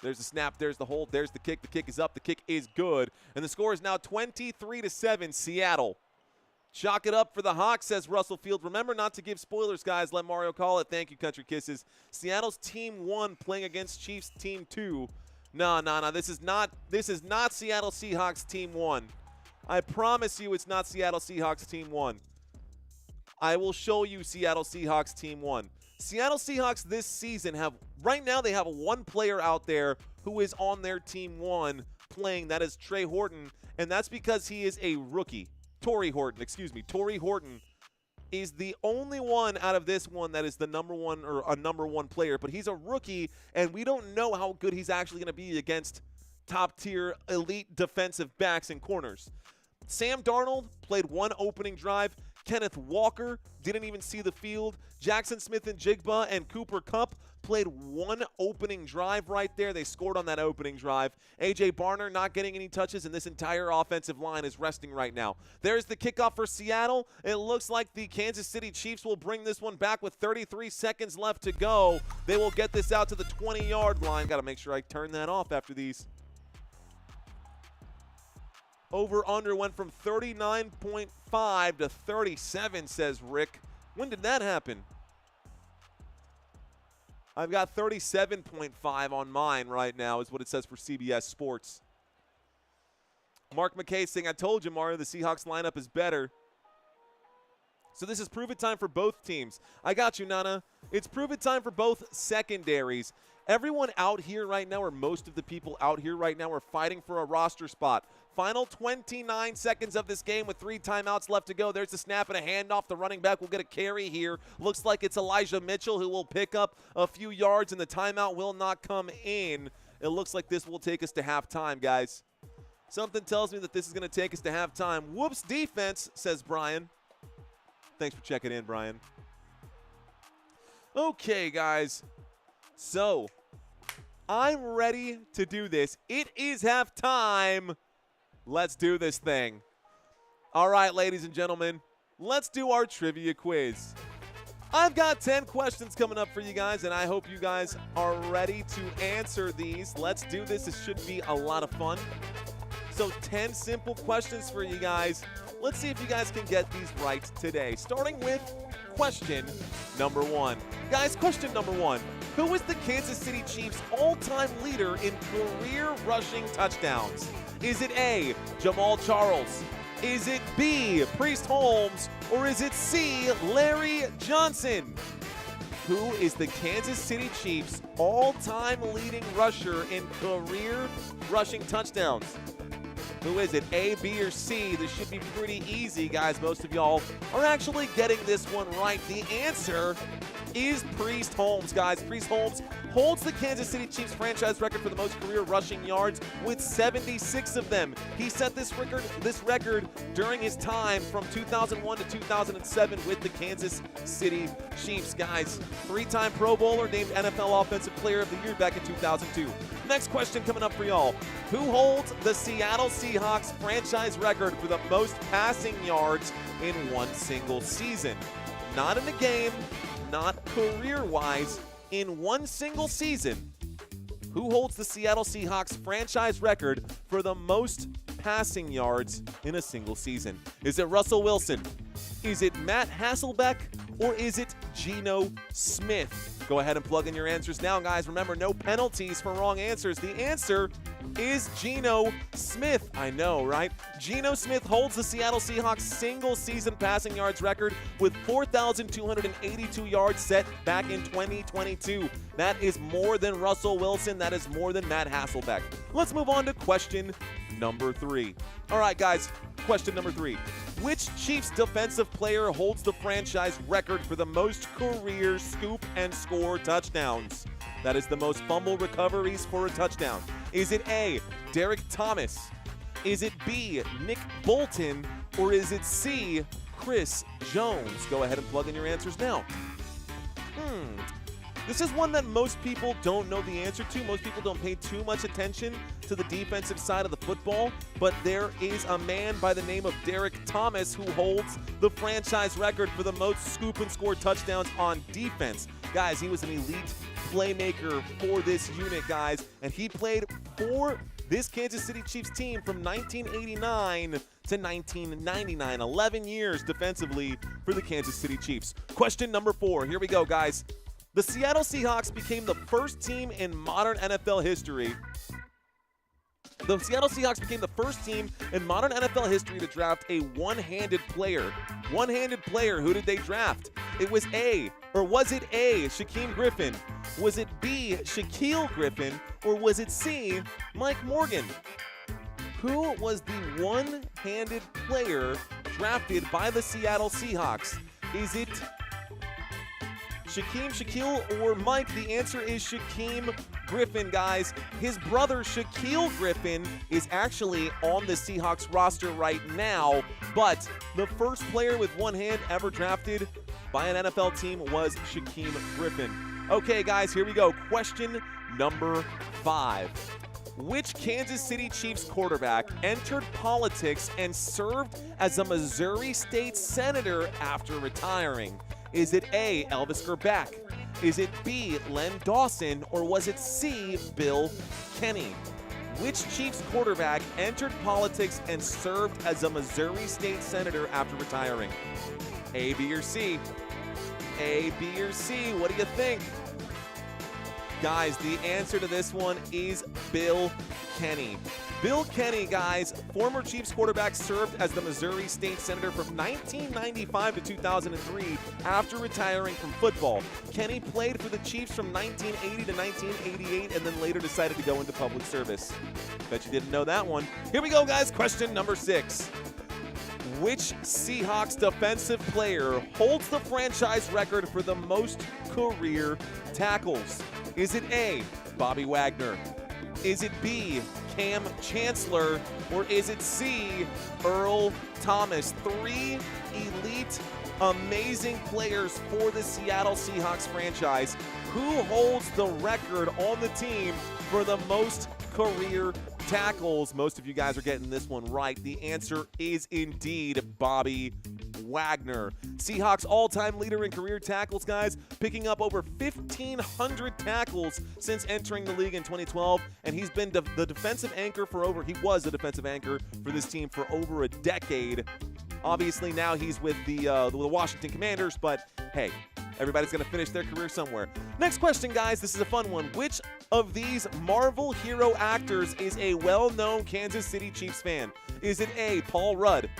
There's the snap, there's the hold, there's the kick. The kick is up, the kick is good. And the score is now 23-7, Seattle. Chalk it up for the Hawks, says Russell Field. Remember not to give spoilers, guys. Let Mario call it. Thank you, Country Kisses. Seattle's Team 1 playing against Chiefs Team 2. No. This is not Seattle Seahawks Team 1. I promise you it's not Seattle Seahawks Team 1. I will show you Seattle Seahawks Team 1. Seattle Seahawks this season right now they have one player out there who is on their Team 1 playing. That is Trey Horton, and that's because he is a rookie. Torrey Horton is the only one out of this one that is the number one player, but he's a rookie, and we don't know how good he's actually going to be against top-tier elite defensive backs and corners. Sam Darnold played one opening drive. Kenneth Walker didn't even see the field. Jackson Smith-Njigba and Cooper Kupp played one opening drive right there. They scored on that opening drive. A.J. Barner not getting any touches, and this entire offensive line is resting right now. There's the kickoff for Seattle. It looks like the Kansas City Chiefs will bring this one back with 33 seconds left to go. They will get this out to the 20-yard line. Got to make sure I turn that off after these. Over-under went from 39.5 to 37, says Rick. When did that happen? I've got 37.5 on mine right now is what it says for CBS Sports. Mark McKay saying, I told you, Mario, the Seahawks lineup is better. So this is prove-it time for both teams. I got you, Nana. It's prove-it time for both secondaries. Everyone out here right now, or most of the people out here right now, are fighting for a roster spot. Final 29 seconds of this game with 3 timeouts left to go. There's a snap and a handoff. The running back will get a carry here. Looks like it's Elijah Mitchell who will pick up a few yards, and the timeout will not come in. It looks like this will take us to halftime, guys. Something tells me that this is going to take us to halftime. Whoops, defense, says Brian. Thanks for checking in, Brian. Okay, guys. So, I'm ready to do this. It is halftime. Let's do this thing. All right, ladies and gentlemen, let's do our trivia quiz. I've got 10 questions coming up for you guys, and I hope you guys are ready to answer these. Let's do this. It should be a lot of fun. So 10 simple questions for you guys. Let's see if you guys can get these right today. Starting with question number 1. Guys, question number 1. Who is the Kansas City Chiefs' all-time leader in career rushing touchdowns? Is it A, Jamal Charles? Is it B, Priest Holmes? Or is it C, Larry Johnson? Who is the Kansas City Chiefs' all-time leading rusher in career rushing touchdowns? Who is it, A, B, or C? This should be pretty easy, guys. Most of y'all are actually getting this one right. The answer is Priest Holmes, guys. Priest Holmes holds the Kansas City Chiefs franchise record for the most career rushing yards with 76 of them. He set this record during his time from 2001 to 2007 with the Kansas City Chiefs, guys. 3-time Pro Bowler, named NFL Offensive Player of the Year back in 2002. Next question coming up for y'all. Who holds the Seattle Seahawks franchise record for the most passing yards in one single season? Not in a game, not career-wise, in one single season. Who holds the Seattle Seahawks franchise record for the most passing yards in a single season? Is it Russell Wilson? Is it Matt Hasselbeck? Or is it Geno Smith? Go ahead and plug in your answers now, guys. Remember, no penalties for wrong answers. The answer is Geno Smith. I know, right? Geno Smith holds the Seattle Seahawks single-season passing yards record with 4,282 yards set back in 2022. That is more than Russell Wilson. That is more than Matt Hasselbeck. Let's move on to question number 3. All right, guys, question number 3. Which Chiefs defensive player holds the franchise record for the most career scoop and score touchdowns? That is the most fumble recoveries for a touchdown. Is it A, Derek Thomas? Is it B, Nick Bolton? Or is it C, Chris Jones? Go ahead and plug in your answers now. This is one that most people don't know the answer to. Most people don't pay too much attention to the defensive side of the football, but there is a man by the name of Derek Thomas who holds the franchise record for the most scoop and score touchdowns on defense. Guys, he was an elite playmaker for this unit, guys, and he played for this Kansas City Chiefs team from 1989 to 1999. 11 years defensively for the Kansas City Chiefs. Question number 4. Here we go, guys. The Seattle Seahawks became the first team in modern NFL history. The Seattle Seahawks became the first team in modern NFL history to draft a one-handed player. One-handed player. Who did they draft? It was was it A, Shaquem Griffin? Was it B, Shaquille Griffin? Or was it C, Mike Morgan? Who was the one-handed player drafted by the Seattle Seahawks? Is it Shaquem, Shaquille, or Mike? The answer is Shaquem Griffin, guys. His brother, Shaquille Griffin, is actually on the Seahawks roster right now, but the first player with one hand ever drafted by an NFL team was Shaquem Griffin. Okay, guys, here we go. Question number 5. Which Kansas City Chiefs quarterback entered politics and served as a Missouri State Senator after retiring? Is it A, Elvis Grbac? Is it B, Len Dawson? Or was it C, Bill Kenny? Which Chiefs quarterback entered politics and served as a Missouri State Senator after retiring? A, B, or C? A, B, or C? What do you think? Guys, the answer to this one is Bill Kenny. Bill Kenny, guys, former Chiefs quarterback, served as the Missouri State Senator from 1995 to 2003 after retiring from football. Kenny played for the Chiefs from 1980 to 1988 and then later decided to go into public service. Bet you didn't know that one. Here we go, guys. Question number 6. Which Seahawks defensive player holds the franchise record for the most career tackles? Is it A, Bobby Wagner? Is it B, Cam Chancellor? Or is it C, Earl Thomas? 3 elite, amazing players for the Seattle Seahawks franchise. Who holds the record on the team for the most career tackles? Most of you guys are getting this one right. The answer is indeed Bobby Wagner. Seahawks all-time leader in career tackles, guys, picking up over 1,500 tackles since entering the league in 2012, and he's been the defensive anchor he was the defensive anchor for this team for over a decade. Obviously, now he's with the Washington Commanders, but hey, everybody's going to finish their career somewhere. Next question, guys. This is a fun one. Which of these Marvel hero actors is a well-known Kansas City Chiefs fan? Is it A, Paul Rudd?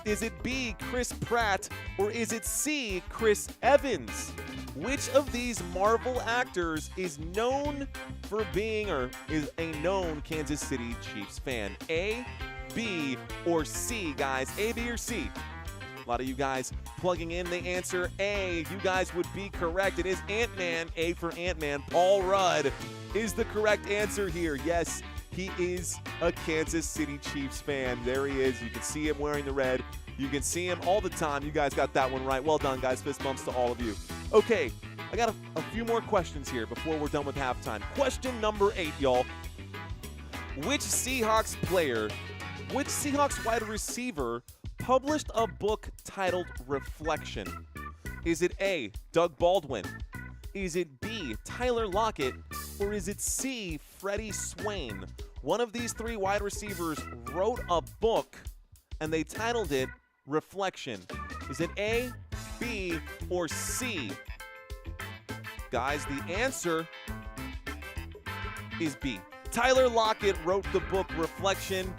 Is it B, Chris Pratt? Or is it C, Chris Evans? Which of these Marvel actors is known for being or is a known Kansas City Chiefs fan? A, B, or C, guys? A, B, or C? A lot of you guys plugging in the answer A. You guys would be correct. It is Ant-Man. A for Ant-Man. Paul Rudd is the correct answer here. Yes, he is a Kansas City Chiefs fan. There he is. You can see him wearing the red. You can see him all the time. You guys got that one right. Well done, guys. Fist bumps to all of you. Okay, I got a few more questions here before we're done with halftime. Question number 8, y'all. Which Seahawks wide receiver published a book titled Reflection? Is it A, Doug Baldwin? Is it B, Tyler Lockett? Or is it C, Freddie Swain? One of these 3 wide receivers wrote a book, and they titled it Reflection. Is it A, B, or C? Guys, the answer is B. Tyler Lockett wrote the book Reflection.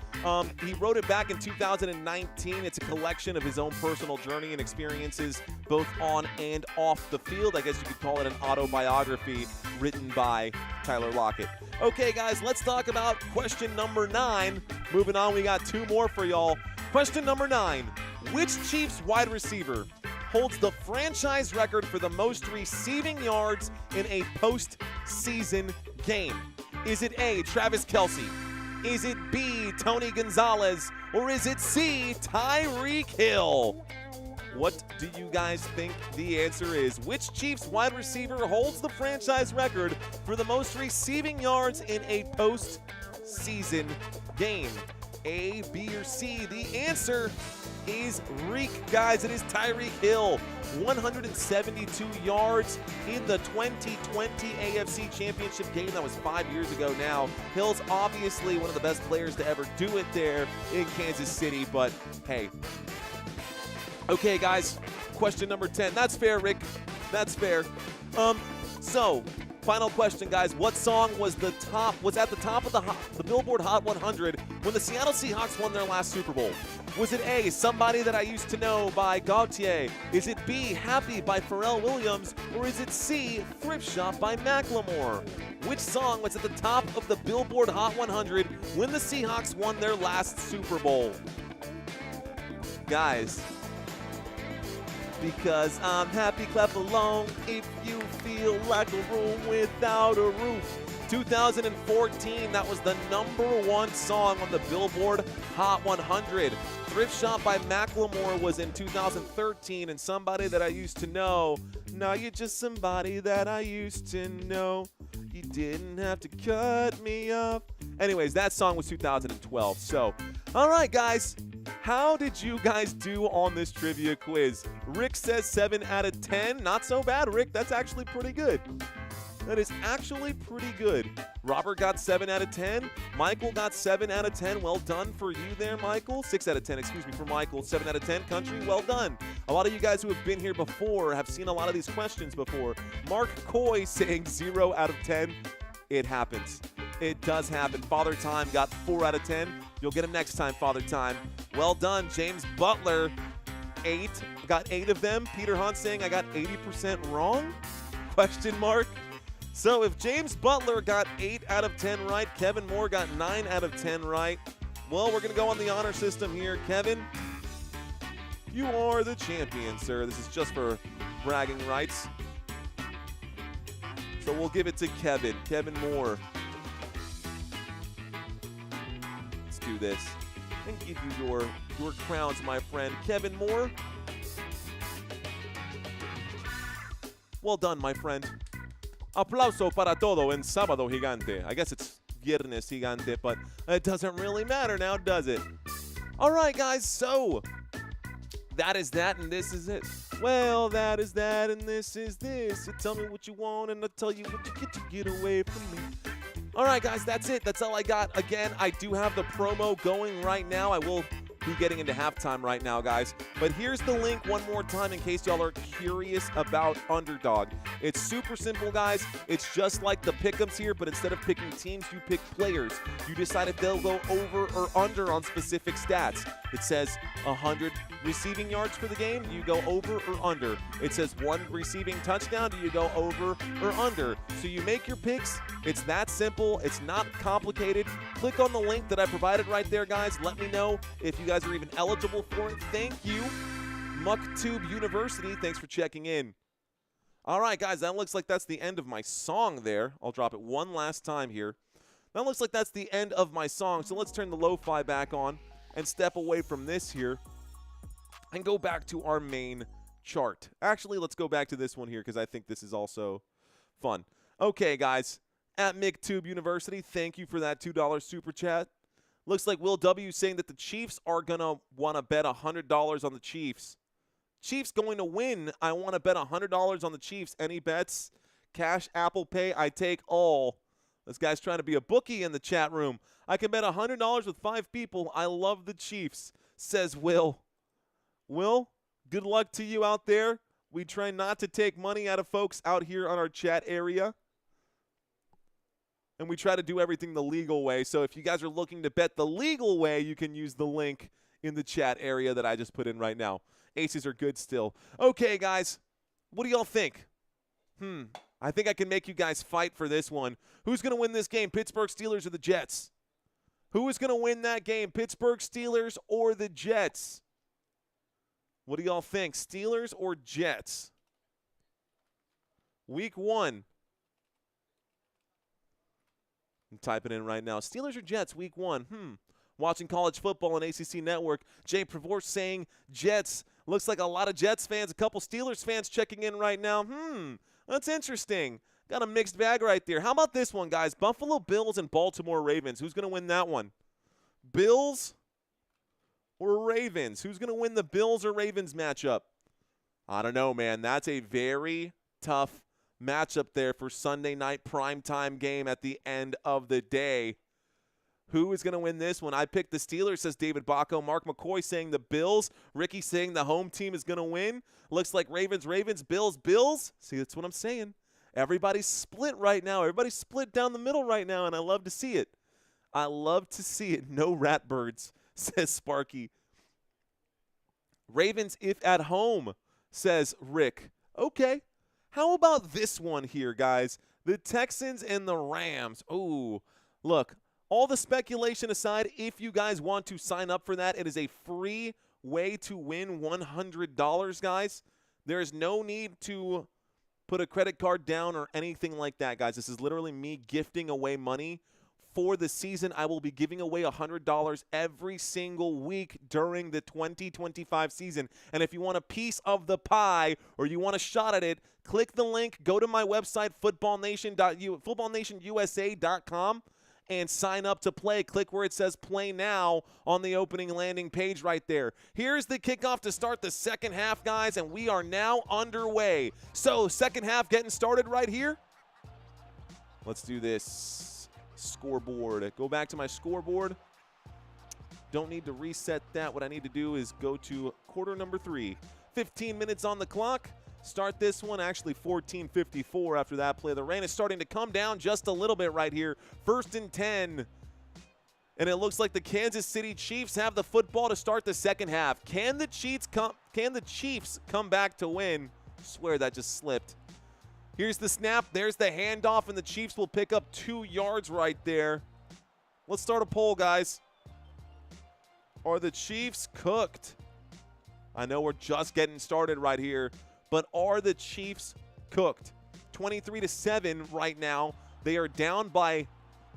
He wrote it back in 2019. It's a collection of his own personal journey and experiences, both on and off the field. I guess you could call it an autobiography written by Tyler Lockett. Okay, guys, let's talk about question number 9. Moving on, we got 2 more for y'all. Question number 9. Which Chiefs wide receiver holds the franchise record for the most receiving yards in a postseason game? Is it A, Travis Kelce? Is it B, Tony Gonzalez? Or is it C, Tyreek Hill? What do you guys think the answer is? Which Chiefs wide receiver holds the franchise record for the most receiving yards in a postseason game? A, B, or C? The answer is Reek, guys. It is Tyreek Hill. 172 yards in the 2020 AFC Championship game. That was 5 years ago now. Hill's obviously one of the best players to ever do it there in Kansas City, but hey. Okay, guys, question number 10. That's fair, Rick. That's fair. So, final question, guys. What song was at the top of the Billboard Hot 100 when the Seattle Seahawks won their last Super Bowl? Was it A, Somebody That I Used to Know by Gautier? Is it B, Happy by Pharrell Williams? Or is it C, Thrift Shop by Macklemore? Which song was at the top of the Billboard Hot 100 when the Seahawks won their last Super Bowl? Guys, because I'm happy, clap along if you feel like a room without a roof. 2014, that was the #1 song on the Billboard Hot 100. Thrift Shop by Macklemore was in 2013, and Somebody That I Used to Know. Now you're just somebody that I used to know. You didn't have to cut me off. Anyways, that song was 2012. So, all right, guys. How did you guys do on this trivia quiz? Rick says 7 out of 10. Not so bad, Rick. That's actually pretty good. That is actually pretty good. Robert got 7 out of 10. Michael got 7 out of 10. Well done for you there, Michael. 6 out of 10, excuse me, for Michael. 7 out of 10. Country, well done. A lot of you guys who have been here before have seen a lot of these questions before. Mark Coy saying 0 out of 10. It happens. It does happen. Father Time got 4 out of 10. You'll get him next time, Father Time. Well done. James Butler, 8. Got 8 of them. Peter Hunt saying I got 80% wrong? Question mark. So if James Butler got 8 out of 10 right, Kevin Moore got 9 out of 10 right. Well, we're going to go on the honor system here. Kevin, you are the champion, sir. This is just for bragging rights. So we'll give it to Kevin. Kevin Moore. Let's do this and give you your crowns, my friend. Kevin Moore. Well done, my friend. Aplauso para todo en sábado gigante. I guess it's viernes gigante, but it doesn't really matter now, does it? All right, guys, so that is that, and this is it. Well, that is that, and this is this. You tell me what you want, and I'll tell you what you get to get away from me. All right, guys, that's it. That's all I got. Again, I do have the promo going right now. I will be getting into halftime right now, guys. But here's the link one more time in case y'all are curious about Underdog. It's super simple, guys. It's just like the pick'ems here, but instead of picking teams, you pick players. You decide if they'll go over or under on specific stats. It says 100 receiving yards for the game. Do you go over or under? It says 1 receiving touchdown. Do you go over or under? So you make your picks. It's that simple. It's not complicated. Click on the link that I provided right there, guys. Let me know if you guys are even eligible for it. Thank you, MuckTube University. Thanks for checking in. All right, guys, that looks like that's the end of my song there. I'll drop it one last time here. That looks like that's the end of my song, so let's turn the lo-fi back on and step away from this here and go back to our main chart. Actually, let's go back to this one here because I think this is also fun. Okay, guys, at MuckTube University, thank you for that $2 super chat. Looks like Will W saying that the Chiefs are going to want to bet $100 on the Chiefs. Chiefs going to win. I want to bet $100 on the Chiefs. Any bets? Cash, Apple Pay, I take all. This guy's trying to be a bookie in the chat room. I can bet $100 with 5 people. I love the Chiefs, says Will. Will, good luck to you out there. We try not to take money out of folks out here on our chat area. And we try to do everything the legal way. So if you guys are looking to bet the legal way, you can use the link in the chat area that I just put in right now. Aces are good still. Okay, guys, what do y'all think? I think I can make you guys fight for this one. Who's going to win this game, Pittsburgh Steelers or the Jets? Who is going to win that game, Pittsburgh Steelers or the Jets? What do y'all think, Steelers or Jets? Week 1. I'm typing in right now. Steelers or Jets, week 1. Watching college football on ACC Network. Jay Prevorst saying Jets. Looks like a lot of Jets fans, a couple Steelers fans checking in right now. That's interesting. Got a mixed bag right there. How about this one, guys? Buffalo Bills and Baltimore Ravens. Who's going to win that one? Bills or Ravens? Who's going to win the Bills or Ravens matchup? I don't know, man. That's a very tough matchup there for Sunday night primetime game at the end of the day. Who is going to win this one? I picked the Steelers, says David Bacco. Mark McCoy saying the Bills. Ricky saying the home team is going to win. Looks like Ravens, Bills, Bills. See, that's what I'm saying. Everybody's split right now. Everybody's split down the middle right now, and I love to see it. I love to see it. No Ratbirds, says Sparky. Ravens if at home, says Rick. Okay. How about this one here, guys? The Texans and the Rams. Oh, look. All the speculation aside, if you guys want to sign up for that, it is a free way to win $100, guys. There is no need to put a credit card down or anything like that, guys. This is literally me gifting away money. For the season, I will be giving away $100 every single week during the 2025 season. And if you want a piece of the pie or you want a shot at it, click the link, go to my website, footballnationusa.com. and sign up to play. Click where it says play now on the opening landing page right there. Here's the kickoff to start the second half, guys, and we are now underway. So second half getting started right here. Let's do this. Scoreboard. Go back to my scoreboard. Don't need to reset that. What I need to do is go to quarter number 3. 15 minutes on the clock. Start this one, actually 14:54 after that play. The rain is starting to come down just a little bit right here. 1st and 10. And it looks like the Kansas City Chiefs have the football to start the second half. Can the Chiefs come back to win? I swear that just slipped. Here's the snap. There's the handoff, and the Chiefs will pick up 2 yards right there. Let's start a poll, guys. Are the Chiefs cooked? I know we're just getting started right here. But are the Chiefs cooked? 23-7 right now. They are down by,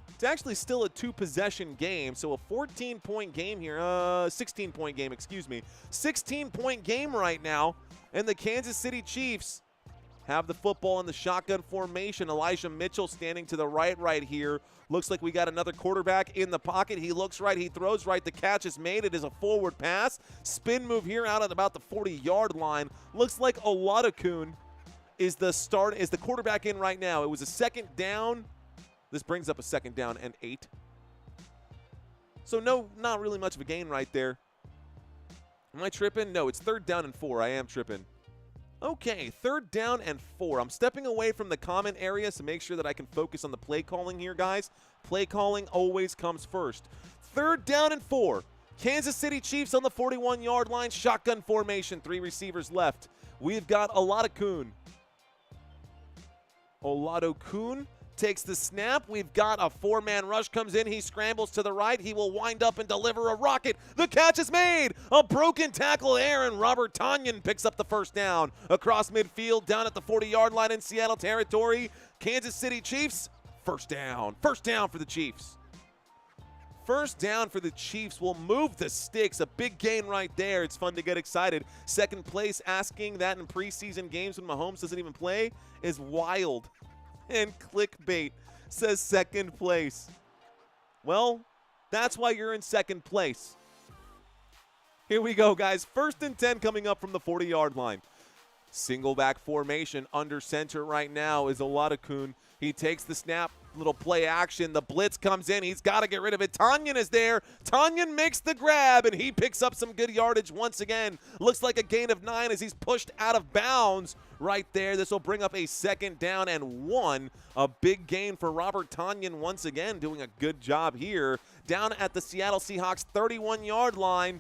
it's actually still a 2-possession game, so a 14-point game here. 16-point game, excuse me. 16-point game right now, and the Kansas City Chiefs have the football in the shotgun formation. Elijah Mitchell standing to the right here. Looks like we got another quarterback in the pocket. He looks right. He throws right. The catch is made. It is a forward pass. Spin move here out at about the 40-yard line. Looks like Oladokun is the quarterback in right now. It was a second down. This brings up a second down and 8. So no, not really much of a gain right there. Am I tripping? No, it's 3rd down and 4. I am tripping. Okay, 3rd down and 4. I'm stepping away from the comment area to make sure that I can focus on the play calling here, guys. Play calling always comes first. 3rd down and 4. Kansas City Chiefs on the 41-yard line. Shotgun formation. 3 receivers left. We've got Oladokun. Oladokun takes the snap. We've got a 4-man rush comes in. He scrambles to the right. He will wind up and deliver a rocket. The catch is made. A broken tackle there, and Robert Tonyan picks up the 1st down. Across midfield, down at the 40-yard line in Seattle territory. Kansas City Chiefs, 1st down. 1st down for the Chiefs. 1st down for the Chiefs will move the sticks. A big gain right there. It's fun to get excited. 2nd place, asking that in preseason games when Mahomes doesn't even play is wild. And clickbait says 2nd place. Well, that's why you're in 2nd place. Here we go, guys. 1st and 10 coming up from the 40-yard line. Single back formation under center right now is Oladokun. He takes the snap, little play action. The blitz comes in. He's got to get rid of it. Tonyan is there. Tonyan makes the grab, and he picks up some good yardage once again. Looks like a gain of 9 as he's pushed out of bounds right there. This will bring up a 2nd down and 1. A big gain for Robert Tonyan once again, doing a good job here. Down at the Seattle Seahawks 31-yard line.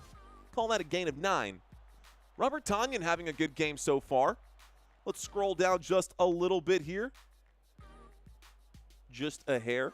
Call that a gain of 9. Robert Tonyan having a good game so far. Let's scroll down just a little bit here. Just a hair.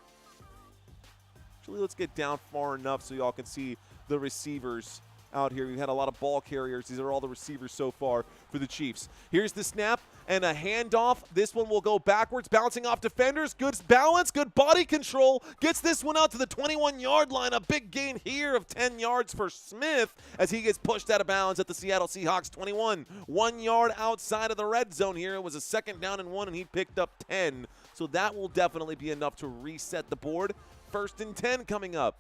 Actually, let's get down far enough so y'all can see the receivers out here. We've had a lot of ball carriers. These are all the receivers so far for the Chiefs. Here's the snap, and a handoff. This one will go backwards, bouncing off defenders. Good balance, good body control. Gets this one out to the 21-yard line. A big gain here of 10 yards for Smith as he gets pushed out of bounds at the Seattle Seahawks 21. 1 yard outside of the red zone here. It was a 2nd down and 1, and he picked up 10. So that will definitely be enough to reset the board. 1st and 10 coming up.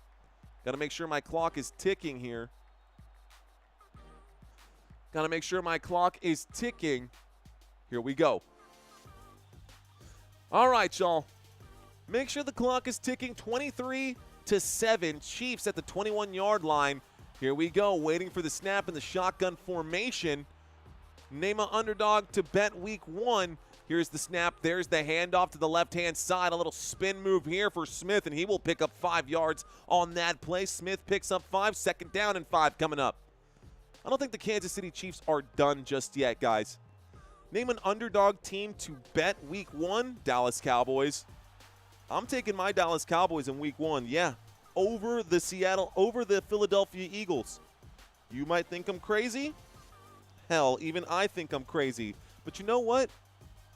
Got to make sure my clock is ticking here. Got to make sure my clock is ticking. Here we go. All right, y'all. Make sure the clock is ticking. 23-7. Chiefs at the 21-yard line. Here we go. Waiting for the snap in the shotgun formation. Name an underdog to bet week 1. Here's the snap. There's the handoff to the left-hand side. A little spin move here for Smith, and he will pick up 5 yards on that play. Smith picks up 5. 2nd down and 5 coming up. I don't think the Kansas City Chiefs are done just yet, guys. Name an underdog team to bet week 1. Dallas Cowboys. I'm taking my Dallas Cowboys in week 1. Yeah, over the Philadelphia Eagles. You might think I'm crazy. Hell, even I think I'm crazy. But you know what?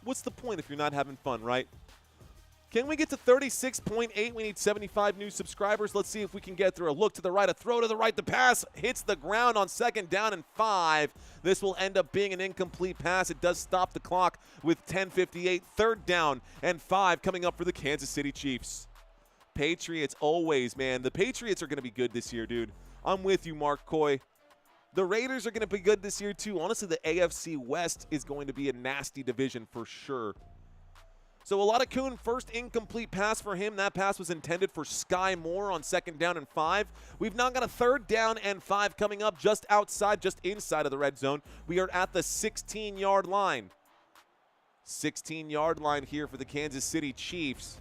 What's the point if you're not having fun, right? Can we get to 36.8? We need 75 new subscribers. Let's see if we can get through. A look to the right, a throw to the right. The pass hits the ground on 2nd down and 5. This will end up being an incomplete pass. It does stop the clock with 10:58. 3rd down and 5 coming up for the Kansas City Chiefs. Patriots always, man. The Patriots are going to be good this year, dude. I'm with you, Mark Coy. The Raiders are going to be good this year, too. Honestly, the AFC West is going to be a nasty division for sure. So a lot of Kuhn, first incomplete pass for him. That pass was intended for Sky Moore on 2nd down and 5. We've now got a 3rd down and 5 coming up just inside of the red zone. We are at the 16-yard line. 16-yard line here for the Kansas City Chiefs.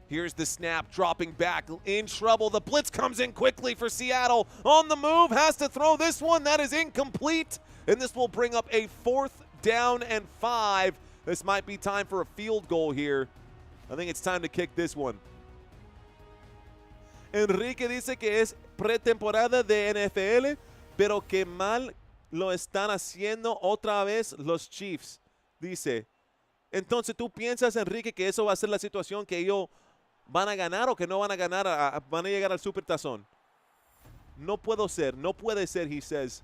Here's the snap, dropping back, in trouble. The blitz comes in quickly for Seattle. On the move, has to throw this one. That is incomplete. And this will bring up a 4th down and 5. This might be time for a field goal here. I think it's time to kick this one. Enrique dice que es pretemporada de NFL, pero que mal lo están haciendo otra vez los Chiefs. Dice, entonces tú piensas, Enrique, que eso va a ser la situación que ellos van a ganar o que no van a ganar, van a llegar al supertazón. No puede ser, he says.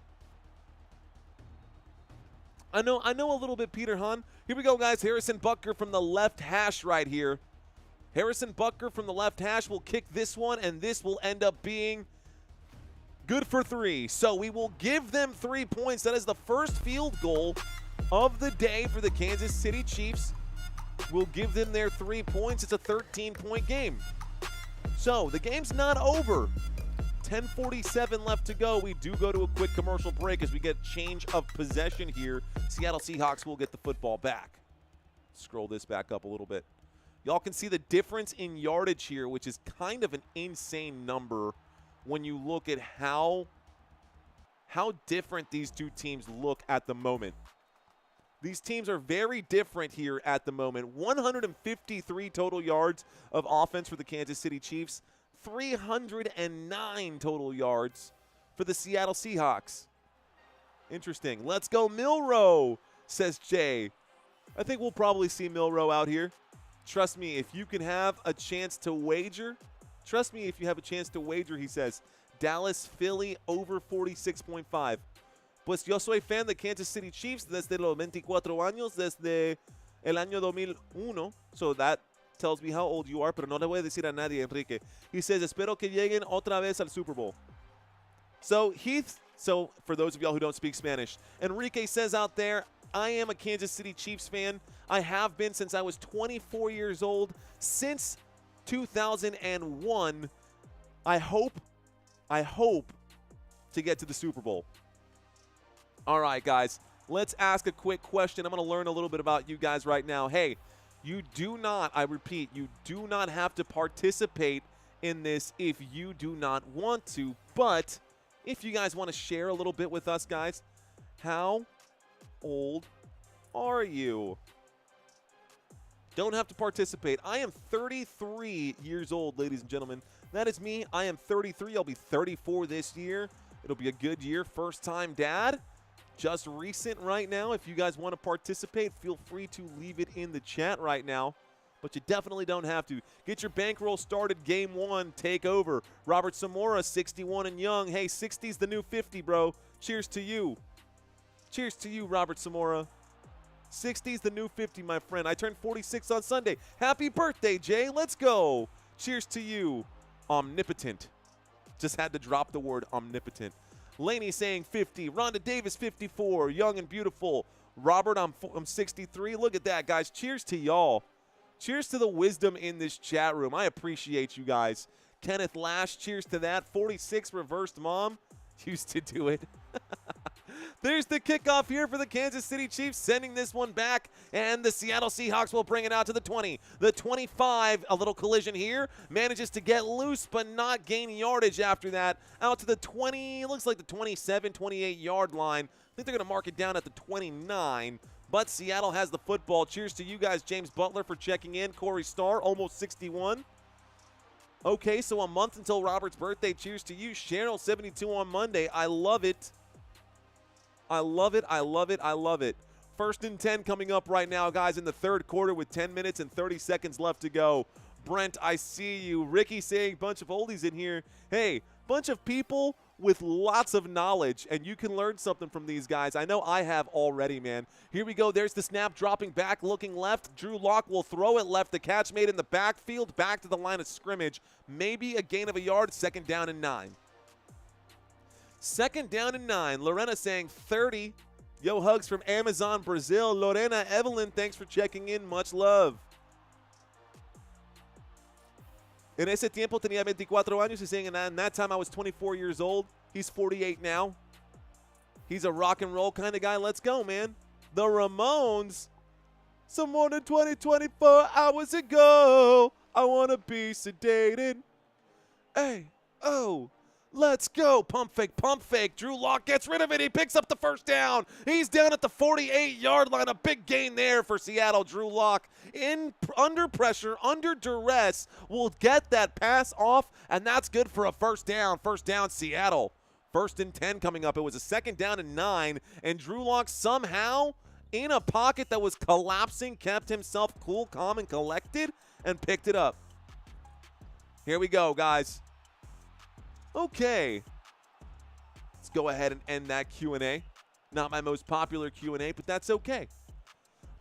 I know a little bit, Peter Hahn. Here we go, guys. Harrison Butker from the left hash right here. Harrison Butker from the left hash will kick this one, and this will end up being good for 3. So we will give them 3 points. That is the first field goal of the day for the Kansas City Chiefs. We'll give them their 3 points. It's a 13-point game. So the game's not over. 10:47 left to go. We do go to a quick commercial break as we get change of possession here. Seattle Seahawks will get the football back. Scroll this back up a little bit. Y'all can see the difference in yardage here, which is kind of an insane number when you look at how different these two teams look at the moment. These teams are very different here at the moment. 153 total yards of offense for the Kansas City Chiefs. 309 total yards for the Seattle Seahawks. Interesting. Let's go Milrow, says Jay. I think we'll probably see Milrow out here. Trust me, if you can have a chance to wager. Trust me if you have a chance to wager, he says. Dallas, Philly, over 46.5. Pues yo soy fan de Kansas City Chiefs desde los 24 años, desde el año 2001. So that tells me how old you are, pero no le voy a decir a nadie, Enrique. He says, espero que lleguen otra vez al Super Bowl. So for those of y'all who don't speak Spanish, Enrique says out there, I am a Kansas City Chiefs fan. I have been since I was 24 years old, since 2001. I hope to get to the Super Bowl. All right, guys, let's ask a quick question. I'm going to learn a little bit about you guys right now. Hey, you do not, I repeat, you do not have to participate in this if you do not want to. But if you guys want to share a little bit with us, guys, how old are you? Don't have to participate. I am 33 years old, ladies and gentlemen. That is me. I am 33. I'll be 34 this year. It'll be a good year. First time dad. just recent right now. If you guys want to participate, feel free to leave it in the chat right now. But you definitely don't have to. Get your bankroll started. Game 1, take over. Robert Zamora, 61 and young. Hey, 60's the new 50, bro. Cheers to you. Cheers to you, Robert Zamora. 60's the new 50, my friend. I turned 46 on Sunday. Happy birthday, Jay. Let's go. Cheers to you. Omnipotent. Just had to drop the word omnipotent. Laney saying 50. Rhonda Davis, 54. Young and beautiful. Robert, I'm 63. Look at that, guys. Cheers to y'all. Cheers to the wisdom in this chat room. I appreciate you guys. Kenneth Lash, cheers to that. 46 reversed mom. Used to do it. There's the kickoff here for the Kansas City Chiefs, sending this one back, and the Seattle Seahawks will bring it out to the 20. The 25, a little collision here, manages to get loose but not gain yardage after that. Out to the 20, looks like the 27, 28-yard line. I think they're going to mark it down at the 29. But Seattle has the football. Cheers to you guys. James Butler for checking in. Corey Starr, almost 61. Okay, so a month until Robert's birthday. Cheers to you. Cheryl, 72 on Monday. I love it. I love it. I love it. I love it. 1st and 10 coming up right now, guys, in the 3rd quarter with 10 minutes and 30 seconds left to go. Brent, I see you. Ricky saying bunch of oldies in here. Hey, bunch of people with lots of knowledge, and you can learn something from these guys. I know I have already, man. Here we go. There's the snap, dropping back, looking left. Drew Lock will throw it left. The catch made in the backfield, back to the line of scrimmage. Maybe a gain of a yard. 2nd down and 9. 2nd down and 9. Lorena saying 30. Yo, hugs from Amazon, Brazil. Lorena, Evelyn, thanks for checking in. Much love. En ese tiempo tenía 24 años. He's saying, and that time I was 24 years old. He's 48 now. He's a rock and roll kind of guy. Let's go, man. The Ramones. Some more than 24 hours ago. I want to be sedated. Hey, oh. Let's go. Pump fake, pump fake. Drew Lock gets rid of it. He picks up the 1st down. He's down at the 48-yard line. A big gain there for Seattle. Drew Lock under pressure, under duress, will get that pass off, and that's good for a 1st down. 1st down, Seattle. 1st and 10 coming up. It was a 2nd down and 9, and Drew Lock somehow, in a pocket that was collapsing, kept himself cool, calm, and collected, and picked it up. Here we go, guys. Okay, let's go ahead and end that Q&A. Not my most popular Q&A, but that's okay.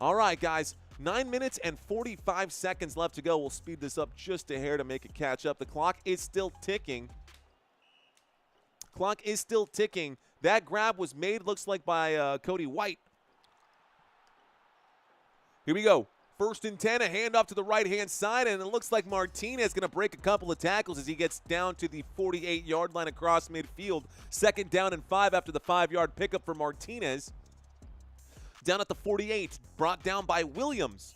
All right, guys, 9 minutes and 45 seconds left to go. We'll speed this up just a hair to make it catch up. The clock is still ticking. Clock is still ticking. That grab was made, looks like, by Cody White. Here we go. 1st and 10, a handoff to the right-hand side, and it looks like Martinez is going to break a couple of tackles as he gets down to the 48-yard line across midfield. 2nd down and 5 after the 5-yard pickup for Martinez. Down at the 48, brought down by Williams.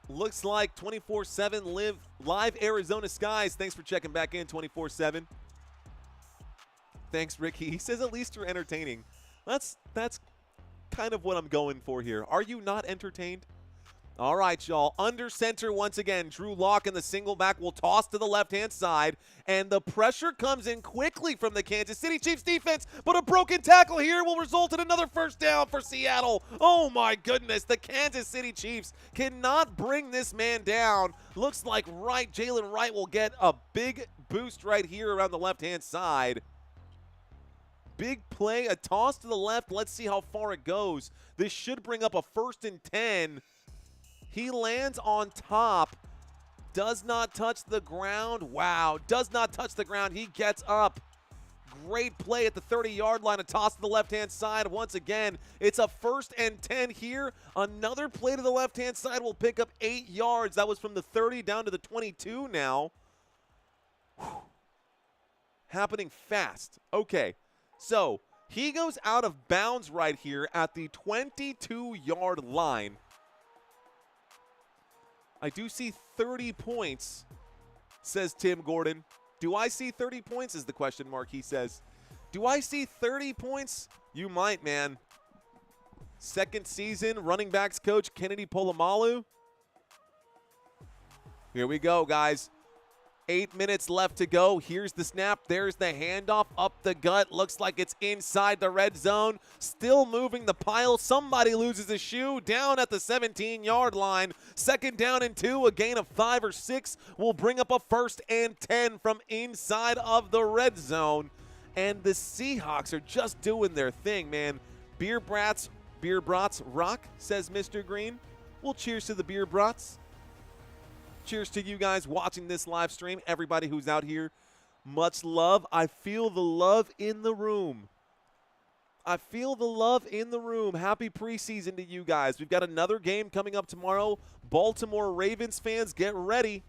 Looks like 24/7 live Arizona skies. Thanks for checking back in, 24/7. Thanks, Ricky. He says at least you're entertaining. That's kind of what I'm going for here. Are you not entertained? All right, y'all. Under center once again. Drew Lock in the single back will toss to the left-hand side, and the pressure comes in quickly from the Kansas City Chiefs defense, but a broken tackle here will result in another 1st down for Seattle. Oh, my goodness. The Kansas City Chiefs cannot bring this man down. Looks like Jalen Wright will get a big boost right here around the left-hand side. Big play, a toss to the left. Let's see how far it goes. This should bring up a 1st and 10. He lands on top. Does not touch the ground. Wow, does not touch the ground. He gets up. Great play at the 30-yard line. A toss to the left-hand side. Once again, it's a 1st and 10 here. Another play to the left-hand side will pick up 8 yards. That was from the 30 down to the 22 now. Whew. Happening fast. Okay. So, he goes out of bounds right here at the 22-yard line. I do see 30 points, says Tim Gordon. Do I see 30 points is the question mark, he says. Do I see 30 points? You might, man. 2nd season, running backs coach Kennedy Polamalu. Here we go, guys. 8 minutes left to go. Here's the snap. There's the handoff up up the gut. Looks like it's inside the red zone. Still moving the pile. Somebody loses a shoe down at the 17-yard line. 2nd down and 2. A gain of 5 or 6 will bring up a 1st and 10 from inside of the red zone. And the Seahawks are just doing their thing, man. Beer brats rock, says Mr. Green. Well, cheers to the beer brats. Cheers to you guys watching this live stream. Everybody who's out here, much love. I feel the love in the room. I feel the love in the room. Happy preseason to you guys. We've got another game coming up tomorrow. Baltimore Ravens fans, get ready.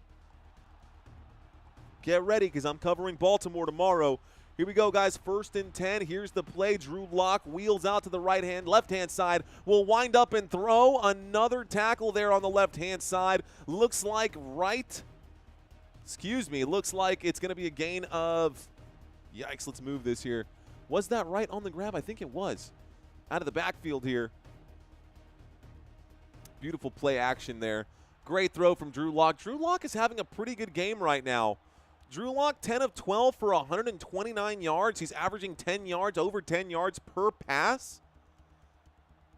Get ready because I'm covering Baltimore tomorrow. Here we go, guys. 1st and 10. Here's the play. Drew Lock wheels out to the left-hand side. Will wind up and throw. Another tackle there on the left-hand side. Looks like looks like it's going to be a gain of, yikes, let's move this here. Was that right on the grab? I think it was. Out of the backfield here. Beautiful play action there. Great throw from Drew Lock. Drew Lock is having a pretty good game right now. Drew Lock, 10 of 12 for 129 yards. He's averaging 10 yards, over 10 yards per pass.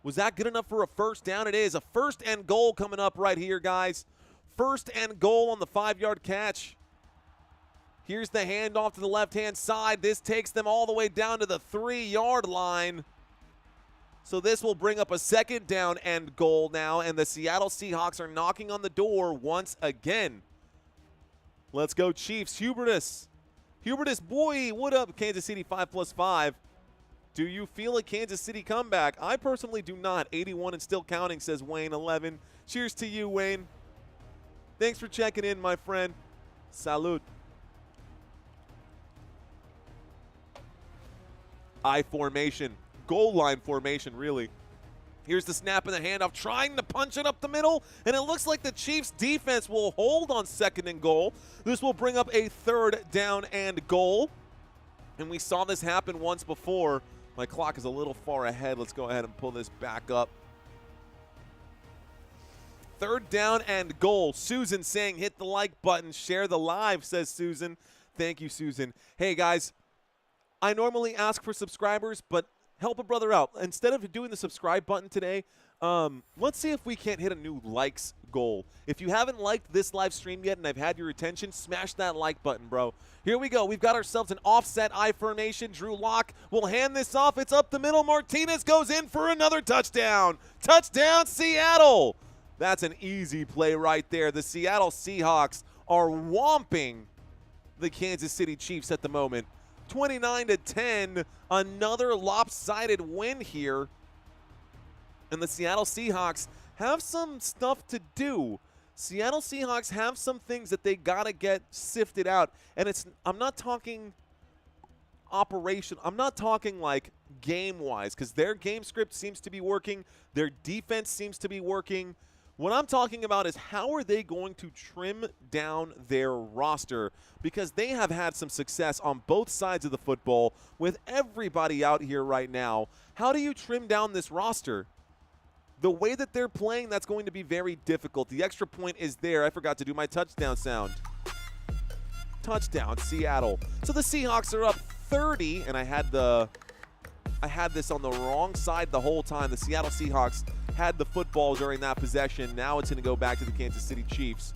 Was that good enough for a 1st down? It is. A 1st and goal coming up right here, guys. 1st and goal on the 5-yard catch. Here's the handoff to the left-hand side. This takes them all the way down to the 3-yard line. So this will bring up a 2nd down and goal now, and the Seattle Seahawks are knocking on the door once again. Let's go, Chiefs. Hubertus, boy, what up, Kansas City 5+5? Do you feel a Kansas City comeback? I personally do not. 81 and still counting, says Wayne 11. Cheers to you, Wayne. Thanks for checking in, my friend. Salud. I formation. Goal line formation, really. Here's the snap and the handoff, trying to punch it up the middle, and it looks like the Chiefs' defense will hold on 2nd and goal. This will bring up a 3rd down and goal, and we saw this happen once before. My clock is a little far ahead. Let's go ahead and pull this back up. 3rd down and goal. Susan saying hit the like button, share the live, says Susan. Thank you, Susan. Hey, guys, I normally ask for subscribers, but help a brother out. Instead of doing the subscribe button today, let's see if we can't hit a new likes goal. If you haven't liked this live stream yet and I've had your attention, smash that like button, bro. Here we go. We've got ourselves an offset I formation. Drew Lock will hand this off. It's up the middle. Martinez goes in for another touchdown. Touchdown, Seattle. That's an easy play right there. The Seattle Seahawks are whomping the Kansas City Chiefs at the moment. 29-10, another lopsided win here. And the Seattle Seahawks have some stuff to do. Seattle Seahawks have some things that they got to get sifted out. And I'm not talking operation. I'm not talking like game-wise, because their game script seems to be working. Their defense seems to be working. What I'm talking about is how are they going to trim down their roster, because they have had some success on both sides of the football with everybody out here right now. How do you trim down this roster? The way that they're playing, that's going to be very difficult. The extra point is there. I forgot to do my touchdown sound. Touchdown, Seattle. So the Seahawks are up 30, and I had this on the wrong side the whole time. The Seattle Seahawks had the football during that possession. Now it's going to go back to the Kansas City Chiefs.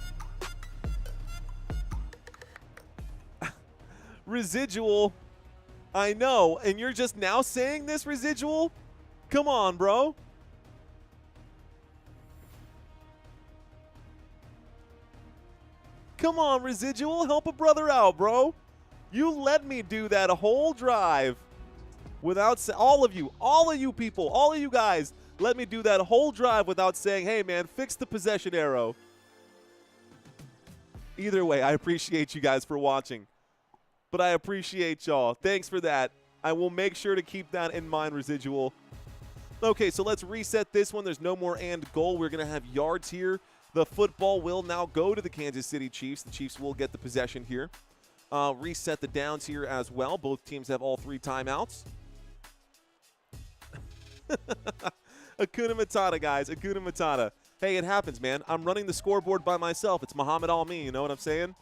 Residual. I know. And you're just now saying this, Residual? Come on, bro. Come on, Residual. Help a brother out, bro. You let me do that whole drive without all of you people, all of you guys, let me do that whole drive without saying, hey, man, fix the possession arrow. Either way, I appreciate you guys for watching. But I appreciate y'all. Thanks for that. I will make sure to keep that in mind, Residual. Okay, so let's reset this one. There's no more and goal. We're going to have yards here. The football will now go to the Kansas City Chiefs. The Chiefs will get the possession here. Reset the downs here as well. Both teams have all 3 timeouts. Hakuna Matata, guys. Hakuna Matata. Hey, it happens, man. I'm running the scoreboard by myself. It's Muhammad all me. You know what I'm saying?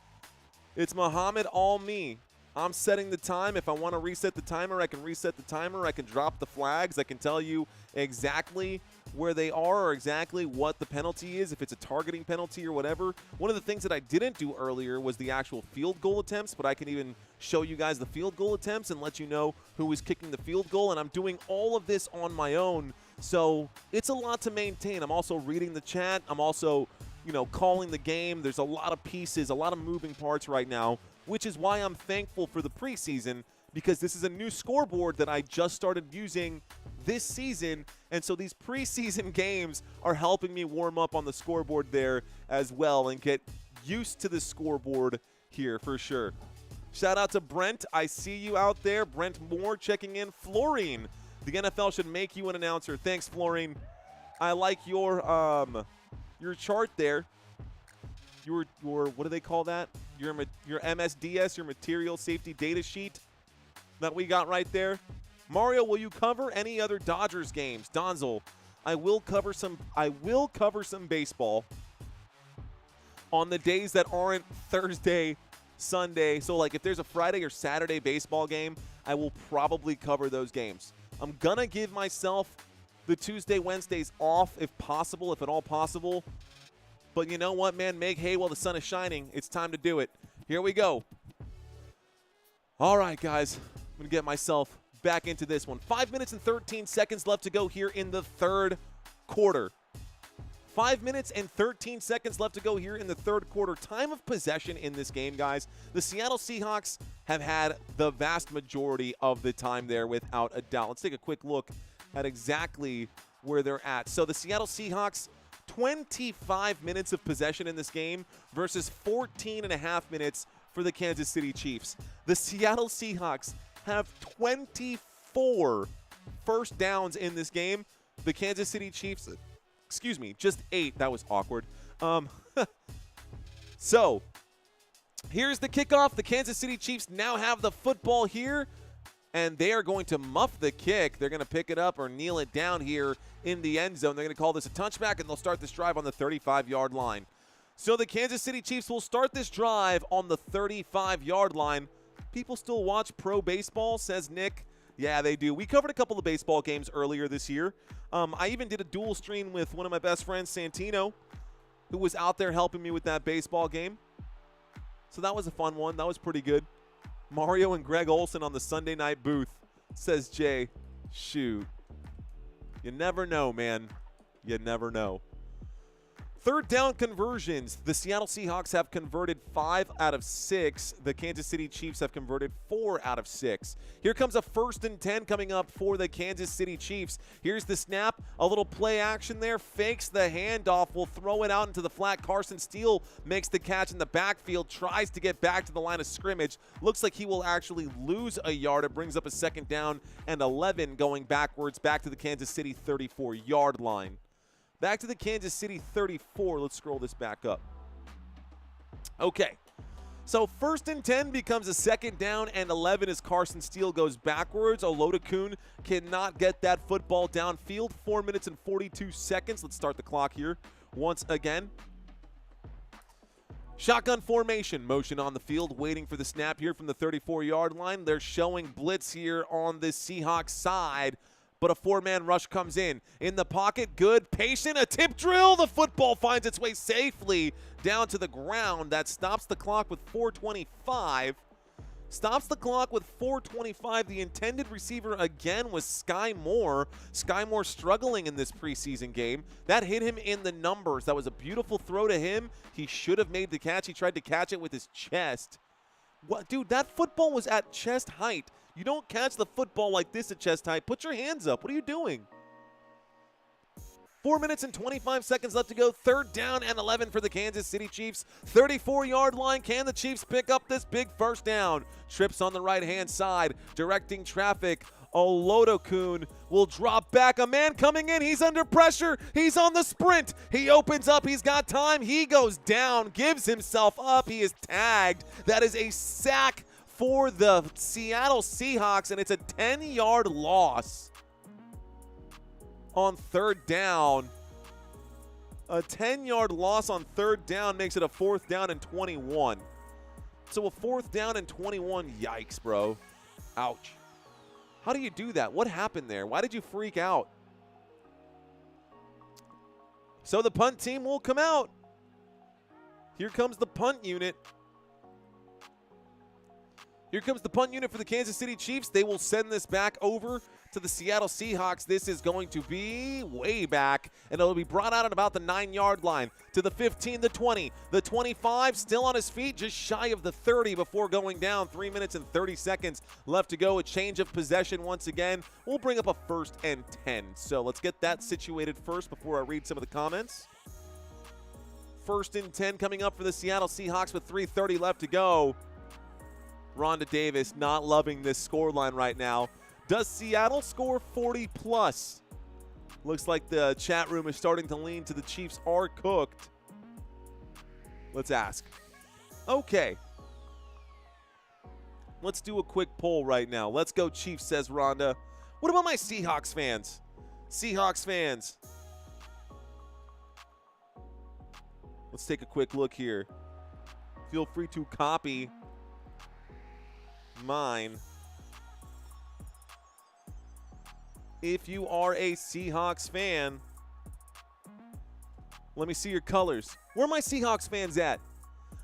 It's Muhammad all me. I'm setting the time. If I want to reset the timer, I can reset the timer. I can drop the flags. I can tell you exactly where they are or exactly what the penalty is, if it's a targeting penalty or whatever. One of the things that I didn't do earlier was the actual field goal attempts, but I can even show you guys the field goal attempts and let you know who is kicking the field goal, and I'm doing all of this on my own, so it's a lot to maintain. I'm also reading the chat. I'm also, calling the game. There's a lot of pieces, a lot of moving parts right now, which is why I'm thankful for the preseason, because this is a new scoreboard that I just started using this season, and so these preseason games are helping me warm up on the scoreboard there as well and get used to the scoreboard here for sure. Shout out to Brent. I see you out there. Brent Moore checking in. Florine, the NFL should make you an announcer. Thanks, Florine. I like your chart there. Your what do they call that? Your MSDS, your material safety data sheet that we got right there. Mario, will you cover any other Dodgers games? Donzel, I will cover some baseball on the days that aren't Thursday, Sunday. So like if there's a Friday or Saturday baseball game, I will probably cover those games. I'm gonna give myself the Tuesday, Wednesdays off if possible, if at all possible. But you know what, man? Make hay while the sun is shining. It's time to do it. Here we go. All right, guys. I'm going to get myself back into this one. 5 minutes and 13 seconds left to go here in the third quarter. 5 minutes and 13 seconds left to go here in the third quarter. Time of possession in this game, guys. The Seattle Seahawks have had the vast majority of the time there without a doubt. Let's take a quick look at exactly where they're at. So the Seattle Seahawks, 25 minutes of possession in this game versus 14 and a half minutes for the Kansas City Chiefs. The Seattle Seahawks have 24 first downs in this game. The Kansas City Chiefs, just 8. That was awkward. So, here's the kickoff. The Kansas City Chiefs now have the football here, and they are going to muff the kick. They're going to pick it up or kneel it down here in the end zone. They're going to call this a touchback, and they'll start this drive on the 35-yard line. So the Kansas City Chiefs will start this drive on the 35-yard line. People still watch pro baseball, says Nick. Yeah, they do. We covered a couple of baseball games earlier this year. I even did a dual stream with one of my best friends, Santino, who was out there helping me with that baseball game. So that was a fun one. That was pretty good. Mario and Greg Olson on the Sunday night booth, says Jay. Shoot. You never know, man. You never know. Third down conversions. The Seattle Seahawks have converted 5 out of 6. The Kansas City Chiefs have converted 4 out of 6. Here comes a 1st and 10 coming up for the Kansas City Chiefs. Here's the snap. A little play action there. Fakes the handoff. Will throw it out into the flat. Carson Steele makes the catch in the backfield. Tries to get back to the line of scrimmage. Looks like he will actually lose a yard. It brings up a 2nd down and 11 going backwards back to the Kansas City 34-yard line. Back to the Kansas City 34. Let's scroll this back up. Okay. So 1st and 10 becomes a 2nd down and 11 as Carson Steele goes backwards. Olodokun cannot get that football downfield. 4 minutes and 42 seconds. Let's start the clock here once again. Shotgun formation. Motion on the field. Waiting for the snap here from the 34-yard line. They're showing blitz here on the Seahawks side. But a 4-man rush comes in the pocket. Good, patient, a tip drill. The football finds its way safely down to the ground. That stops the clock with 4:25. Stops the clock with 4:25. The intended receiver again was Sky Moore. Sky Moore struggling in this preseason game. That hit him in the numbers. That was a beautiful throw to him. He should have made the catch. He tried to catch it with his chest. What, dude, that football was at chest height. You don't catch the football like this at chest height. Put your hands up. What are you doing? 4 minutes and 25 seconds left to go. 3rd down and 11 for the Kansas City Chiefs. 34-yard line. Can the Chiefs pick up this big 1st down? Trips on the right-hand side, directing traffic. Olodokun will drop back. A man coming in. He's under pressure. He's on the sprint. He opens up. He's got time. He goes down, gives himself up. He is tagged. That is a sack for the Seattle Seahawks, and it's a 10-yard loss on 3rd down. A 10-yard loss on 3rd down makes it a 4th down and 21. So a 4th down and 21. Yikes, bro. Ouch. How do you do that? What happened there? Why did you freak out? So the punt team will come out. Here comes the punt unit. Here comes the punt unit for the Kansas City Chiefs. They will send this back over to the Seattle Seahawks. This is going to be way back, and it'll be brought out at about the 9-yard line. To the 15, the 20, the 25, still on his feet, just shy of the 30 before going down. 3 minutes and 30 seconds left to go. A change of possession once again. We'll bring up a 1st and 10. So let's get that situated first before I read some of the comments. 1st and 10 coming up for the Seattle Seahawks with 3:30 left to go. Rhonda Davis not loving this scoreline right now. Does Seattle score 40 plus? Looks like the chat room is starting to lean to the Chiefs are cooked. Let's ask. Okay. Let's do a quick poll right now. Let's go Chiefs, says Rhonda. What about my Seahawks fans? Seahawks fans. Let's take a quick look here. Feel free to copy mine if you are a Seahawks fan. Let me see your colors. Where are my Seahawks fans at?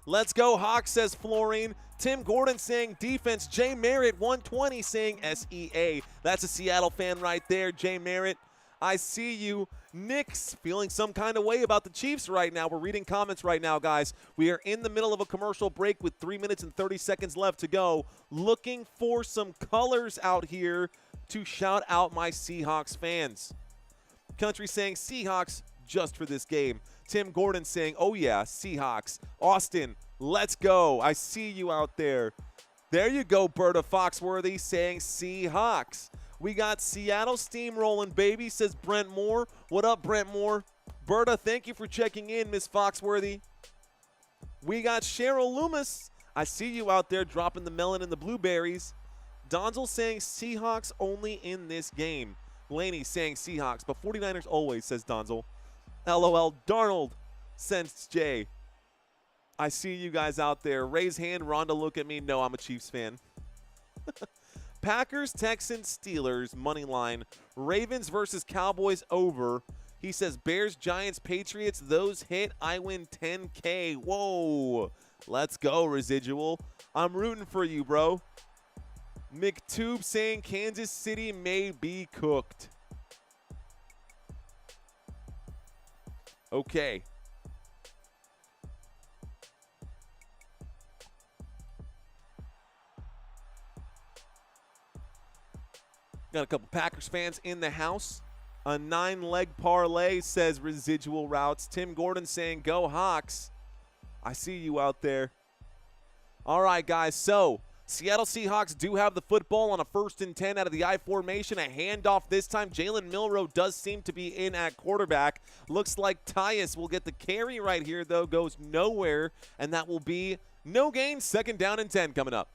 Let's go Hawks, says Florine. Tim Gordon saying defense. Jay Merritt 120 saying SEA. That's a Seattle fan right there. Jay Merritt, I see you. Nick's feeling some kind of way about the Chiefs right now. We're reading comments right now, guys. We are in the middle of a commercial break with 3 minutes and 30 seconds left to go. Looking for some colors out here to shout out my Seahawks fans. Country saying Seahawks just for this game. Tim Gordon saying, oh yeah, Seahawks. Austin, let's go. I see you out there. There you go, Berta Foxworthy saying Seahawks. We got Seattle steamrolling, baby, says Brent Moore. What up, Brent Moore? Berta, thank you for checking in, Miss Foxworthy. We got Cheryl Loomis. I see you out there dropping the melon and the blueberries. Donzel saying Seahawks only in this game. Laney saying Seahawks, but 49ers always, says Donzel. LOL, Darnold, sends Jay. I see you guys out there. Raise hand, Rhonda, look at me. No, I'm a Chiefs fan. Packers, Texans, Steelers, money line. Ravens versus Cowboys over. He says Bears, Giants, Patriots, those hit. I win 10K. Whoa. Let's go, Residual. I'm rooting for you, bro. McTube saying Kansas City may be cooked. Okay. Got a couple Packers fans in the house. A 9-leg parlay, says Residual Routes. Tim Gordon saying, go Hawks. I see you out there. All right, guys. So, Seattle Seahawks do have the football on a 1st and 10 out of the I formation. A handoff this time. Jalen Milroe does seem to be in at quarterback. Looks like Tyus will get the carry right here, though. Goes nowhere, and that will be no gain. 2nd down and 10 coming up.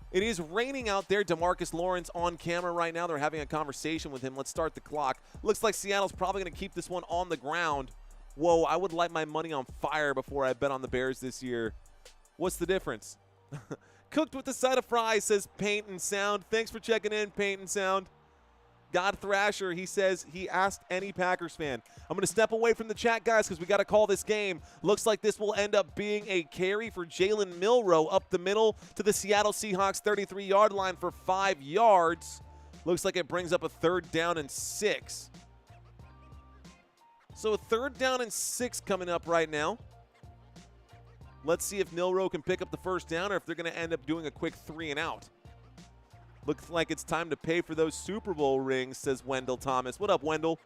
It is raining out there. DeMarcus Lawrence on camera right now. They're having a conversation with him. Let's start the clock. Looks like Seattle's probably going to keep this one on the ground. Whoa, I would light my money on fire before I bet on the Bears this year. What's the difference? Cooked with a side of fries, says Paint and Sound. Thanks for checking in, Paint and Sound. God Thrasher, he says he asked any Packers fan. I'm going to step away from the chat, guys, because we got to call this game. Looks like this will end up being a carry for Jalen Milroe up the middle to the Seattle Seahawks 33-yard line for 5 yards. Looks like it brings up a 3rd down and 6. So a 3rd down and 6 coming up right now. Let's see if Milroe can pick up the 1st down or if they're going to end up doing a quick 3 and out. Looks like it's time to pay for those Super Bowl rings, says Wendell Thomas. What up, Wendell?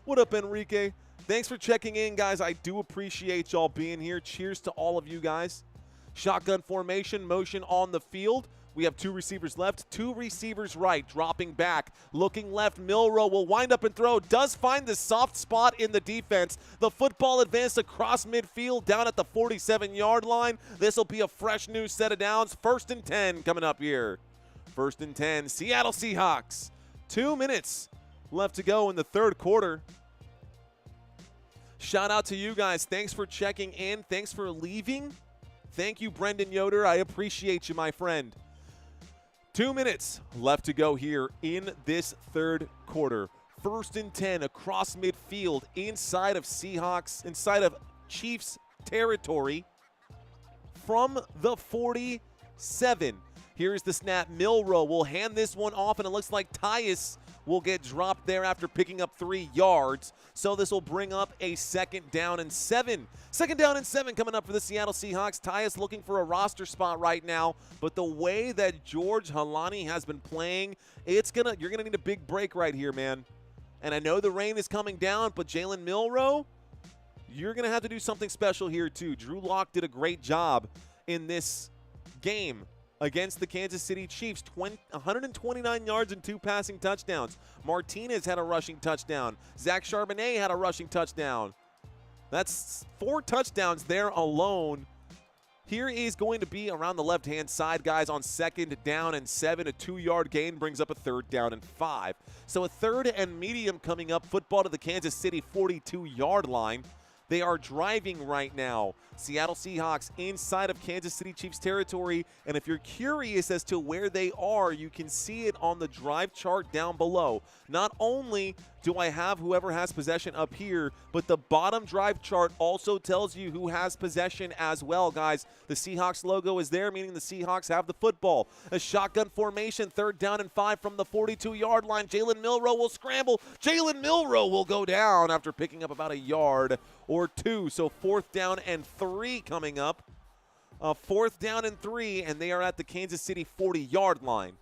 What up, Enrique? Thanks for checking in, guys. I do appreciate y'all being here. Cheers to all of you guys. Shotgun formation, motion on the field. We have 2 receivers left, 2 receivers right, dropping back, looking left. Milroe will wind up and throw, does find the soft spot in the defense. The football advanced across midfield down at the 47-yard line. This will be a fresh new set of downs. 1st and 10 coming up here. 1st and 10, Seattle Seahawks. 2 minutes left to go in the 3rd quarter. Shout out to you guys. Thanks for checking in. Thanks for leaving Thank you, Brendan Yoder. I appreciate you, my friend. 2 minutes left to go here in this third quarter. 1st and 10 across midfield inside of Chiefs territory from the 47. Here's the snap. Milroe will hand this one off, and it looks like Tyus will get dropped there after picking up 3 yards. So this will bring up a 2nd down and 7. 2nd down and 7 coming up for the Seattle Seahawks. Tyus looking for a roster spot right now, but the way that George Halani has been playing, you're gonna need a big break right here, man. And I know the rain is coming down, but Jalen Milroe, you're gonna have to do something special here too. Drew Lock did a great job in this game against the Kansas City Chiefs. 129 yards and 2 passing touchdowns. Martinez had a rushing touchdown. Zach Charbonnet had a rushing touchdown. That's 4 touchdowns there alone. Here is going to be around the left-hand side, guys, on 2nd down and 7. A 2-yard gain brings up a 3rd down and 5. So a 3rd and medium coming up. Football to the Kansas City 42-yard line. They are driving right now. Seattle Seahawks inside of Kansas City Chiefs territory. And if you're curious as to where they are, you can see it on the drive chart down below. Not only do I have whoever has possession up here, but the bottom drive chart also tells you who has possession as well, guys. The Seahawks logo is there, meaning the Seahawks have the football. A shotgun formation, 3rd down and 5 from the 42-yard line. Jalen Milroe will scramble. Jalen Milroe will go down after picking up about a yard or 2. So 4th down and 3 coming up. 4th down and 3, and they are at the Kansas City 40-yard line.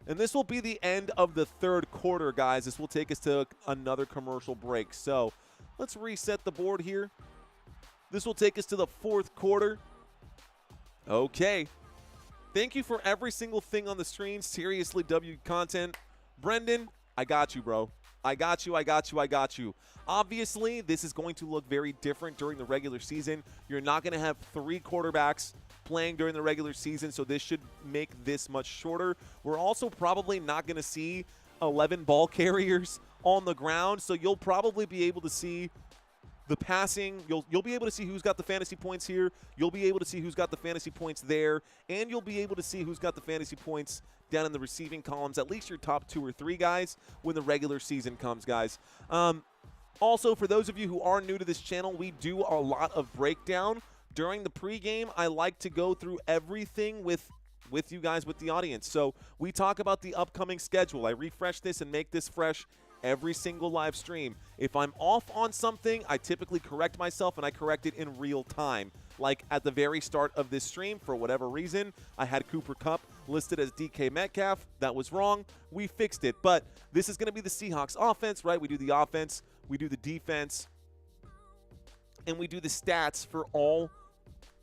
And this will be the end of the third quarter, guys. This will take us to another commercial break. So let's reset the board here. This will take us to the 4th quarter. Okay. Thank you for every single thing on the screen. Seriously, W content. Brendan, I got you, bro. I got you, I got you, I got you. Obviously, this is going to look very different during the regular season. You're not going to have 3 quarterbacks playing during the regular season, so this should make this much shorter. We're also probably not going to see 11 ball carriers on the ground, so you'll probably be able to see the passing. You'll be able to see who's got the fantasy points here. You'll be able to see who's got the fantasy points there, and you'll be able to see who's got the fantasy points down in the receiving columns, at least your top 2 or 3 guys when the regular season comes, guys. Also, for those of you who are new to this channel, we do a lot of breakdown. During the pregame, I like to go through everything with you guys, with the audience. So we talk about the upcoming schedule. I refresh this and make this fresh every single live stream. If I'm off on something, I typically correct myself, and I correct it in real time. Like at the very start of this stream, for whatever reason, I had Cooper Kupp listed as DK Metcalf. That was wrong. We fixed it. But this is going to be the Seahawks offense, right? We do the offense, we do the defense, and we do the stats for all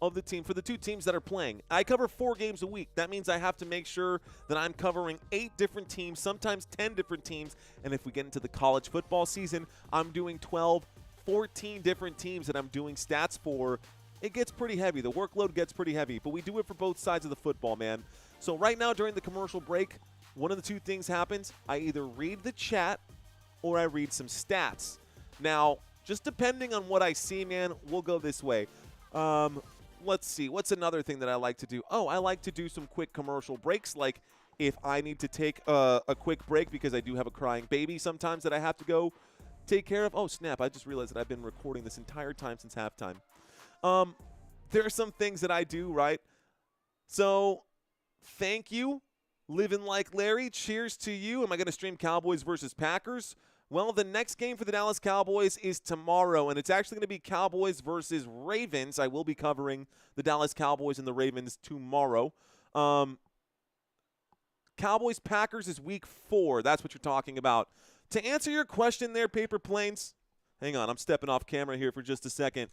of the team, for the 2 teams that are playing. I cover 4 games a week. That means I have to make sure that I'm covering 8 different teams, sometimes 10 different teams. And if we get into the college football season, I'm doing 12, 14 different teams that I'm doing stats for. It gets pretty heavy. The workload gets pretty heavy, but we do it for both sides of the football, man. So right now during the commercial break, one of the 2 things happens. I either read the chat or I read some stats. Now, just depending on what I see, man, we'll go this way. Let's see. What's another thing that I like to do? Oh, I like to do some quick commercial breaks. Like if I need to take a quick break because I do have a crying baby sometimes that I have to go take care of. Oh, snap. I just realized that I've been recording this entire time since halftime. There are some things that I do, right? So thank you. Living like Larry. Cheers to you. Am I going to stream Cowboys versus Packers? Well, the next game for the Dallas Cowboys is tomorrow, and it's actually going to be Cowboys versus Ravens. I will be covering the Dallas Cowboys and the Ravens tomorrow. Cowboys-Packers is week 4. That's what you're talking about. To answer your question there, Paper Planes, hang on, I'm stepping off camera here for just a second.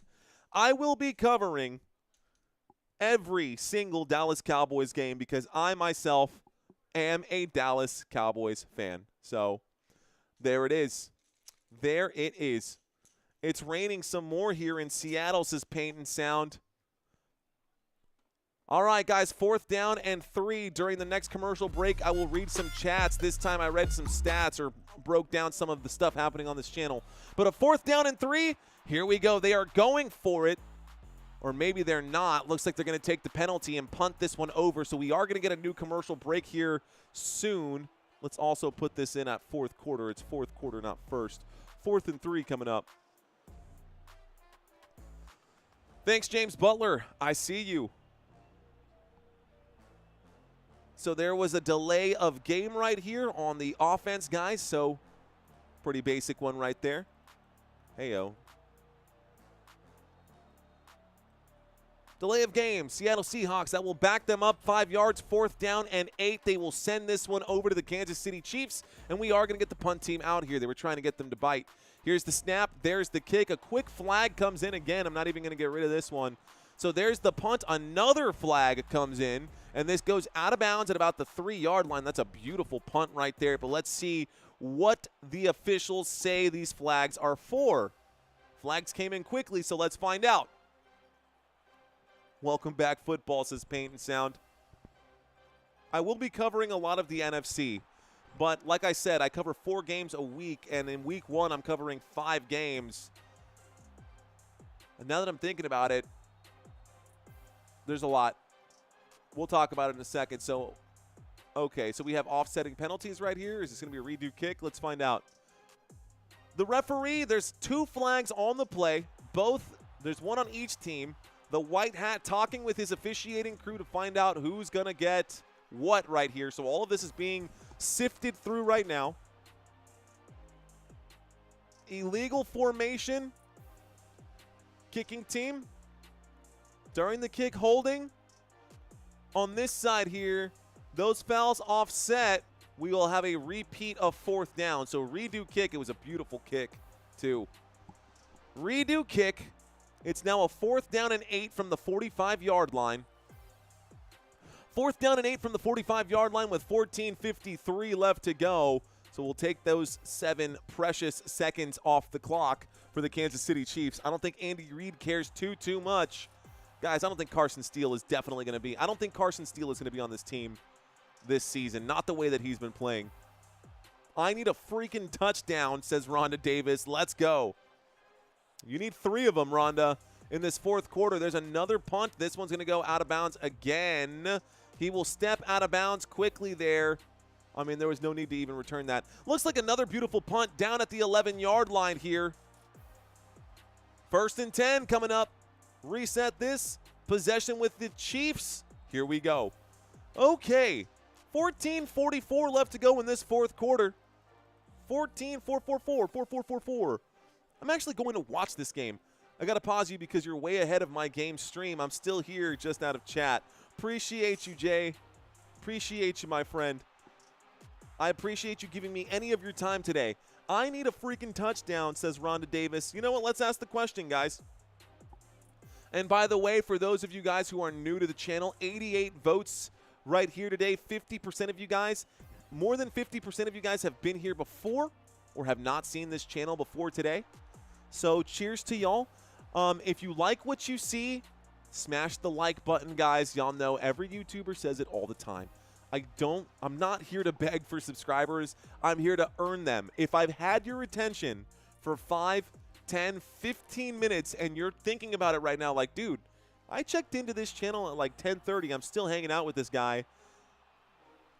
I will be covering every single Dallas Cowboys game because I myself am a Dallas Cowboys fan. So there it is. There it is. It's raining some more here in Seattle, says Paint and Sound. All right, guys, 4th down and 3. During the next commercial break, I will read some chats. This time I read some stats or broke down some of the stuff happening on this channel. But a 4th down and 3, here we go. They are going for it Or maybe they're not. Looks like they're going to take the penalty and punt this one over. So we are going to get a new commercial break here soon. Let's also put this in at fourth quarter. It's fourth quarter, not first. 4th and 3 coming up. Thanks, James Butler. I see you. So there was a delay of game right here on the offense, guys. So pretty basic one right there. Hey-o. Delay of game. Seattle Seahawks, that will back them up 5 yards, 4th down and 8. They will send this one over to the Kansas City Chiefs, and we are going to get the punt team out here. They were trying to get them to bite. Here's the snap. There's the kick. A quick flag comes in again. I'm not even going to get rid of this one. So there's the punt. Another flag comes in, and this goes out of bounds at about the 3-yard line. That's a beautiful punt right there, but let's see what the officials say these flags are for. Flags came in quickly, so let's find out. Welcome back, football, says Paint and Sound. I will be covering a lot of the NFC, but like I said, I cover 4 games a week, and in week 1, I'm covering 5 games. And now that I'm thinking about it, there's a lot. We'll talk about it in a second. So, okay, so we have offsetting penalties right here. Is this going to be a redo kick? Let's find out. The referee, there's 2 flags on the play. There's one on each team. The white hat talking with his officiating crew to find out who's going to get what right here. So all of this is being sifted through right now. Illegal formation. Kicking team. During the kick, holding. On this side here, those fouls offset. We will have a repeat of 4th down. So redo kick. It was a beautiful kick, too. Redo kick. It's now a 4th down and 8 from the 45-yard line. 4th down and 8 from the 45-yard line with 14:53 left to go. So we'll take those 7 precious seconds off the clock for the Kansas City Chiefs. I don't think Andy Reid cares too much. Guys, I don't think Carson Steele is definitely going to be. I don't think Carson Steele is going to be on this team this season. Not the way that he's been playing. I need a freaking touchdown, says Rhonda Davis. Let's go. You need 3 of them, Rhonda, in this 4th quarter. There's another punt. This one's going to go out of bounds again. He will step out of bounds quickly there. I mean, there was no need to even return that. Looks like another beautiful punt down at the 11-yard line here. 1st and 10 coming up. Reset this. Possession with the Chiefs. Here we go. Okay. 14:44 left to go in this 4th quarter. 14-4-4-4. I'm actually going to watch this game. I got to pause you because you're way ahead of my game stream. I'm still here just out of chat. Appreciate you, Jay. Appreciate you, my friend. I appreciate you giving me any of your time today. I need a freaking touchdown, says Rhonda Davis. You know what? Let's ask the question, guys. And by the way, for those of you guys who are new to the channel, 88 votes right here today. 50% of you guys, more than 50% of you guys have been here before or have not seen this channel before today. So cheers to y'all. If you like what you see, smash the like button, guys. Y'all know every YouTuber says it all the time. I'm not here to beg for subscribers. I'm here to earn them. If I've had your attention for 5, 10, 15 minutes and you're thinking about it right now like, dude, I checked into this channel at like 10:30. I'm still hanging out with this guy.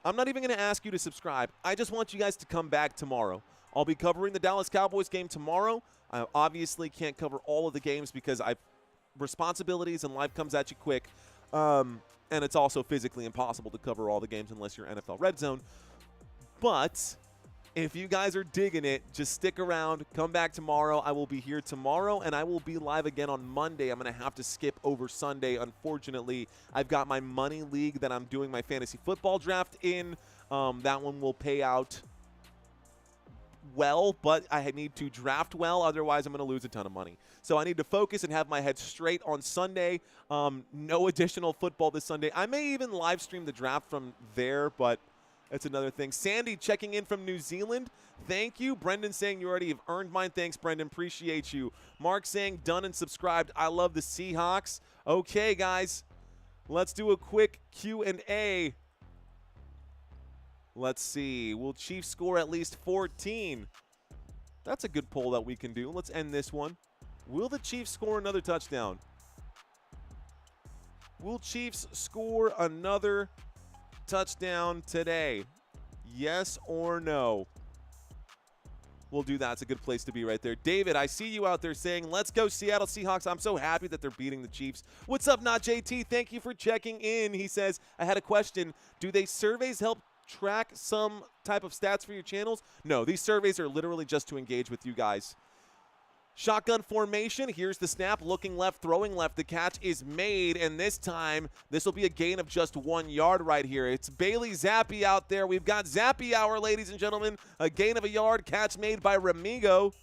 I'm not even going to ask you to subscribe. I just want you guys to come back tomorrow. I'll be covering the Dallas Cowboys game tomorrow. I obviously can't cover all of the games because I've responsibilities and life comes at you quick. And it's also physically impossible to cover all the games unless you're NFL Red Zone. But if you guys are digging it, just stick around. Come back tomorrow. I will be here tomorrow, and I will be live again on Monday. I'm going to have to skip over Sunday, unfortunately. I've got my money league that I'm doing my fantasy football draft in. That one will pay out well, but I need to draft well. Otherwise, I'm going to lose a ton of money. So I need to focus and have my head straight on Sunday. No additional football this Sunday. I may even live stream the draft from there, but that's another thing. Sandy checking in from New Zealand. Thank you. Brendan saying you already have earned mine. Thanks, Brendan. Appreciate you. Mark saying done and subscribed. I love the Seahawks. Okay, guys. Let's do a quick Q&A. Let's see. Will Chiefs score at least 14? That's a good poll that we can do. Let's end this one. Will the Chiefs score another touchdown? Will Chiefs score another touchdown today? Yes or no? We'll do that. It's a good place to be right there. David, I see you out there saying, let's go Seattle Seahawks. I'm so happy that they're beating the Chiefs. What's up, Not JT? Thank you for checking in. He says, I had a question. Do they surveys help track some type of stats for your channels? No, these surveys are literally just to engage with you guys. Shotgun formation. Here's the snap. Looking left, throwing left. The catch is made, and this time, this will be a gain of just 1 yard right here. It's Bailey Zappi out there. We've got Zappi hour, ladies and gentlemen. A gain of a yard. Catch made by Remigio.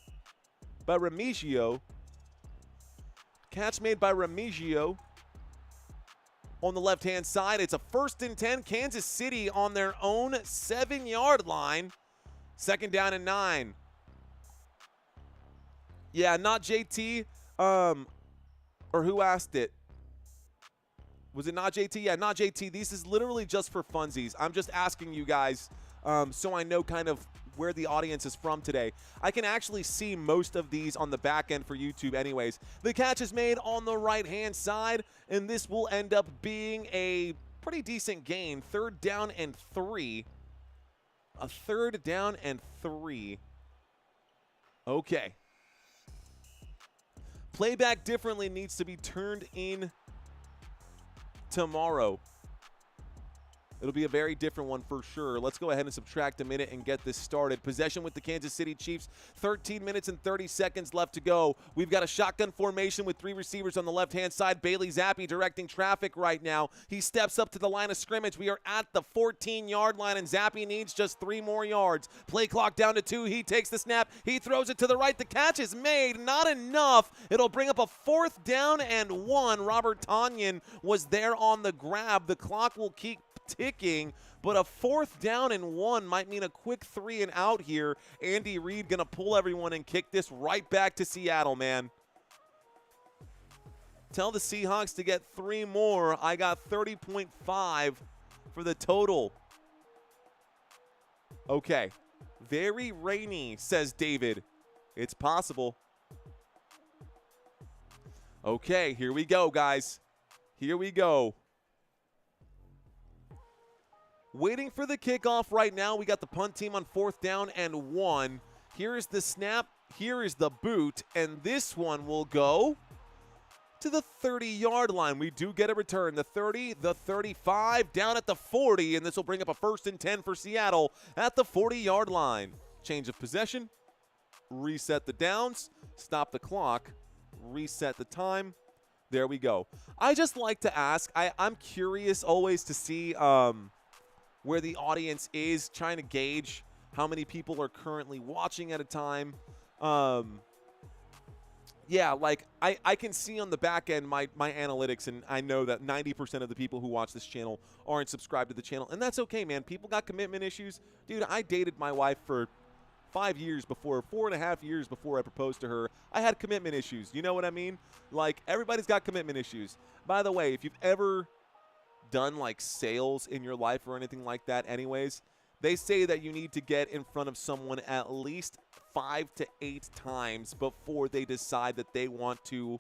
Catch made by Remigio. On the left-hand side, it's a 1st and 10. Kansas City on their own 7-yard line. 2nd down and 9. Yeah, Not JT, or who asked it? Was it Not JT? Yeah, Not JT. This is literally just for funsies. I'm just asking you guys so I know kind of where the audience is from today. I can actually see most of these on the back end for YouTube anyways. The catch is made on the right-hand side, and this will end up being a pretty decent gain. 3rd down and 3. A 3rd down and 3. Okay. Playback differently needs to be turned in tomorrow. It'll be a very different one for sure. Let's go ahead and subtract a minute and get this started. Possession with the Kansas City Chiefs. 13 minutes and 30 seconds left to go. We've got a shotgun formation with 3 receivers on the left-hand side. Bailey Zappi directing traffic right now. He steps up to the line of scrimmage. We are at the 14-yard line, and Zappi needs just 3 more yards. Play clock down to 2. He takes the snap. He throws it to the right. The catch is made. Not enough. It'll bring up a 4th down and 1. Robert Tonyan was there on the grab. The clock will keep ticking, but a 4th down and 1 might mean a quick 3 and out here. Andy Reid gonna pull everyone and kick this right back to Seattle, man. Tell the Seahawks to get 3 more. I got 30.5 for the total. Okay. Very rainy, says David. It's possible. Okay, here we go, guys. Here we go. Waiting for the kickoff right now. We got the punt team on 4th down and 1. Here is the snap. Here is the boot. And this one will go to the 30-yard line. We do get a return. The 30, the 35, down at the 40. And this will bring up a 1st and 10 for Seattle at the 40-yard line. Change of possession. Reset the downs. Stop the clock. Reset the time. There we go. I just like to ask. I'm curious always to see where the audience is, trying to gauge how many people are currently watching at a time. Yeah, like I can see on the back end my analytics, and I know that 90% of the people who watch this channel aren't subscribed to the channel, and that's okay, man. People got commitment issues. Dude, I dated my wife for 4.5 years before I proposed to her. I had commitment issues. You know what I mean? Like, everybody's got commitment issues. By the way, if you've ever done like sales in your life or anything like that anyways, they say that you need to get in front of someone at least 5 to 8 times before they decide that they want to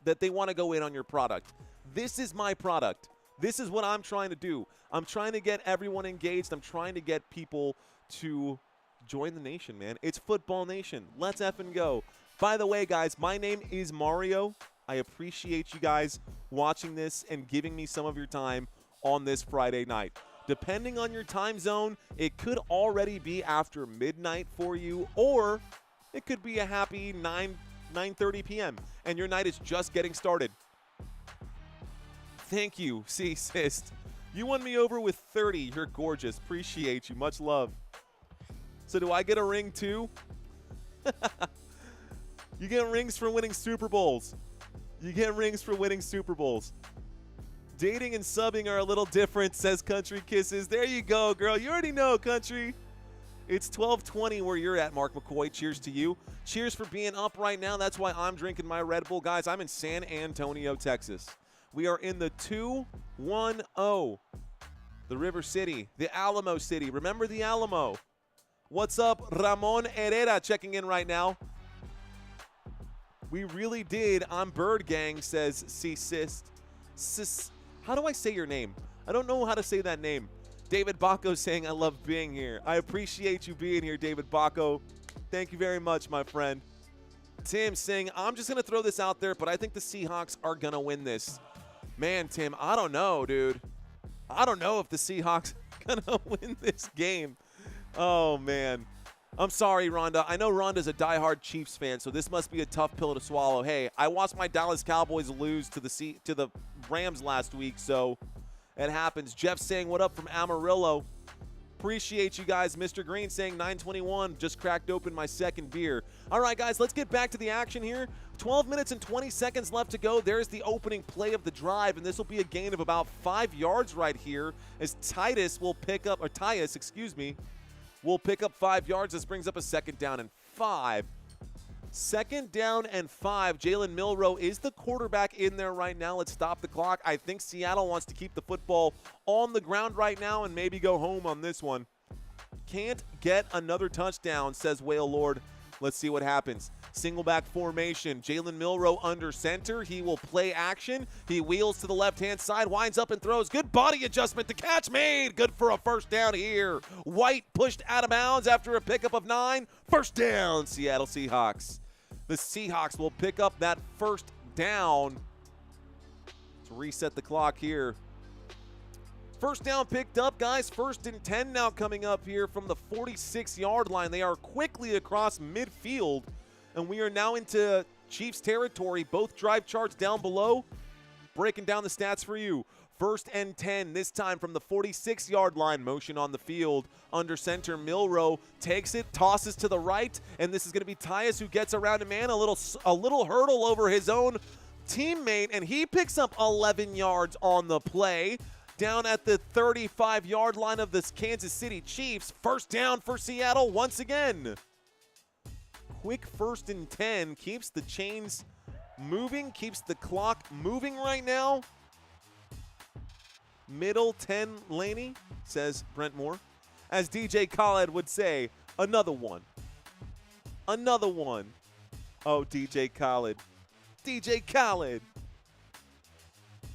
go in on your product. This is my product. This is what I'm trying to do. I'm trying to get everyone engaged. I'm trying to get people to join the nation, man. It's Football Nation. Let's effing go. By the way, guys, my name is Mario. I appreciate you guys watching this and giving me some of your time on this Friday night. Depending on your time zone, it could already be after midnight for you, or it could be a happy 9:30 p.m. and your night is just getting started. Thank you, C-Sist. You won me over with 30. You're gorgeous. Appreciate you. Much love. So do I get a ring too? You get rings for winning Super Bowls. You get rings for winning Super Bowls. Dating and subbing are a little different, says Country Kisses. There you go, girl. You already know, Country. It's 12:20 where you're at, Mark McCoy. Cheers to you. Cheers for being up right now. That's why I'm drinking my Red Bull. Guys, I'm in San Antonio, Texas. We are in the 210. The River City, the Alamo City. Remember the Alamo. What's up, Ramon Herrera checking in right now. We really did on Bird Gang, says C-Sist. How do I say your name? I don't know how to say that name. David Baco saying, I love being here. I appreciate you being here, David Baco. Thank you very much, my friend. Tim saying, I'm just going to throw this out there, but I think the Seahawks are going to win this. Man, Tim, I don't know, dude. I don't know if the Seahawks are going to win this game. Oh, man. I'm sorry, Rhonda. I know Rhonda's a diehard Chiefs fan, so this must be a tough pill to swallow. Hey, I watched my Dallas Cowboys lose to the Rams last week, so it happens. Jeff saying, what up from Amarillo? Appreciate you guys. Mr. Green saying 921, just cracked open my second beer. All right, guys, let's get back to the action here. 12 minutes and 20 seconds left to go. There's the opening play of the drive, and this will be a gain of about 5 yards right here as Tyus, will pick up 5 yards. This brings up a 2nd down and 5. 2nd down and 5. Jalen Milroe is the quarterback in there right now. Let's stop the clock. I think Seattle wants to keep the football on the ground right now and maybe go home on this one. Can't get another touchdown, says Whale Lord. Let's see what happens. Single back formation. Jalen Milroe under center. He will play action. He wheels to the left-hand side, winds up and throws. Good body adjustment. The catch made. Good for a 1st down here. White pushed out of bounds after a pickup of 9. 1st down, Seattle Seahawks. The Seahawks will pick up that 1st down. Let's reset the clock here. 1st down picked up, guys. 1st and 10 now coming up here from the 46-yard line. They are quickly across midfield, and we are now into Chiefs territory. Both drive charts down below. Breaking down the stats for you. 1st and 10, this time from the 46-yard line. Motion on the field. Under center, Milroe takes it, tosses to the right, and this is going to be Tyus who gets around a man. A little hurdle over his own teammate, and he picks up 11 yards on the play. Down at the 35-yard line of the Kansas City Chiefs. 1st down for Seattle once again. Quick 1st and 10 keeps the chains moving, keeps the clock moving right now. Middle 10 Laney, says Brent Moore. As DJ Khaled would say, another one. Another one. Oh, DJ Khaled. DJ Khaled.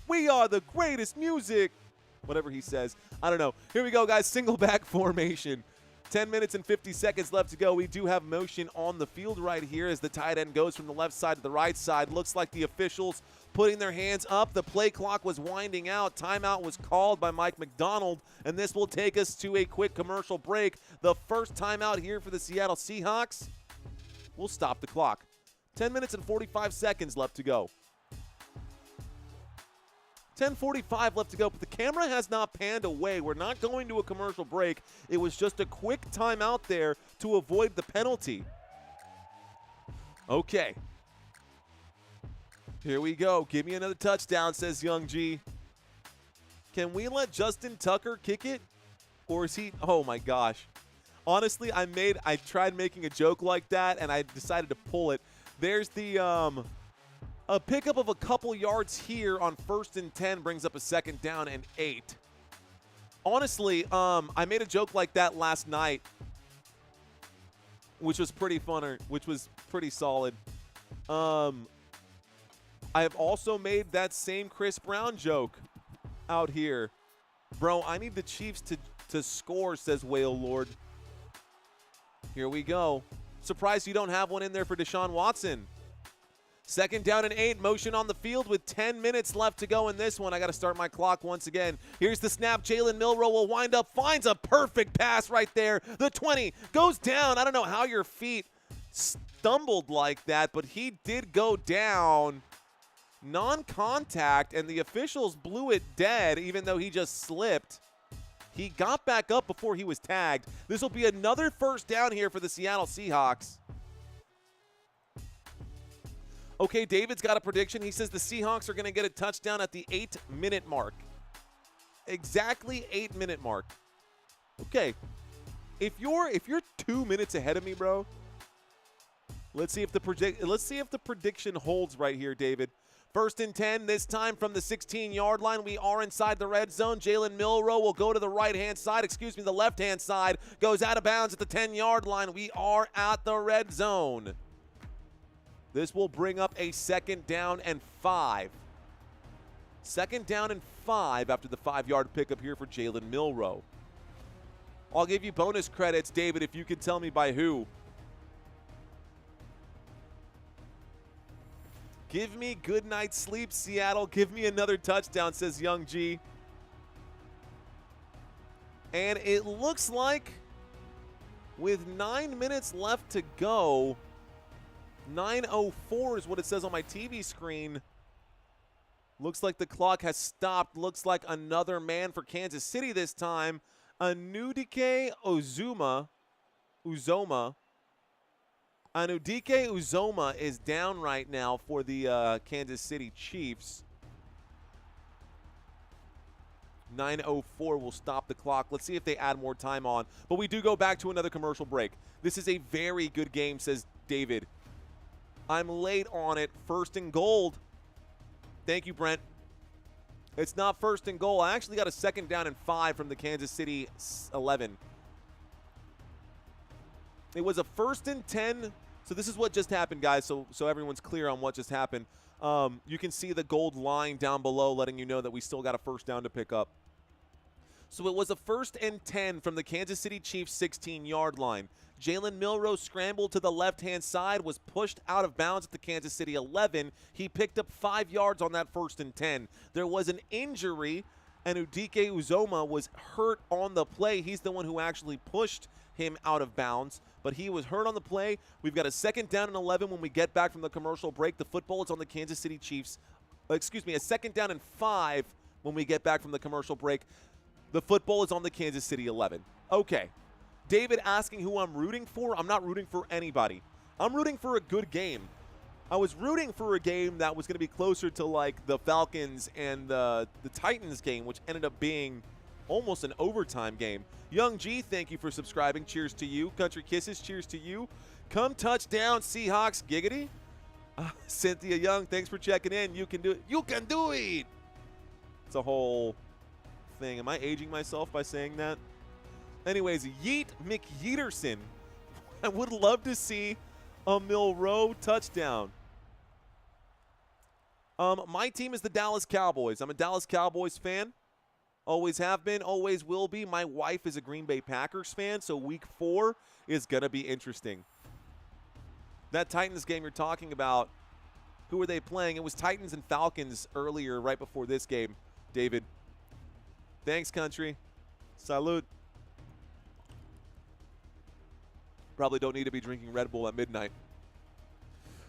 We are the greatest music. Whatever he says. I don't know. Here we go, guys. Single back formation. 10 minutes and 50 seconds left to go. We do have motion on the field right here as the tight end goes from the left side to the right side. Looks like the officials putting their hands up. The play clock was winding out. Timeout was called by Mike McDonald, and this will take us to a quick commercial break. The first timeout here for the Seattle Seahawks. We'll stop the clock. 10 minutes and 45 seconds left to go. 10:45 left to go, but the camera has not panned away. We're not going to a commercial break. It was just a quick timeout there to avoid the penalty. Okay. Here we go. Give me another touchdown, says Young G. Can we let Justin Tucker kick it? Or is he? Oh, my gosh. Honestly, I tried making a joke like that, and I decided to pull it. There's the a pickup of a couple yards here on 1st and 10 brings up a 2nd down and 8. Honestly, I made a joke like that last night, which was pretty funner, which was pretty solid. I have also made that same Chris Brown joke out here. Bro, I need the Chiefs to score, says Whale Lord. Here we go. Surprised you don't have one in there for Deshaun Watson. 2nd down and 8, motion on the field with 10 minutes left to go in this one. I got to start my clock once again. Here's the snap. Jalen Milroe will wind up, finds a perfect pass right there. The 20 goes down. I don't know how your feet stumbled like that, but he did go down. Non-contact, and the officials blew it dead even though he just slipped. He got back up before he was tagged. This will be another 1st down here for the Seattle Seahawks. Okay, David's got a prediction. He says the Seahawks are going to get a touchdown at the 8-minute mark. Exactly 8-minute mark. Okay. If you're 2 minutes ahead of me, bro, let's see if the prediction holds right here, David. 1st and 10, this time from the 16-yard line. We are inside the red zone. Jalen Milroe will go to the right-hand side. The left-hand side. Goes out of bounds at the 10-yard line. We are at the red zone. This will bring up a 2nd down and 5. 2nd down and 5 after the 5-yard pickup here for Jalen Milroe. I'll give you bonus credits, David, if you can tell me by who. Give me good night's sleep, Seattle. Give me another touchdown, says Young G. And it looks like with 9 minutes left to go, 9:04 is what it says on my TV screen. Looks like the clock has stopped. Looks like another man for Kansas City this time. Anudike Uzomah. Anudike Uzomah is down right now for the Kansas City Chiefs. 9:04 will stop the clock. Let's see if they add more time on. But we do go back to another commercial break. This is a very good game, says David. I'm late on it. 1st and goal. Thank you, Brent. It's not 1st and goal. I actually got a 2nd down and 5 from the Kansas City 11. It was a 1st and 10. So this is what just happened, guys, so everyone's clear on what just happened. You can see the gold line down below letting you know that we still got a 1st down to pick up. So it was a 1st and 10 from the Kansas City Chiefs 16-yard line. Jalen Milroe scrambled to the left-hand side, was pushed out of bounds at the Kansas City 11. He picked up 5 yards on that 1st and 10. There was an injury, and Udike Uzomah was hurt on the play. He's the one who actually pushed him out of bounds, but he was hurt on the play. We've got a 2nd down and 11 when we get back from the commercial break. The football is on the Kansas City Chiefs. A 2nd down and 5 when we get back from the commercial break. The football is on the Kansas City 11. Okay. David asking who I'm rooting for. I'm not rooting for anybody. I'm rooting for a good game. I was rooting for a game that was going to be closer to like the Falcons and the Titans game, which ended up being almost an overtime game. Young G, thank you for subscribing. Cheers to you. Country Kisses, cheers to you. Come touchdown, Seahawks, giggity. Cynthia Young, thanks for checking in. You can do it. You can do it. It's a whole thing. Am I aging myself by saying that? Anyways, Yeet McYeaterson. I would love to see a Milroe touchdown. My team is the Dallas Cowboys. I'm a Dallas Cowboys fan. Always have been, always will be. My wife is a Green Bay Packers fan, so week 4 is going to be interesting. That Titans game you're talking about, who are they playing? It was Titans and Falcons earlier, right before this game, David. Thanks, country. Salute. Probably don't need to be drinking Red Bull at midnight.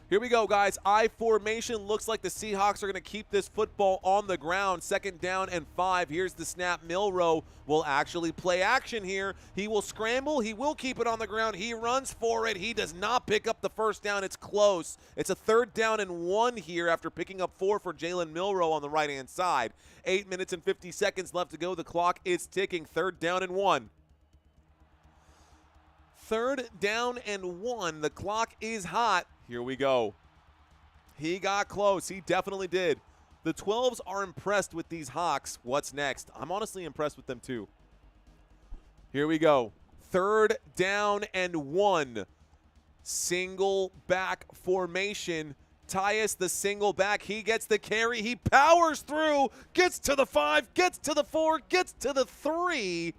Here we go, guys. I formation. Looks like the Seahawks are going to keep this football on the ground. 2nd down and 5. Here's the snap. Milroe will actually play action here. He will scramble. He will keep it on the ground. He runs for it. He does not pick up the 1st down. It's close. It's a 3rd down and 1 here after picking up 4 for Jalen Milroe on the right-hand side. 8 minutes and 50 seconds left to go. The clock is ticking. 3rd down and 1. 3rd down and 1. The clock is hot. Here we go. He got close. He definitely did. The 12s are impressed with these Hawks. What's next? I'm honestly impressed with them too. Here we go. 3rd down and 1. Single back formation. Tyus, the single back. He gets the carry. He powers through. Gets to the 5. Gets to the 4. Gets to the 3.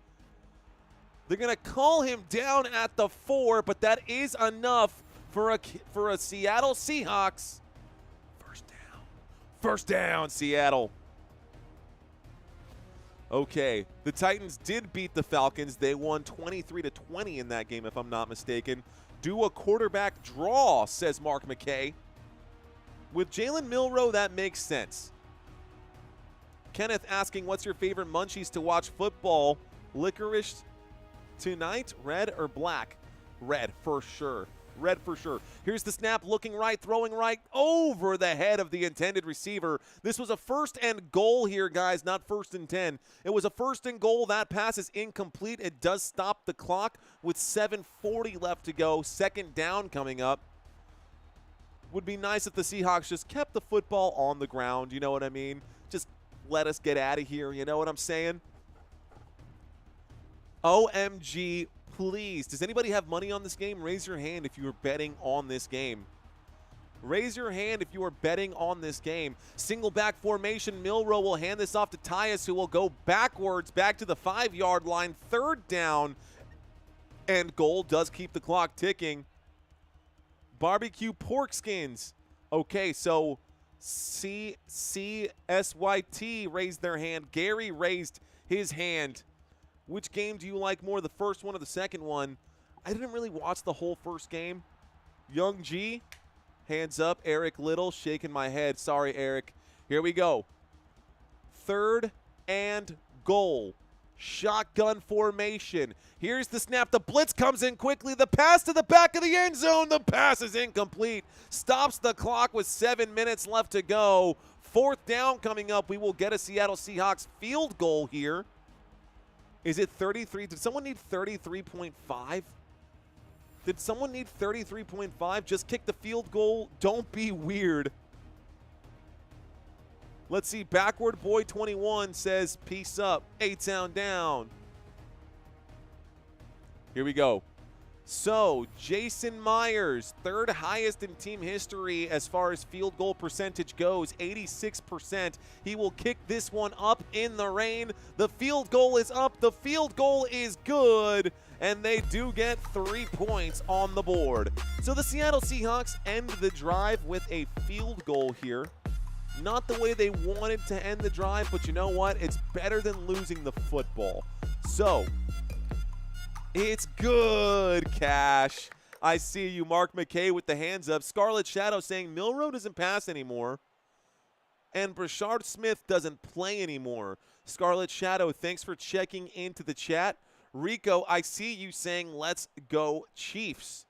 They're going to call him down at the 4, but that is enough for a Seattle Seahawks. 1st down. 1st down, Seattle. Okay, the Titans did beat the Falcons. They won 23-20 in that game, if I'm not mistaken. Do a quarterback draw, says Mark McKay. With Jalen Milroe, that makes sense. Kenneth asking, what's your favorite munchies to watch football? Licorice tonight, red or black? Red, for sure. Red for sure. Here's the snap, looking right, throwing right over the head of the intended receiver. This was a 1st and goal here, guys, not 1st and 10. It was a 1st and goal. That pass is incomplete. It does stop the clock with 7:40 left to go. 2nd down coming up. Would be nice if the Seahawks just kept the football on the ground, you know what I mean? Just let us get out of here, you know what I'm saying? OMG, please. Does anybody have money on this game? Raise your hand if you were betting on this game. Raise your hand if you are betting on this game. Single back formation. Milroe will hand this off to Tyus, who will go backwards back to the 5-yard line. 3rd down and goal. Does keep the clock ticking. Barbecue pork skins. Okay, so CCSYT raised their hand. Gary raised his hand. Which game do you like more, the first one or the second one? I didn't really watch the whole first game. Young G, hands up. Eric Little, shaking my head. Sorry, Eric. Here we go. 3rd and goal. Shotgun formation. Here's the snap. The blitz comes in quickly. The pass to the back of the end zone. The pass is incomplete. Stops the clock with 7 minutes left to go. 4th down coming up. We will get a Seattle Seahawks field goal here. Is it 33? Did someone need 33.5? Did someone need 33.5? Just kick the field goal. Don't be weird. Let's see. Backward Boy 21 says, peace up. A-Town down. Here we go. So, Jason Myers, 3rd highest in team history as far as field goal percentage goes, 86%. He will kick this one up in the rain. The field goal is up. The field goal is good. And they do get 3 points on the board. So the Seattle Seahawks end the drive with a field goal here. Not the way they wanted to end the drive, but you know what? It's better than losing the football. So, it's good, Cash. I see you, Mark McKay, with the hands up. Scarlet Shadow saying Milroe doesn't pass anymore. And Brashard Smith doesn't play anymore. Scarlet Shadow, thanks for checking into the chat. Rico, I see you saying, let's go Chiefs.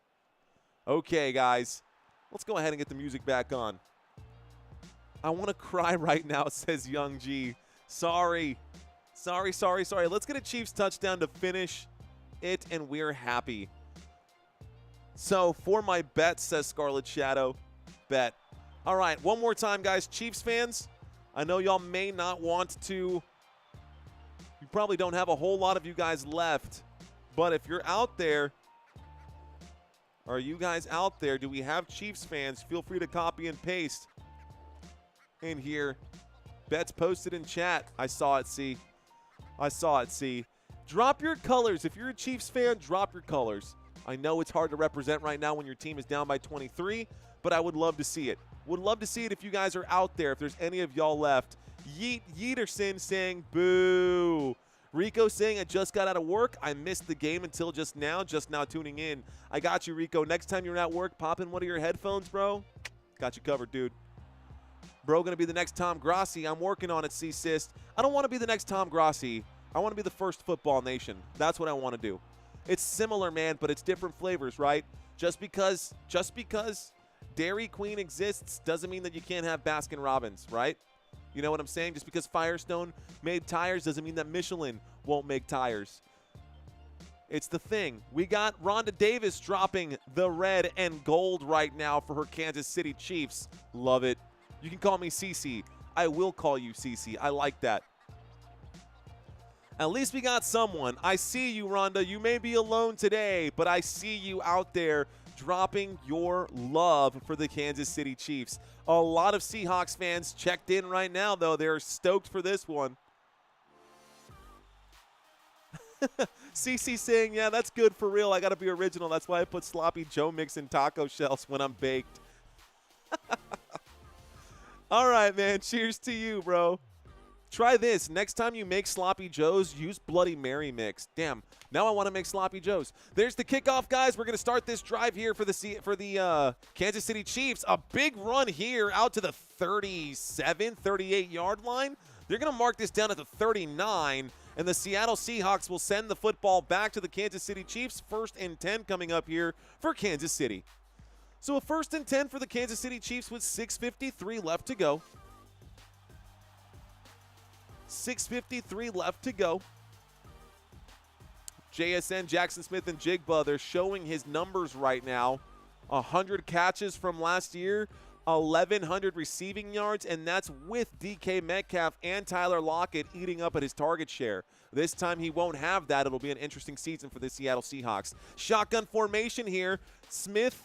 Okay, guys. Let's go ahead and get the music back on. I want to cry right now, says Young G. Sorry. Sorry. Let's get a Chiefs touchdown to finish it, and we're happy. So, for my bet, says Scarlet Shadow, bet. All right, one more time, guys. Chiefs fans, I know y'all may not want to. You probably don't have a whole lot of you guys left. But if you're out there, are you guys out there? Do we have Chiefs fans? Feel free to copy and paste in here. Bets posted in chat. I saw it, see. I saw it, see. Drop your colors. If you're a Chiefs fan, drop your colors. I know it's hard to represent right now when your team is down by 23, but I would love to see it. Would love to see it if you guys are out there, if there's any of y'all left. Yeaterson saying boo. Rico saying I just got out of work. I missed the game until just now tuning in. I got you, Rico. Next time you're at work, pop in one of your headphones, bro. Got you covered, dude. Bro, going to be the next Tom Grossi. I'm working on it, C-Sist. I don't want to be the next Tom Grossi. I want to be the first football nation. That's what I want to do. It's similar, man, but it's different flavors, right? Just because Dairy Queen exists doesn't mean that you can't have Baskin-Robbins, right? You know what I'm saying? Just because Firestone made tires doesn't mean that Michelin won't make tires. It's the thing. We got Rhonda Davis dropping the red and gold right now for her Kansas City Chiefs. Love it. You can call me CC. I will call you CC. I like that. At least we got someone. I see you, Rhonda. You may be alone today, but I see you out there dropping your love for the Kansas City Chiefs. A lot of Seahawks fans checked in right now, though. They're stoked for this one. CC saying, yeah, that's good for real. I got to be original. That's why I put sloppy Joe mix in taco shells when I'm baked. All right, man. Cheers to you, bro. Try this. Next time you make sloppy joes, use Bloody Mary mix. Damn. Now I want to make sloppy joes. There's the kickoff, guys. We're going to start this drive here for the Kansas City Chiefs. A big run here out to the 37, 38-yard line. They're going to mark this down at the 39, and the Seattle Seahawks will send the football back to the Kansas City Chiefs. 1st and 10 coming up here for Kansas City. So a 1st and 10 for the Kansas City Chiefs with 6:53 left to go. 6:53 left to go. JSN, Jackson Smith, and Jigba, they're showing his numbers right now. 100 catches from last year, 1,100 receiving yards, and that's with DK Metcalf and Tyler Lockett eating up at his target share. This time he won't have that. It'll be an interesting season for the Seattle Seahawks. Shotgun formation here. Smith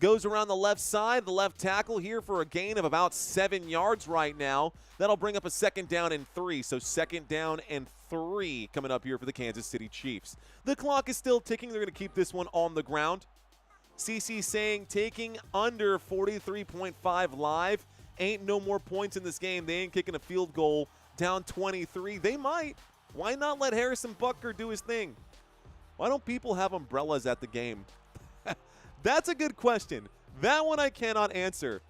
Goes around the left side, the left tackle here for a gain of about 7 yards right now. That'll bring up a 2nd down and 3. So 2nd down and 3 coming up here for the Kansas City Chiefs. The clock is still ticking. They're going to keep this one on the ground. CC saying taking under 43.5 live. Ain't no more points in this game. They ain't kicking a field goal down 23. They might. Why not let Harrison Butker do his thing? Why don't people have umbrellas at the game? That's a good question. That one I cannot answer.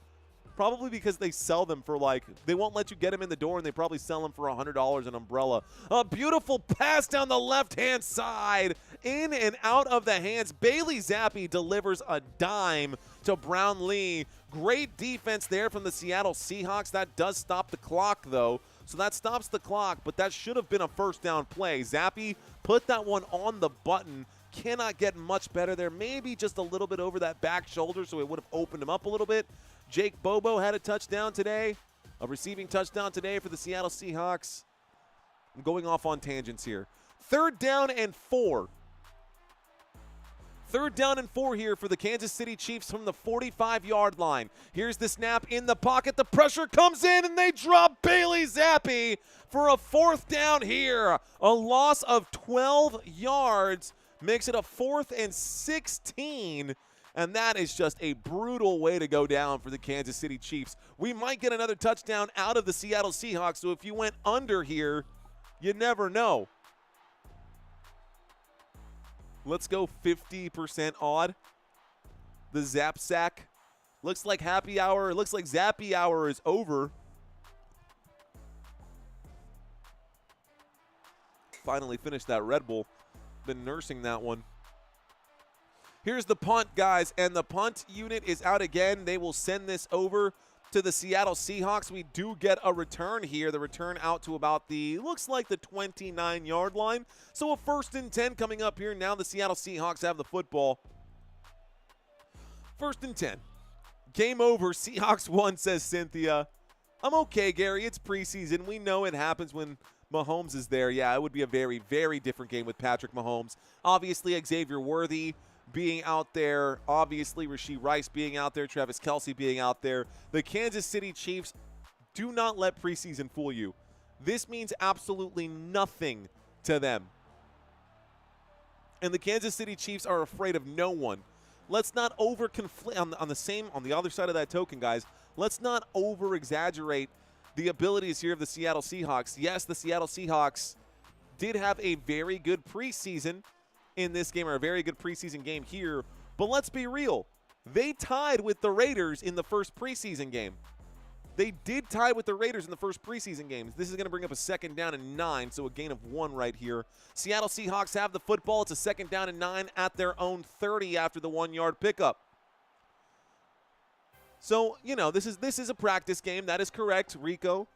Probably because they sell them for they won't let you get them in the door, and they probably sell them for $100 an umbrella. A beautiful pass down the left-hand side. In and out of the hands. Bailey Zappi delivers a dime to Brownlee. Great defense there from the Seattle Seahawks. That does stop the clock, though. So that stops the clock, but that should have been a 1st down play. Zappi put that one on the button. Cannot get much better there. Maybe just a little bit over that back shoulder, so it would have opened him up a little bit. Jake Bobo had a touchdown today, a receiving touchdown today for the Seattle Seahawks. I'm going off on tangents here. 3rd down and 4. 3rd down and 4 here for the Kansas City Chiefs from the 45-yard line. Here's the snap in the pocket. The pressure comes in, and they drop Bailey Zappi for a 4th down here. A loss of 12 yards makes it a 4th and 16. And that is just a brutal way to go down for the Kansas City Chiefs. We might get another touchdown out of the Seattle Seahawks, so if you went under here, you never know. Let's go 50% odd. The Zap Sack. Looks like happy hour. It looks like Zappy hour is over. Finally finished that Red Bull. Been nursing that one. Here's the punt, guys, and the punt unit is out again. They will send this over to the Seattle Seahawks. We do get a return here. The return out to about looks like the 29-yard line. So a 1st and 10 coming up here. Now the Seattle Seahawks have the football. 1st and 10. Game over. Seahawks won, says Cynthia. I'm okay, Gary. It's preseason. We know it happens when Mahomes is there. Yeah, it would be a very, very different game with Patrick Mahomes. Obviously, Xavier Worthy being out there, obviously Rashee Rice being out there, Travis Kelce being out there. The Kansas City Chiefs, do not let preseason fool you. This means absolutely nothing to them. And the Kansas City Chiefs are afraid of no one. Let's not over-conflate on the other side of that token, guys. Let's not over-exaggerate the abilities here of the Seattle Seahawks. Yes, the Seattle Seahawks did have a very good preseason in this game, or a very good preseason game here, but let's be real. They tied with the Raiders in the first preseason game. They did tie with the Raiders in the first preseason game. This is going to bring up a 2nd down and 9, so a gain of 1 right here. Seattle Seahawks have the football. It's a 2nd down and 9 at their own 30 after the 1-yard pickup. So, this is a practice game. That is correct, Rico.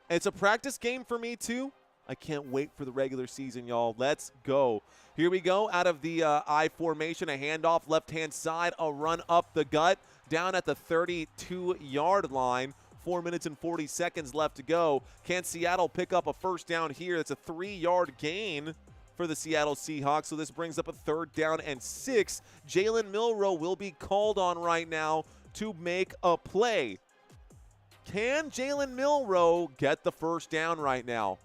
It's a practice game for me, too. I can't wait for the regular season, y'all. Let's go. Here we go. Out of the I formation, a handoff left-hand side, a run up the gut, down at the 32-yard line. 4 minutes and 40 seconds left to go. Can Seattle pick up a 1st down here? That's a 3-yard gain for the Seattle Seahawks. So this brings up a 3rd down and 6. Jalen Milroe will be called on right now to make a play. Can Jalen Milroe get the 1st down right now?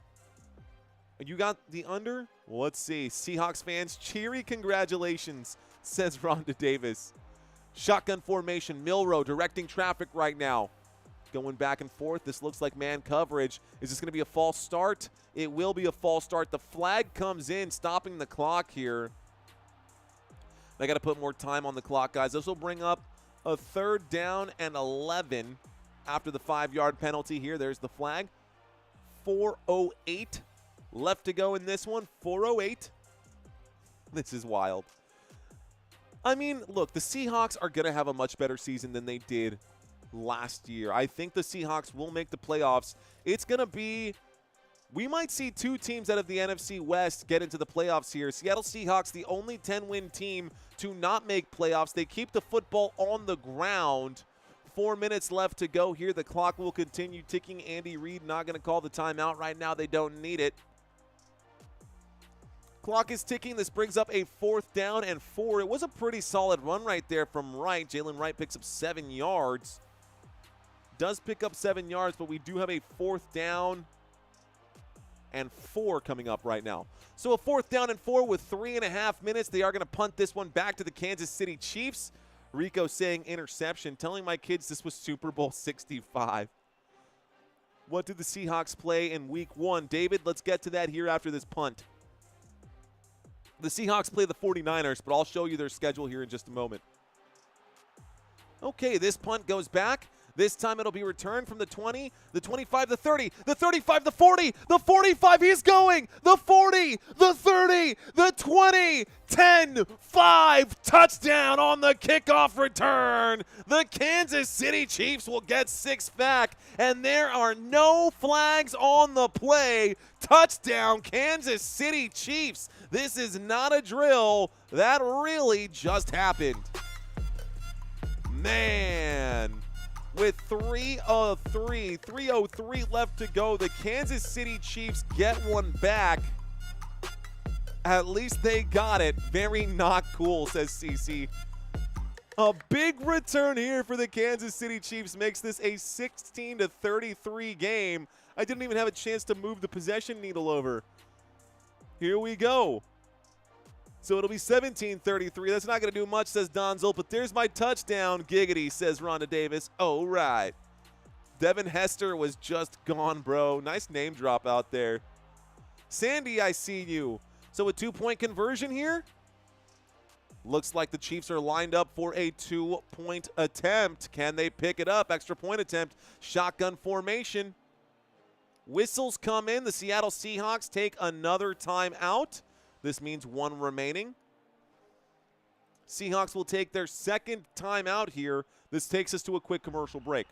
You got the under? Well, let's see. Seahawks fans, cheery congratulations, says Rhonda Davis. Shotgun formation, Milroe directing traffic right now. Going back and forth. This looks like man coverage. Is this going to be a false start? It will be a false start. The flag comes in, stopping the clock here. They got to put more time on the clock, guys. This will bring up a 3rd down and 11 after the 5-yard penalty here. There's the flag. 4:08 left to go in this one. 4:08. This is wild. I mean, look, the Seahawks are going to have a much better season than they did last year. I think the Seahawks will make the playoffs. It's going to be, we might see 2 teams out of the NFC West get into the playoffs here. Seattle Seahawks, the only 10-win team to not make playoffs. They keep the football on the ground. 4 minutes left to go here. The clock will continue ticking. Andy Reid not going to call the timeout right now. They don't need it. Clock is ticking. This brings up a 4th down and 4. It was a pretty solid run right there from Wright. Jalen Wright picks up 7 yards. Does pick up 7 yards, but we do have a 4th down and 4 coming up right now. So a 4th down and 4 with 3.5 minutes. They are going to punt this one back to the Kansas City Chiefs. Rico saying interception, telling my kids this was Super Bowl 65. What did the Seahawks play in week 1? David, let's get to that here after this punt. The Seahawks play the 49ers, but I'll show you their schedule here in just a moment. Okay, this punt goes back. This time it'll be returned from the 20, the 25, the 30, the 35, the 40, the 45, he's going, the 40, the 30, the 20, 10, 5, touchdown on the kickoff return. The Kansas City Chiefs will get 6 back, and there are no flags on the play. Touchdown, Kansas City Chiefs. This is not a drill. That really just happened. Man. With 3:03 left to go, the Kansas City Chiefs get one back. At least they got it. Very not cool, says CC. A big return here for the Kansas City Chiefs makes this a 16-33 game. I didn't even have a chance to move the possession needle over. Here we go. So it'll be 17-33. That's not going to do much, says Donzel, but there's my touchdown. Giggity, says Rhonda Davis. Oh, right. Devin Hester was just gone, bro. Nice name drop out there. Sandy, I see you. So a 2-point conversion here. Looks like the Chiefs are lined up for a 2-point attempt. Can they pick it up? Extra point attempt. Shotgun formation. Whistles come in. The Seattle Seahawks take another timeout. This means 1 remaining. Seahawks will take their 2nd timeout here. This takes us to a quick commercial break.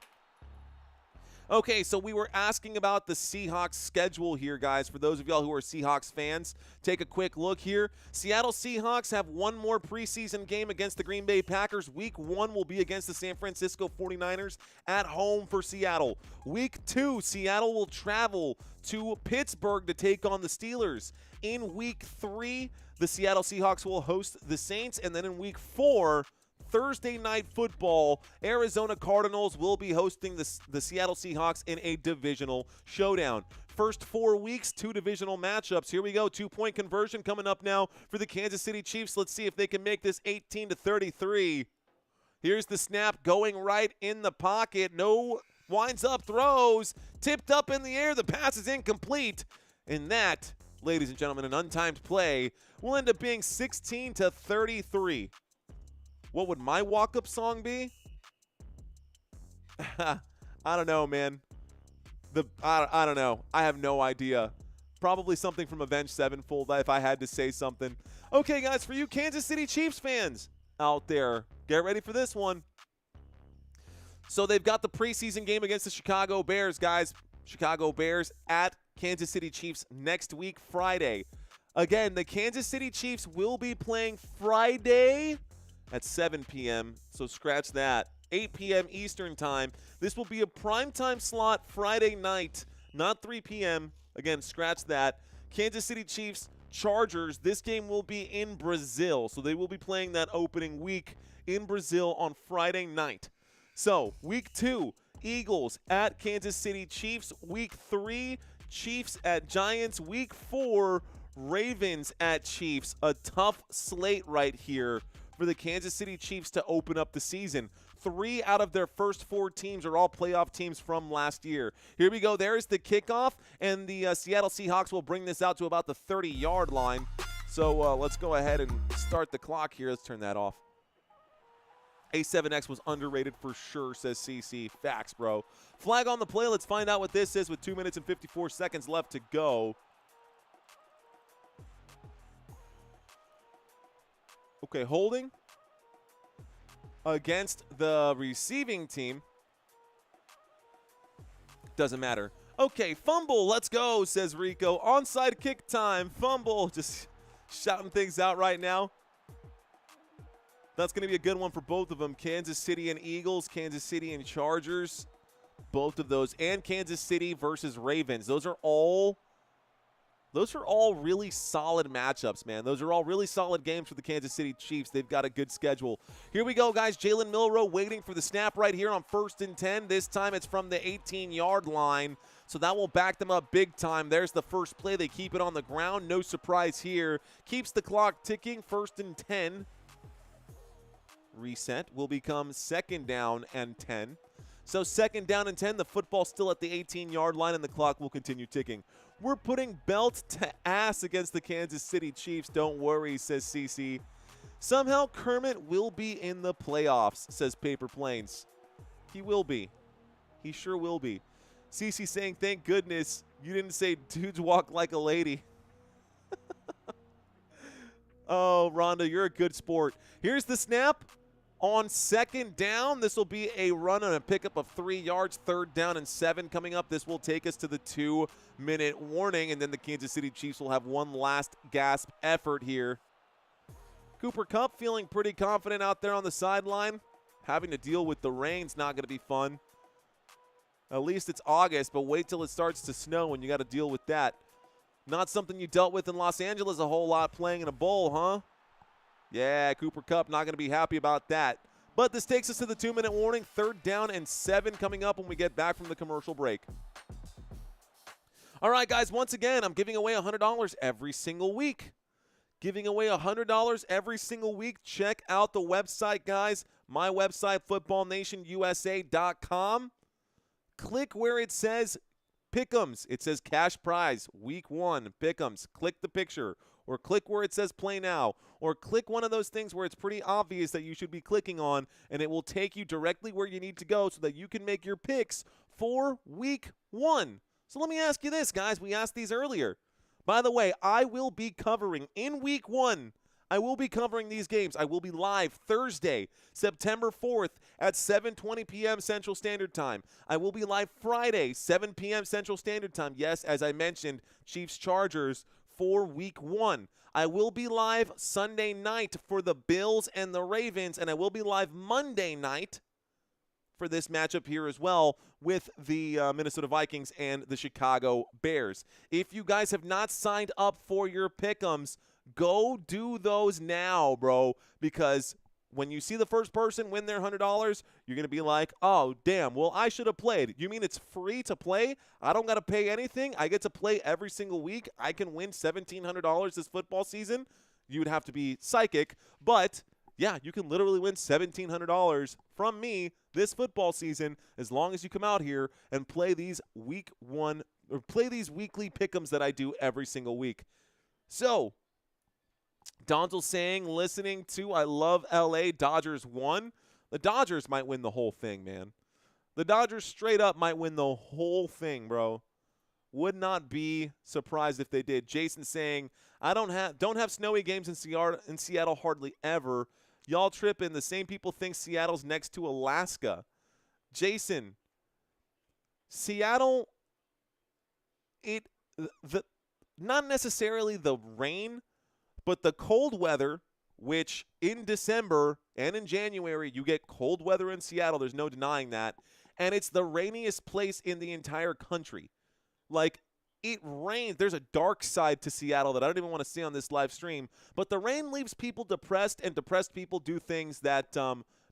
Okay, so we were asking about the Seahawks schedule here, guys. For those of y'all who are Seahawks fans, take a quick look here. Seattle Seahawks have one more preseason game against the Green Bay Packers. Week 1 will be against the San Francisco 49ers at home for Seattle. Week 2, Seattle will travel to Pittsburgh to take on the Steelers. In Week 3, the Seattle Seahawks will host the Saints. And then in Week 4, Thursday Night Football, Arizona Cardinals will be hosting the Seattle Seahawks in a divisional showdown. First 4 weeks, 2 divisional matchups. Here we go, 2-point conversion coming up now for the Kansas City Chiefs. Let's see if they can make this 18-33. Here's the snap going right in the pocket. No, winds up, throws, tipped up in the air. The pass is incomplete. And that, ladies and gentlemen, an untimed play will end up being 16-33. What would my walk-up song be? I don't know, man. I don't know. I have no idea. Probably something from Avenged Sevenfold if I had to say something. Okay, guys, for you Kansas City Chiefs fans out there, get ready for this one. So they've got the preseason game against the Chicago Bears, guys. Chicago Bears at Kansas City Chiefs next week, Friday. Again, the Kansas City Chiefs will be playing Friday at 7 p.m., so scratch that. 8 p.m. Eastern time. This will be a primetime slot Friday night, not 3 p.m. Again, scratch that. Kansas City Chiefs, Chargers. This game will be in Brazil, so they will be playing that opening week in Brazil on Friday night. So, week 2, Eagles at Kansas City Chiefs. Week 3, Chiefs at Giants. Week 4, Ravens at Chiefs. A tough slate right here for the Kansas City Chiefs to open up the season. 3 out of their first 4 teams are all playoff teams from last year. Here we go. There's the kickoff, and the Seattle Seahawks will bring this out to about the 30-yard line. So let's go ahead and start the clock here. Let's turn that off. A7X was underrated for sure, says CC. Facts, bro. Flag on the play. Let's find out what this is with 2 minutes and 54 seconds left to go. Okay, holding against the receiving team. Doesn't matter. Okay, fumble. Let's go, says Rico. Onside kick time. Fumble. Just shouting things out right now. That's going to be a good one for both of them. Kansas City and Eagles, Kansas City and Chargers. Both of those. And Kansas City versus Ravens. Those are all Those are all really solid matchups, man. Those are all really solid games for the Kansas City Chiefs. They've got a good schedule. Here we go, guys. Jalen Milroe waiting for the snap right here on 1st and 10. This time it's from the 18-yard line, so that will back them up big time. There's the first play. They keep it on the ground. No surprise here. Keeps the clock ticking. 1st and 10. Reset will become 2nd down and 10. So 2nd down and 10. The football still at the 18-yard line, and the clock will continue ticking. We're putting belt to ass against the Kansas City Chiefs. Don't worry, says CC. Somehow Kermit will be in the playoffs, says Paper Planes. He will be. He sure will be. CC saying, thank goodness you didn't say dudes walk like a lady. Oh, Rhonda, you're a good sport. Here's the snap. On 2nd down, this will be a run and a pickup of 3 yards. 3rd down and 7 coming up. This will take us to the 2-minute warning, and then the Kansas City Chiefs will have one last gasp effort here. Cooper Kupp feeling pretty confident out there on the sideline. Having to deal with the rain's not going to be fun. At least it's August, but wait till it starts to snow and you got to deal with that. Not something you dealt with in Los Angeles a whole lot playing in a bowl, huh? Yeah, Cooper Kupp not going to be happy about that. But this takes us to the 2-minute warning. 3rd down and 7 coming up when we get back from the commercial break. All right, guys, once again, I'm giving away $100 every single week. Giving away $100 every single week. Check out the website, guys. My website, footballnationusa.com. Click where it says Pick'ems. It says cash prize, week 1, Pick'ems. Click the picture. Or click where it says play now, or click one of those things where it's pretty obvious that you should be clicking on, and it will take you directly where you need to go so that you can make your picks for week 1. So let me ask you this, guys. We asked these earlier. By the way, I will be covering in week 1, I will be covering these games. I will be live Thursday, September 4th at 7:20 p.m. Central Standard Time. I will be live Friday, 7 p.m. Central Standard Time. Yes, as I mentioned, Chiefs-Chargers for week 1. I will be live Sunday night for the Bills and the Ravens, and I will be live Monday night for this matchup here as well with the Minnesota Vikings and the Chicago Bears. If you guys have not signed up for your pick'ems, go do those now, bro, because when you see the first person win their $100, you're going to be like, oh, damn, well, I should have played. You mean it's free to play? I don't got to pay anything? I get to play every single week? I can win $1,700 this football season? You would have to be psychic, but yeah, you can literally win $1,700 from me this football season as long as you come out here and play these week 1 or play these weekly pick'ems that I do every single week. So, Donzel saying, listening to I love LA, Dodgers won. The Dodgers might win the whole thing, man. The Dodgers straight up might win the whole thing, bro. Would not be surprised if they did. Jason saying, I don't have snowy games in Seattle hardly ever. Y'all tripping. The same people think Seattle's next to Alaska. Jason, Seattle, not necessarily the rain, but the cold weather, which in December and in January, you get cold weather in Seattle. There's no denying that. And it's the rainiest place in the entire country. Like, it rains. There's a dark side to Seattle that I don't even want to see on this live stream. But the rain leaves people depressed, and depressed people do things that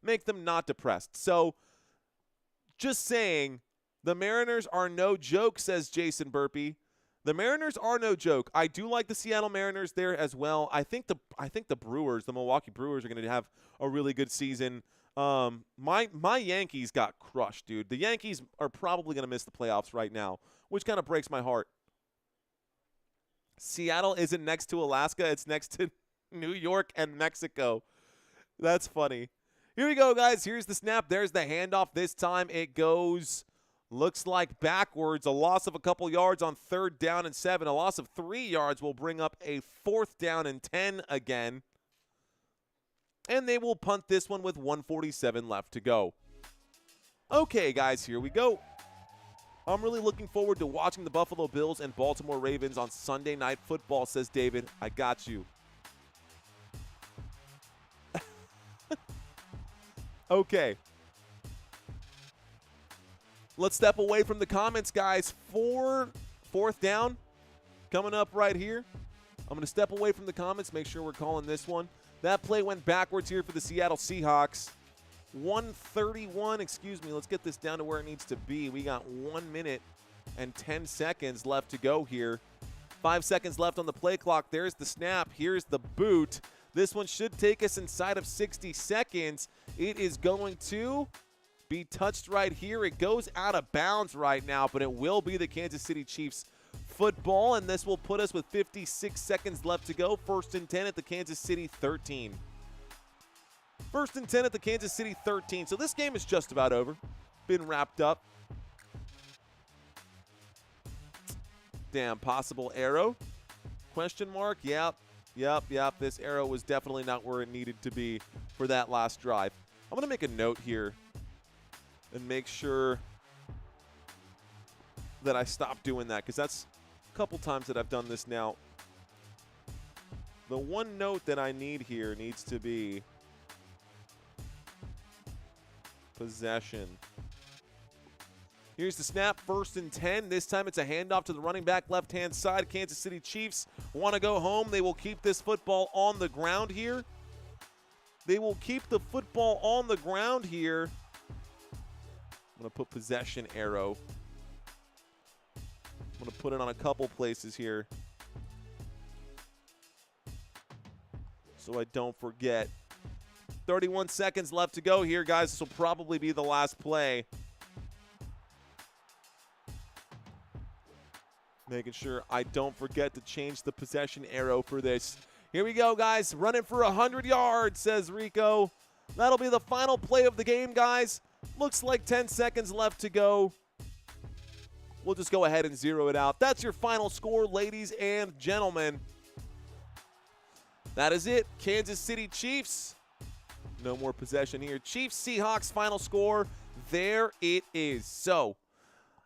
make them not depressed. So, just saying, the Mariners are no joke, says Jason Burpee. The Mariners are no joke. I do like the Seattle Mariners there as well. I think the Brewers, the Milwaukee Brewers, are going to have a really good season. My Yankees got crushed, dude. The Yankees are probably going to miss the playoffs right now, which kind of breaks my heart. Seattle isn't next to Alaska. It's next to New York and Mexico. That's funny. Here we go, guys. Here's the snap. There's the handoff. This time it goes, looks like backwards. A loss of a couple yards on 3rd down and 7. A loss of 3 yards will bring up a 4th down and 10 again. And they will punt this one with 1:47 left to go. Okay, guys, here we go. I'm really looking forward to watching the Buffalo Bills and Baltimore Ravens on Sunday Night Football, says David. I got you. Okay. Let's step away from the comments, guys. 4th down. Coming up right here, I'm going to step away from the comments, make sure we're calling this one. That play went backwards here for the Seattle Seahawks. 1:31, excuse me, let's get this down to where it needs to be. We got 1 minute and 10 seconds left to go here. 5 seconds left on the play clock. There's the snap. Here's the boot. This one should take us inside of 60 seconds. It is going to be touched right here. It goes out of bounds right now, but it will be the Kansas City Chiefs football, and this will put us with 56 seconds left to go. 1st and 10 at the Kansas City 13. 1st and 10 at the Kansas City 13. So this game is just about over. Been wrapped up. Damn, possible arrow? Question mark? Yep. This arrow was definitely not where it needed to be for that last drive. I'm going to make a note here and make sure that I stop doing that, because that's a couple times that I've done this now. The one note that I need here needs to be possession. Here's the snap, 1st and 10. This time it's a handoff to the running back, left-hand side. Kansas City Chiefs want to go home. They will keep this football on the ground here. They will keep the football on the ground here. I'm going to put possession arrow. I'm going to put it on a couple places here so I don't forget. 31 seconds left to go here, guys. This will probably be the last play. Making sure I don't forget to change the possession arrow for this. Here we go, guys. Running for 100 yards, says Rico. That'll be the final play of the game, guys. Looks like 10 seconds left to go. We'll just go ahead and zero it out. That's your final score, ladies and gentlemen. That is it. Kansas City Chiefs. No more possession here. Chiefs, Seahawks, final score. There it is. So,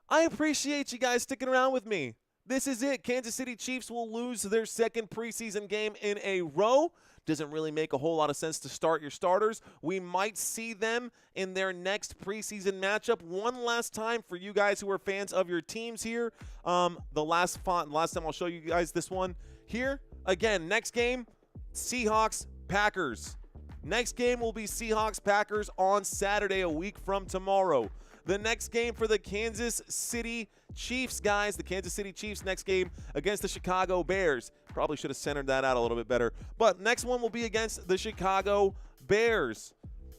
I appreciate you guys sticking around with me. This is it. Kansas City Chiefs will lose their 2nd preseason game in a row. Doesn't really make a whole lot of sense to start your starters. We might see them in their next preseason matchup one last time for you guys who are fans of your teams here. The last time I'll show you guys this one here. Again, next game, Seahawks, Packers. Next game will be Seahawks, Packers on Saturday, a week from tomorrow. The next game for the Kansas City Chiefs, guys. The Kansas City Chiefs next game against the Chicago Bears. Probably should have centered that out a little bit better. But next one will be against the Chicago Bears.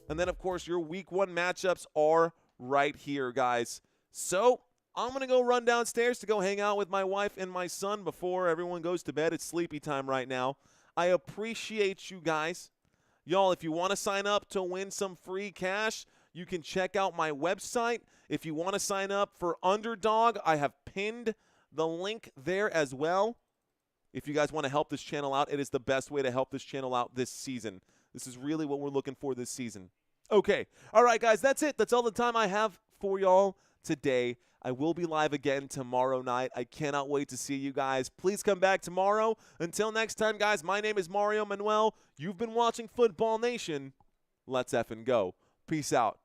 And then, of course, your week 1 matchups are right here, guys. So I'm going to go run downstairs to go hang out with my wife and my son before everyone goes to bed. It's sleepy time right now. I appreciate you guys. Y'all, if you want to sign up to win some free cash, you can check out my website. If you want to sign up for Underdog, I have pinned the link there as well. If you guys want to help this channel out, it is the best way to help this channel out this season. This is really what we're looking for this season. Okay. All right, guys, that's it. That's all the time I have for y'all today. I will be live again tomorrow night. I cannot wait to see you guys. Please come back tomorrow. Until next time, guys, my name is Mario Manuel. You've been watching Football Nation. Let's effing go. Peace out.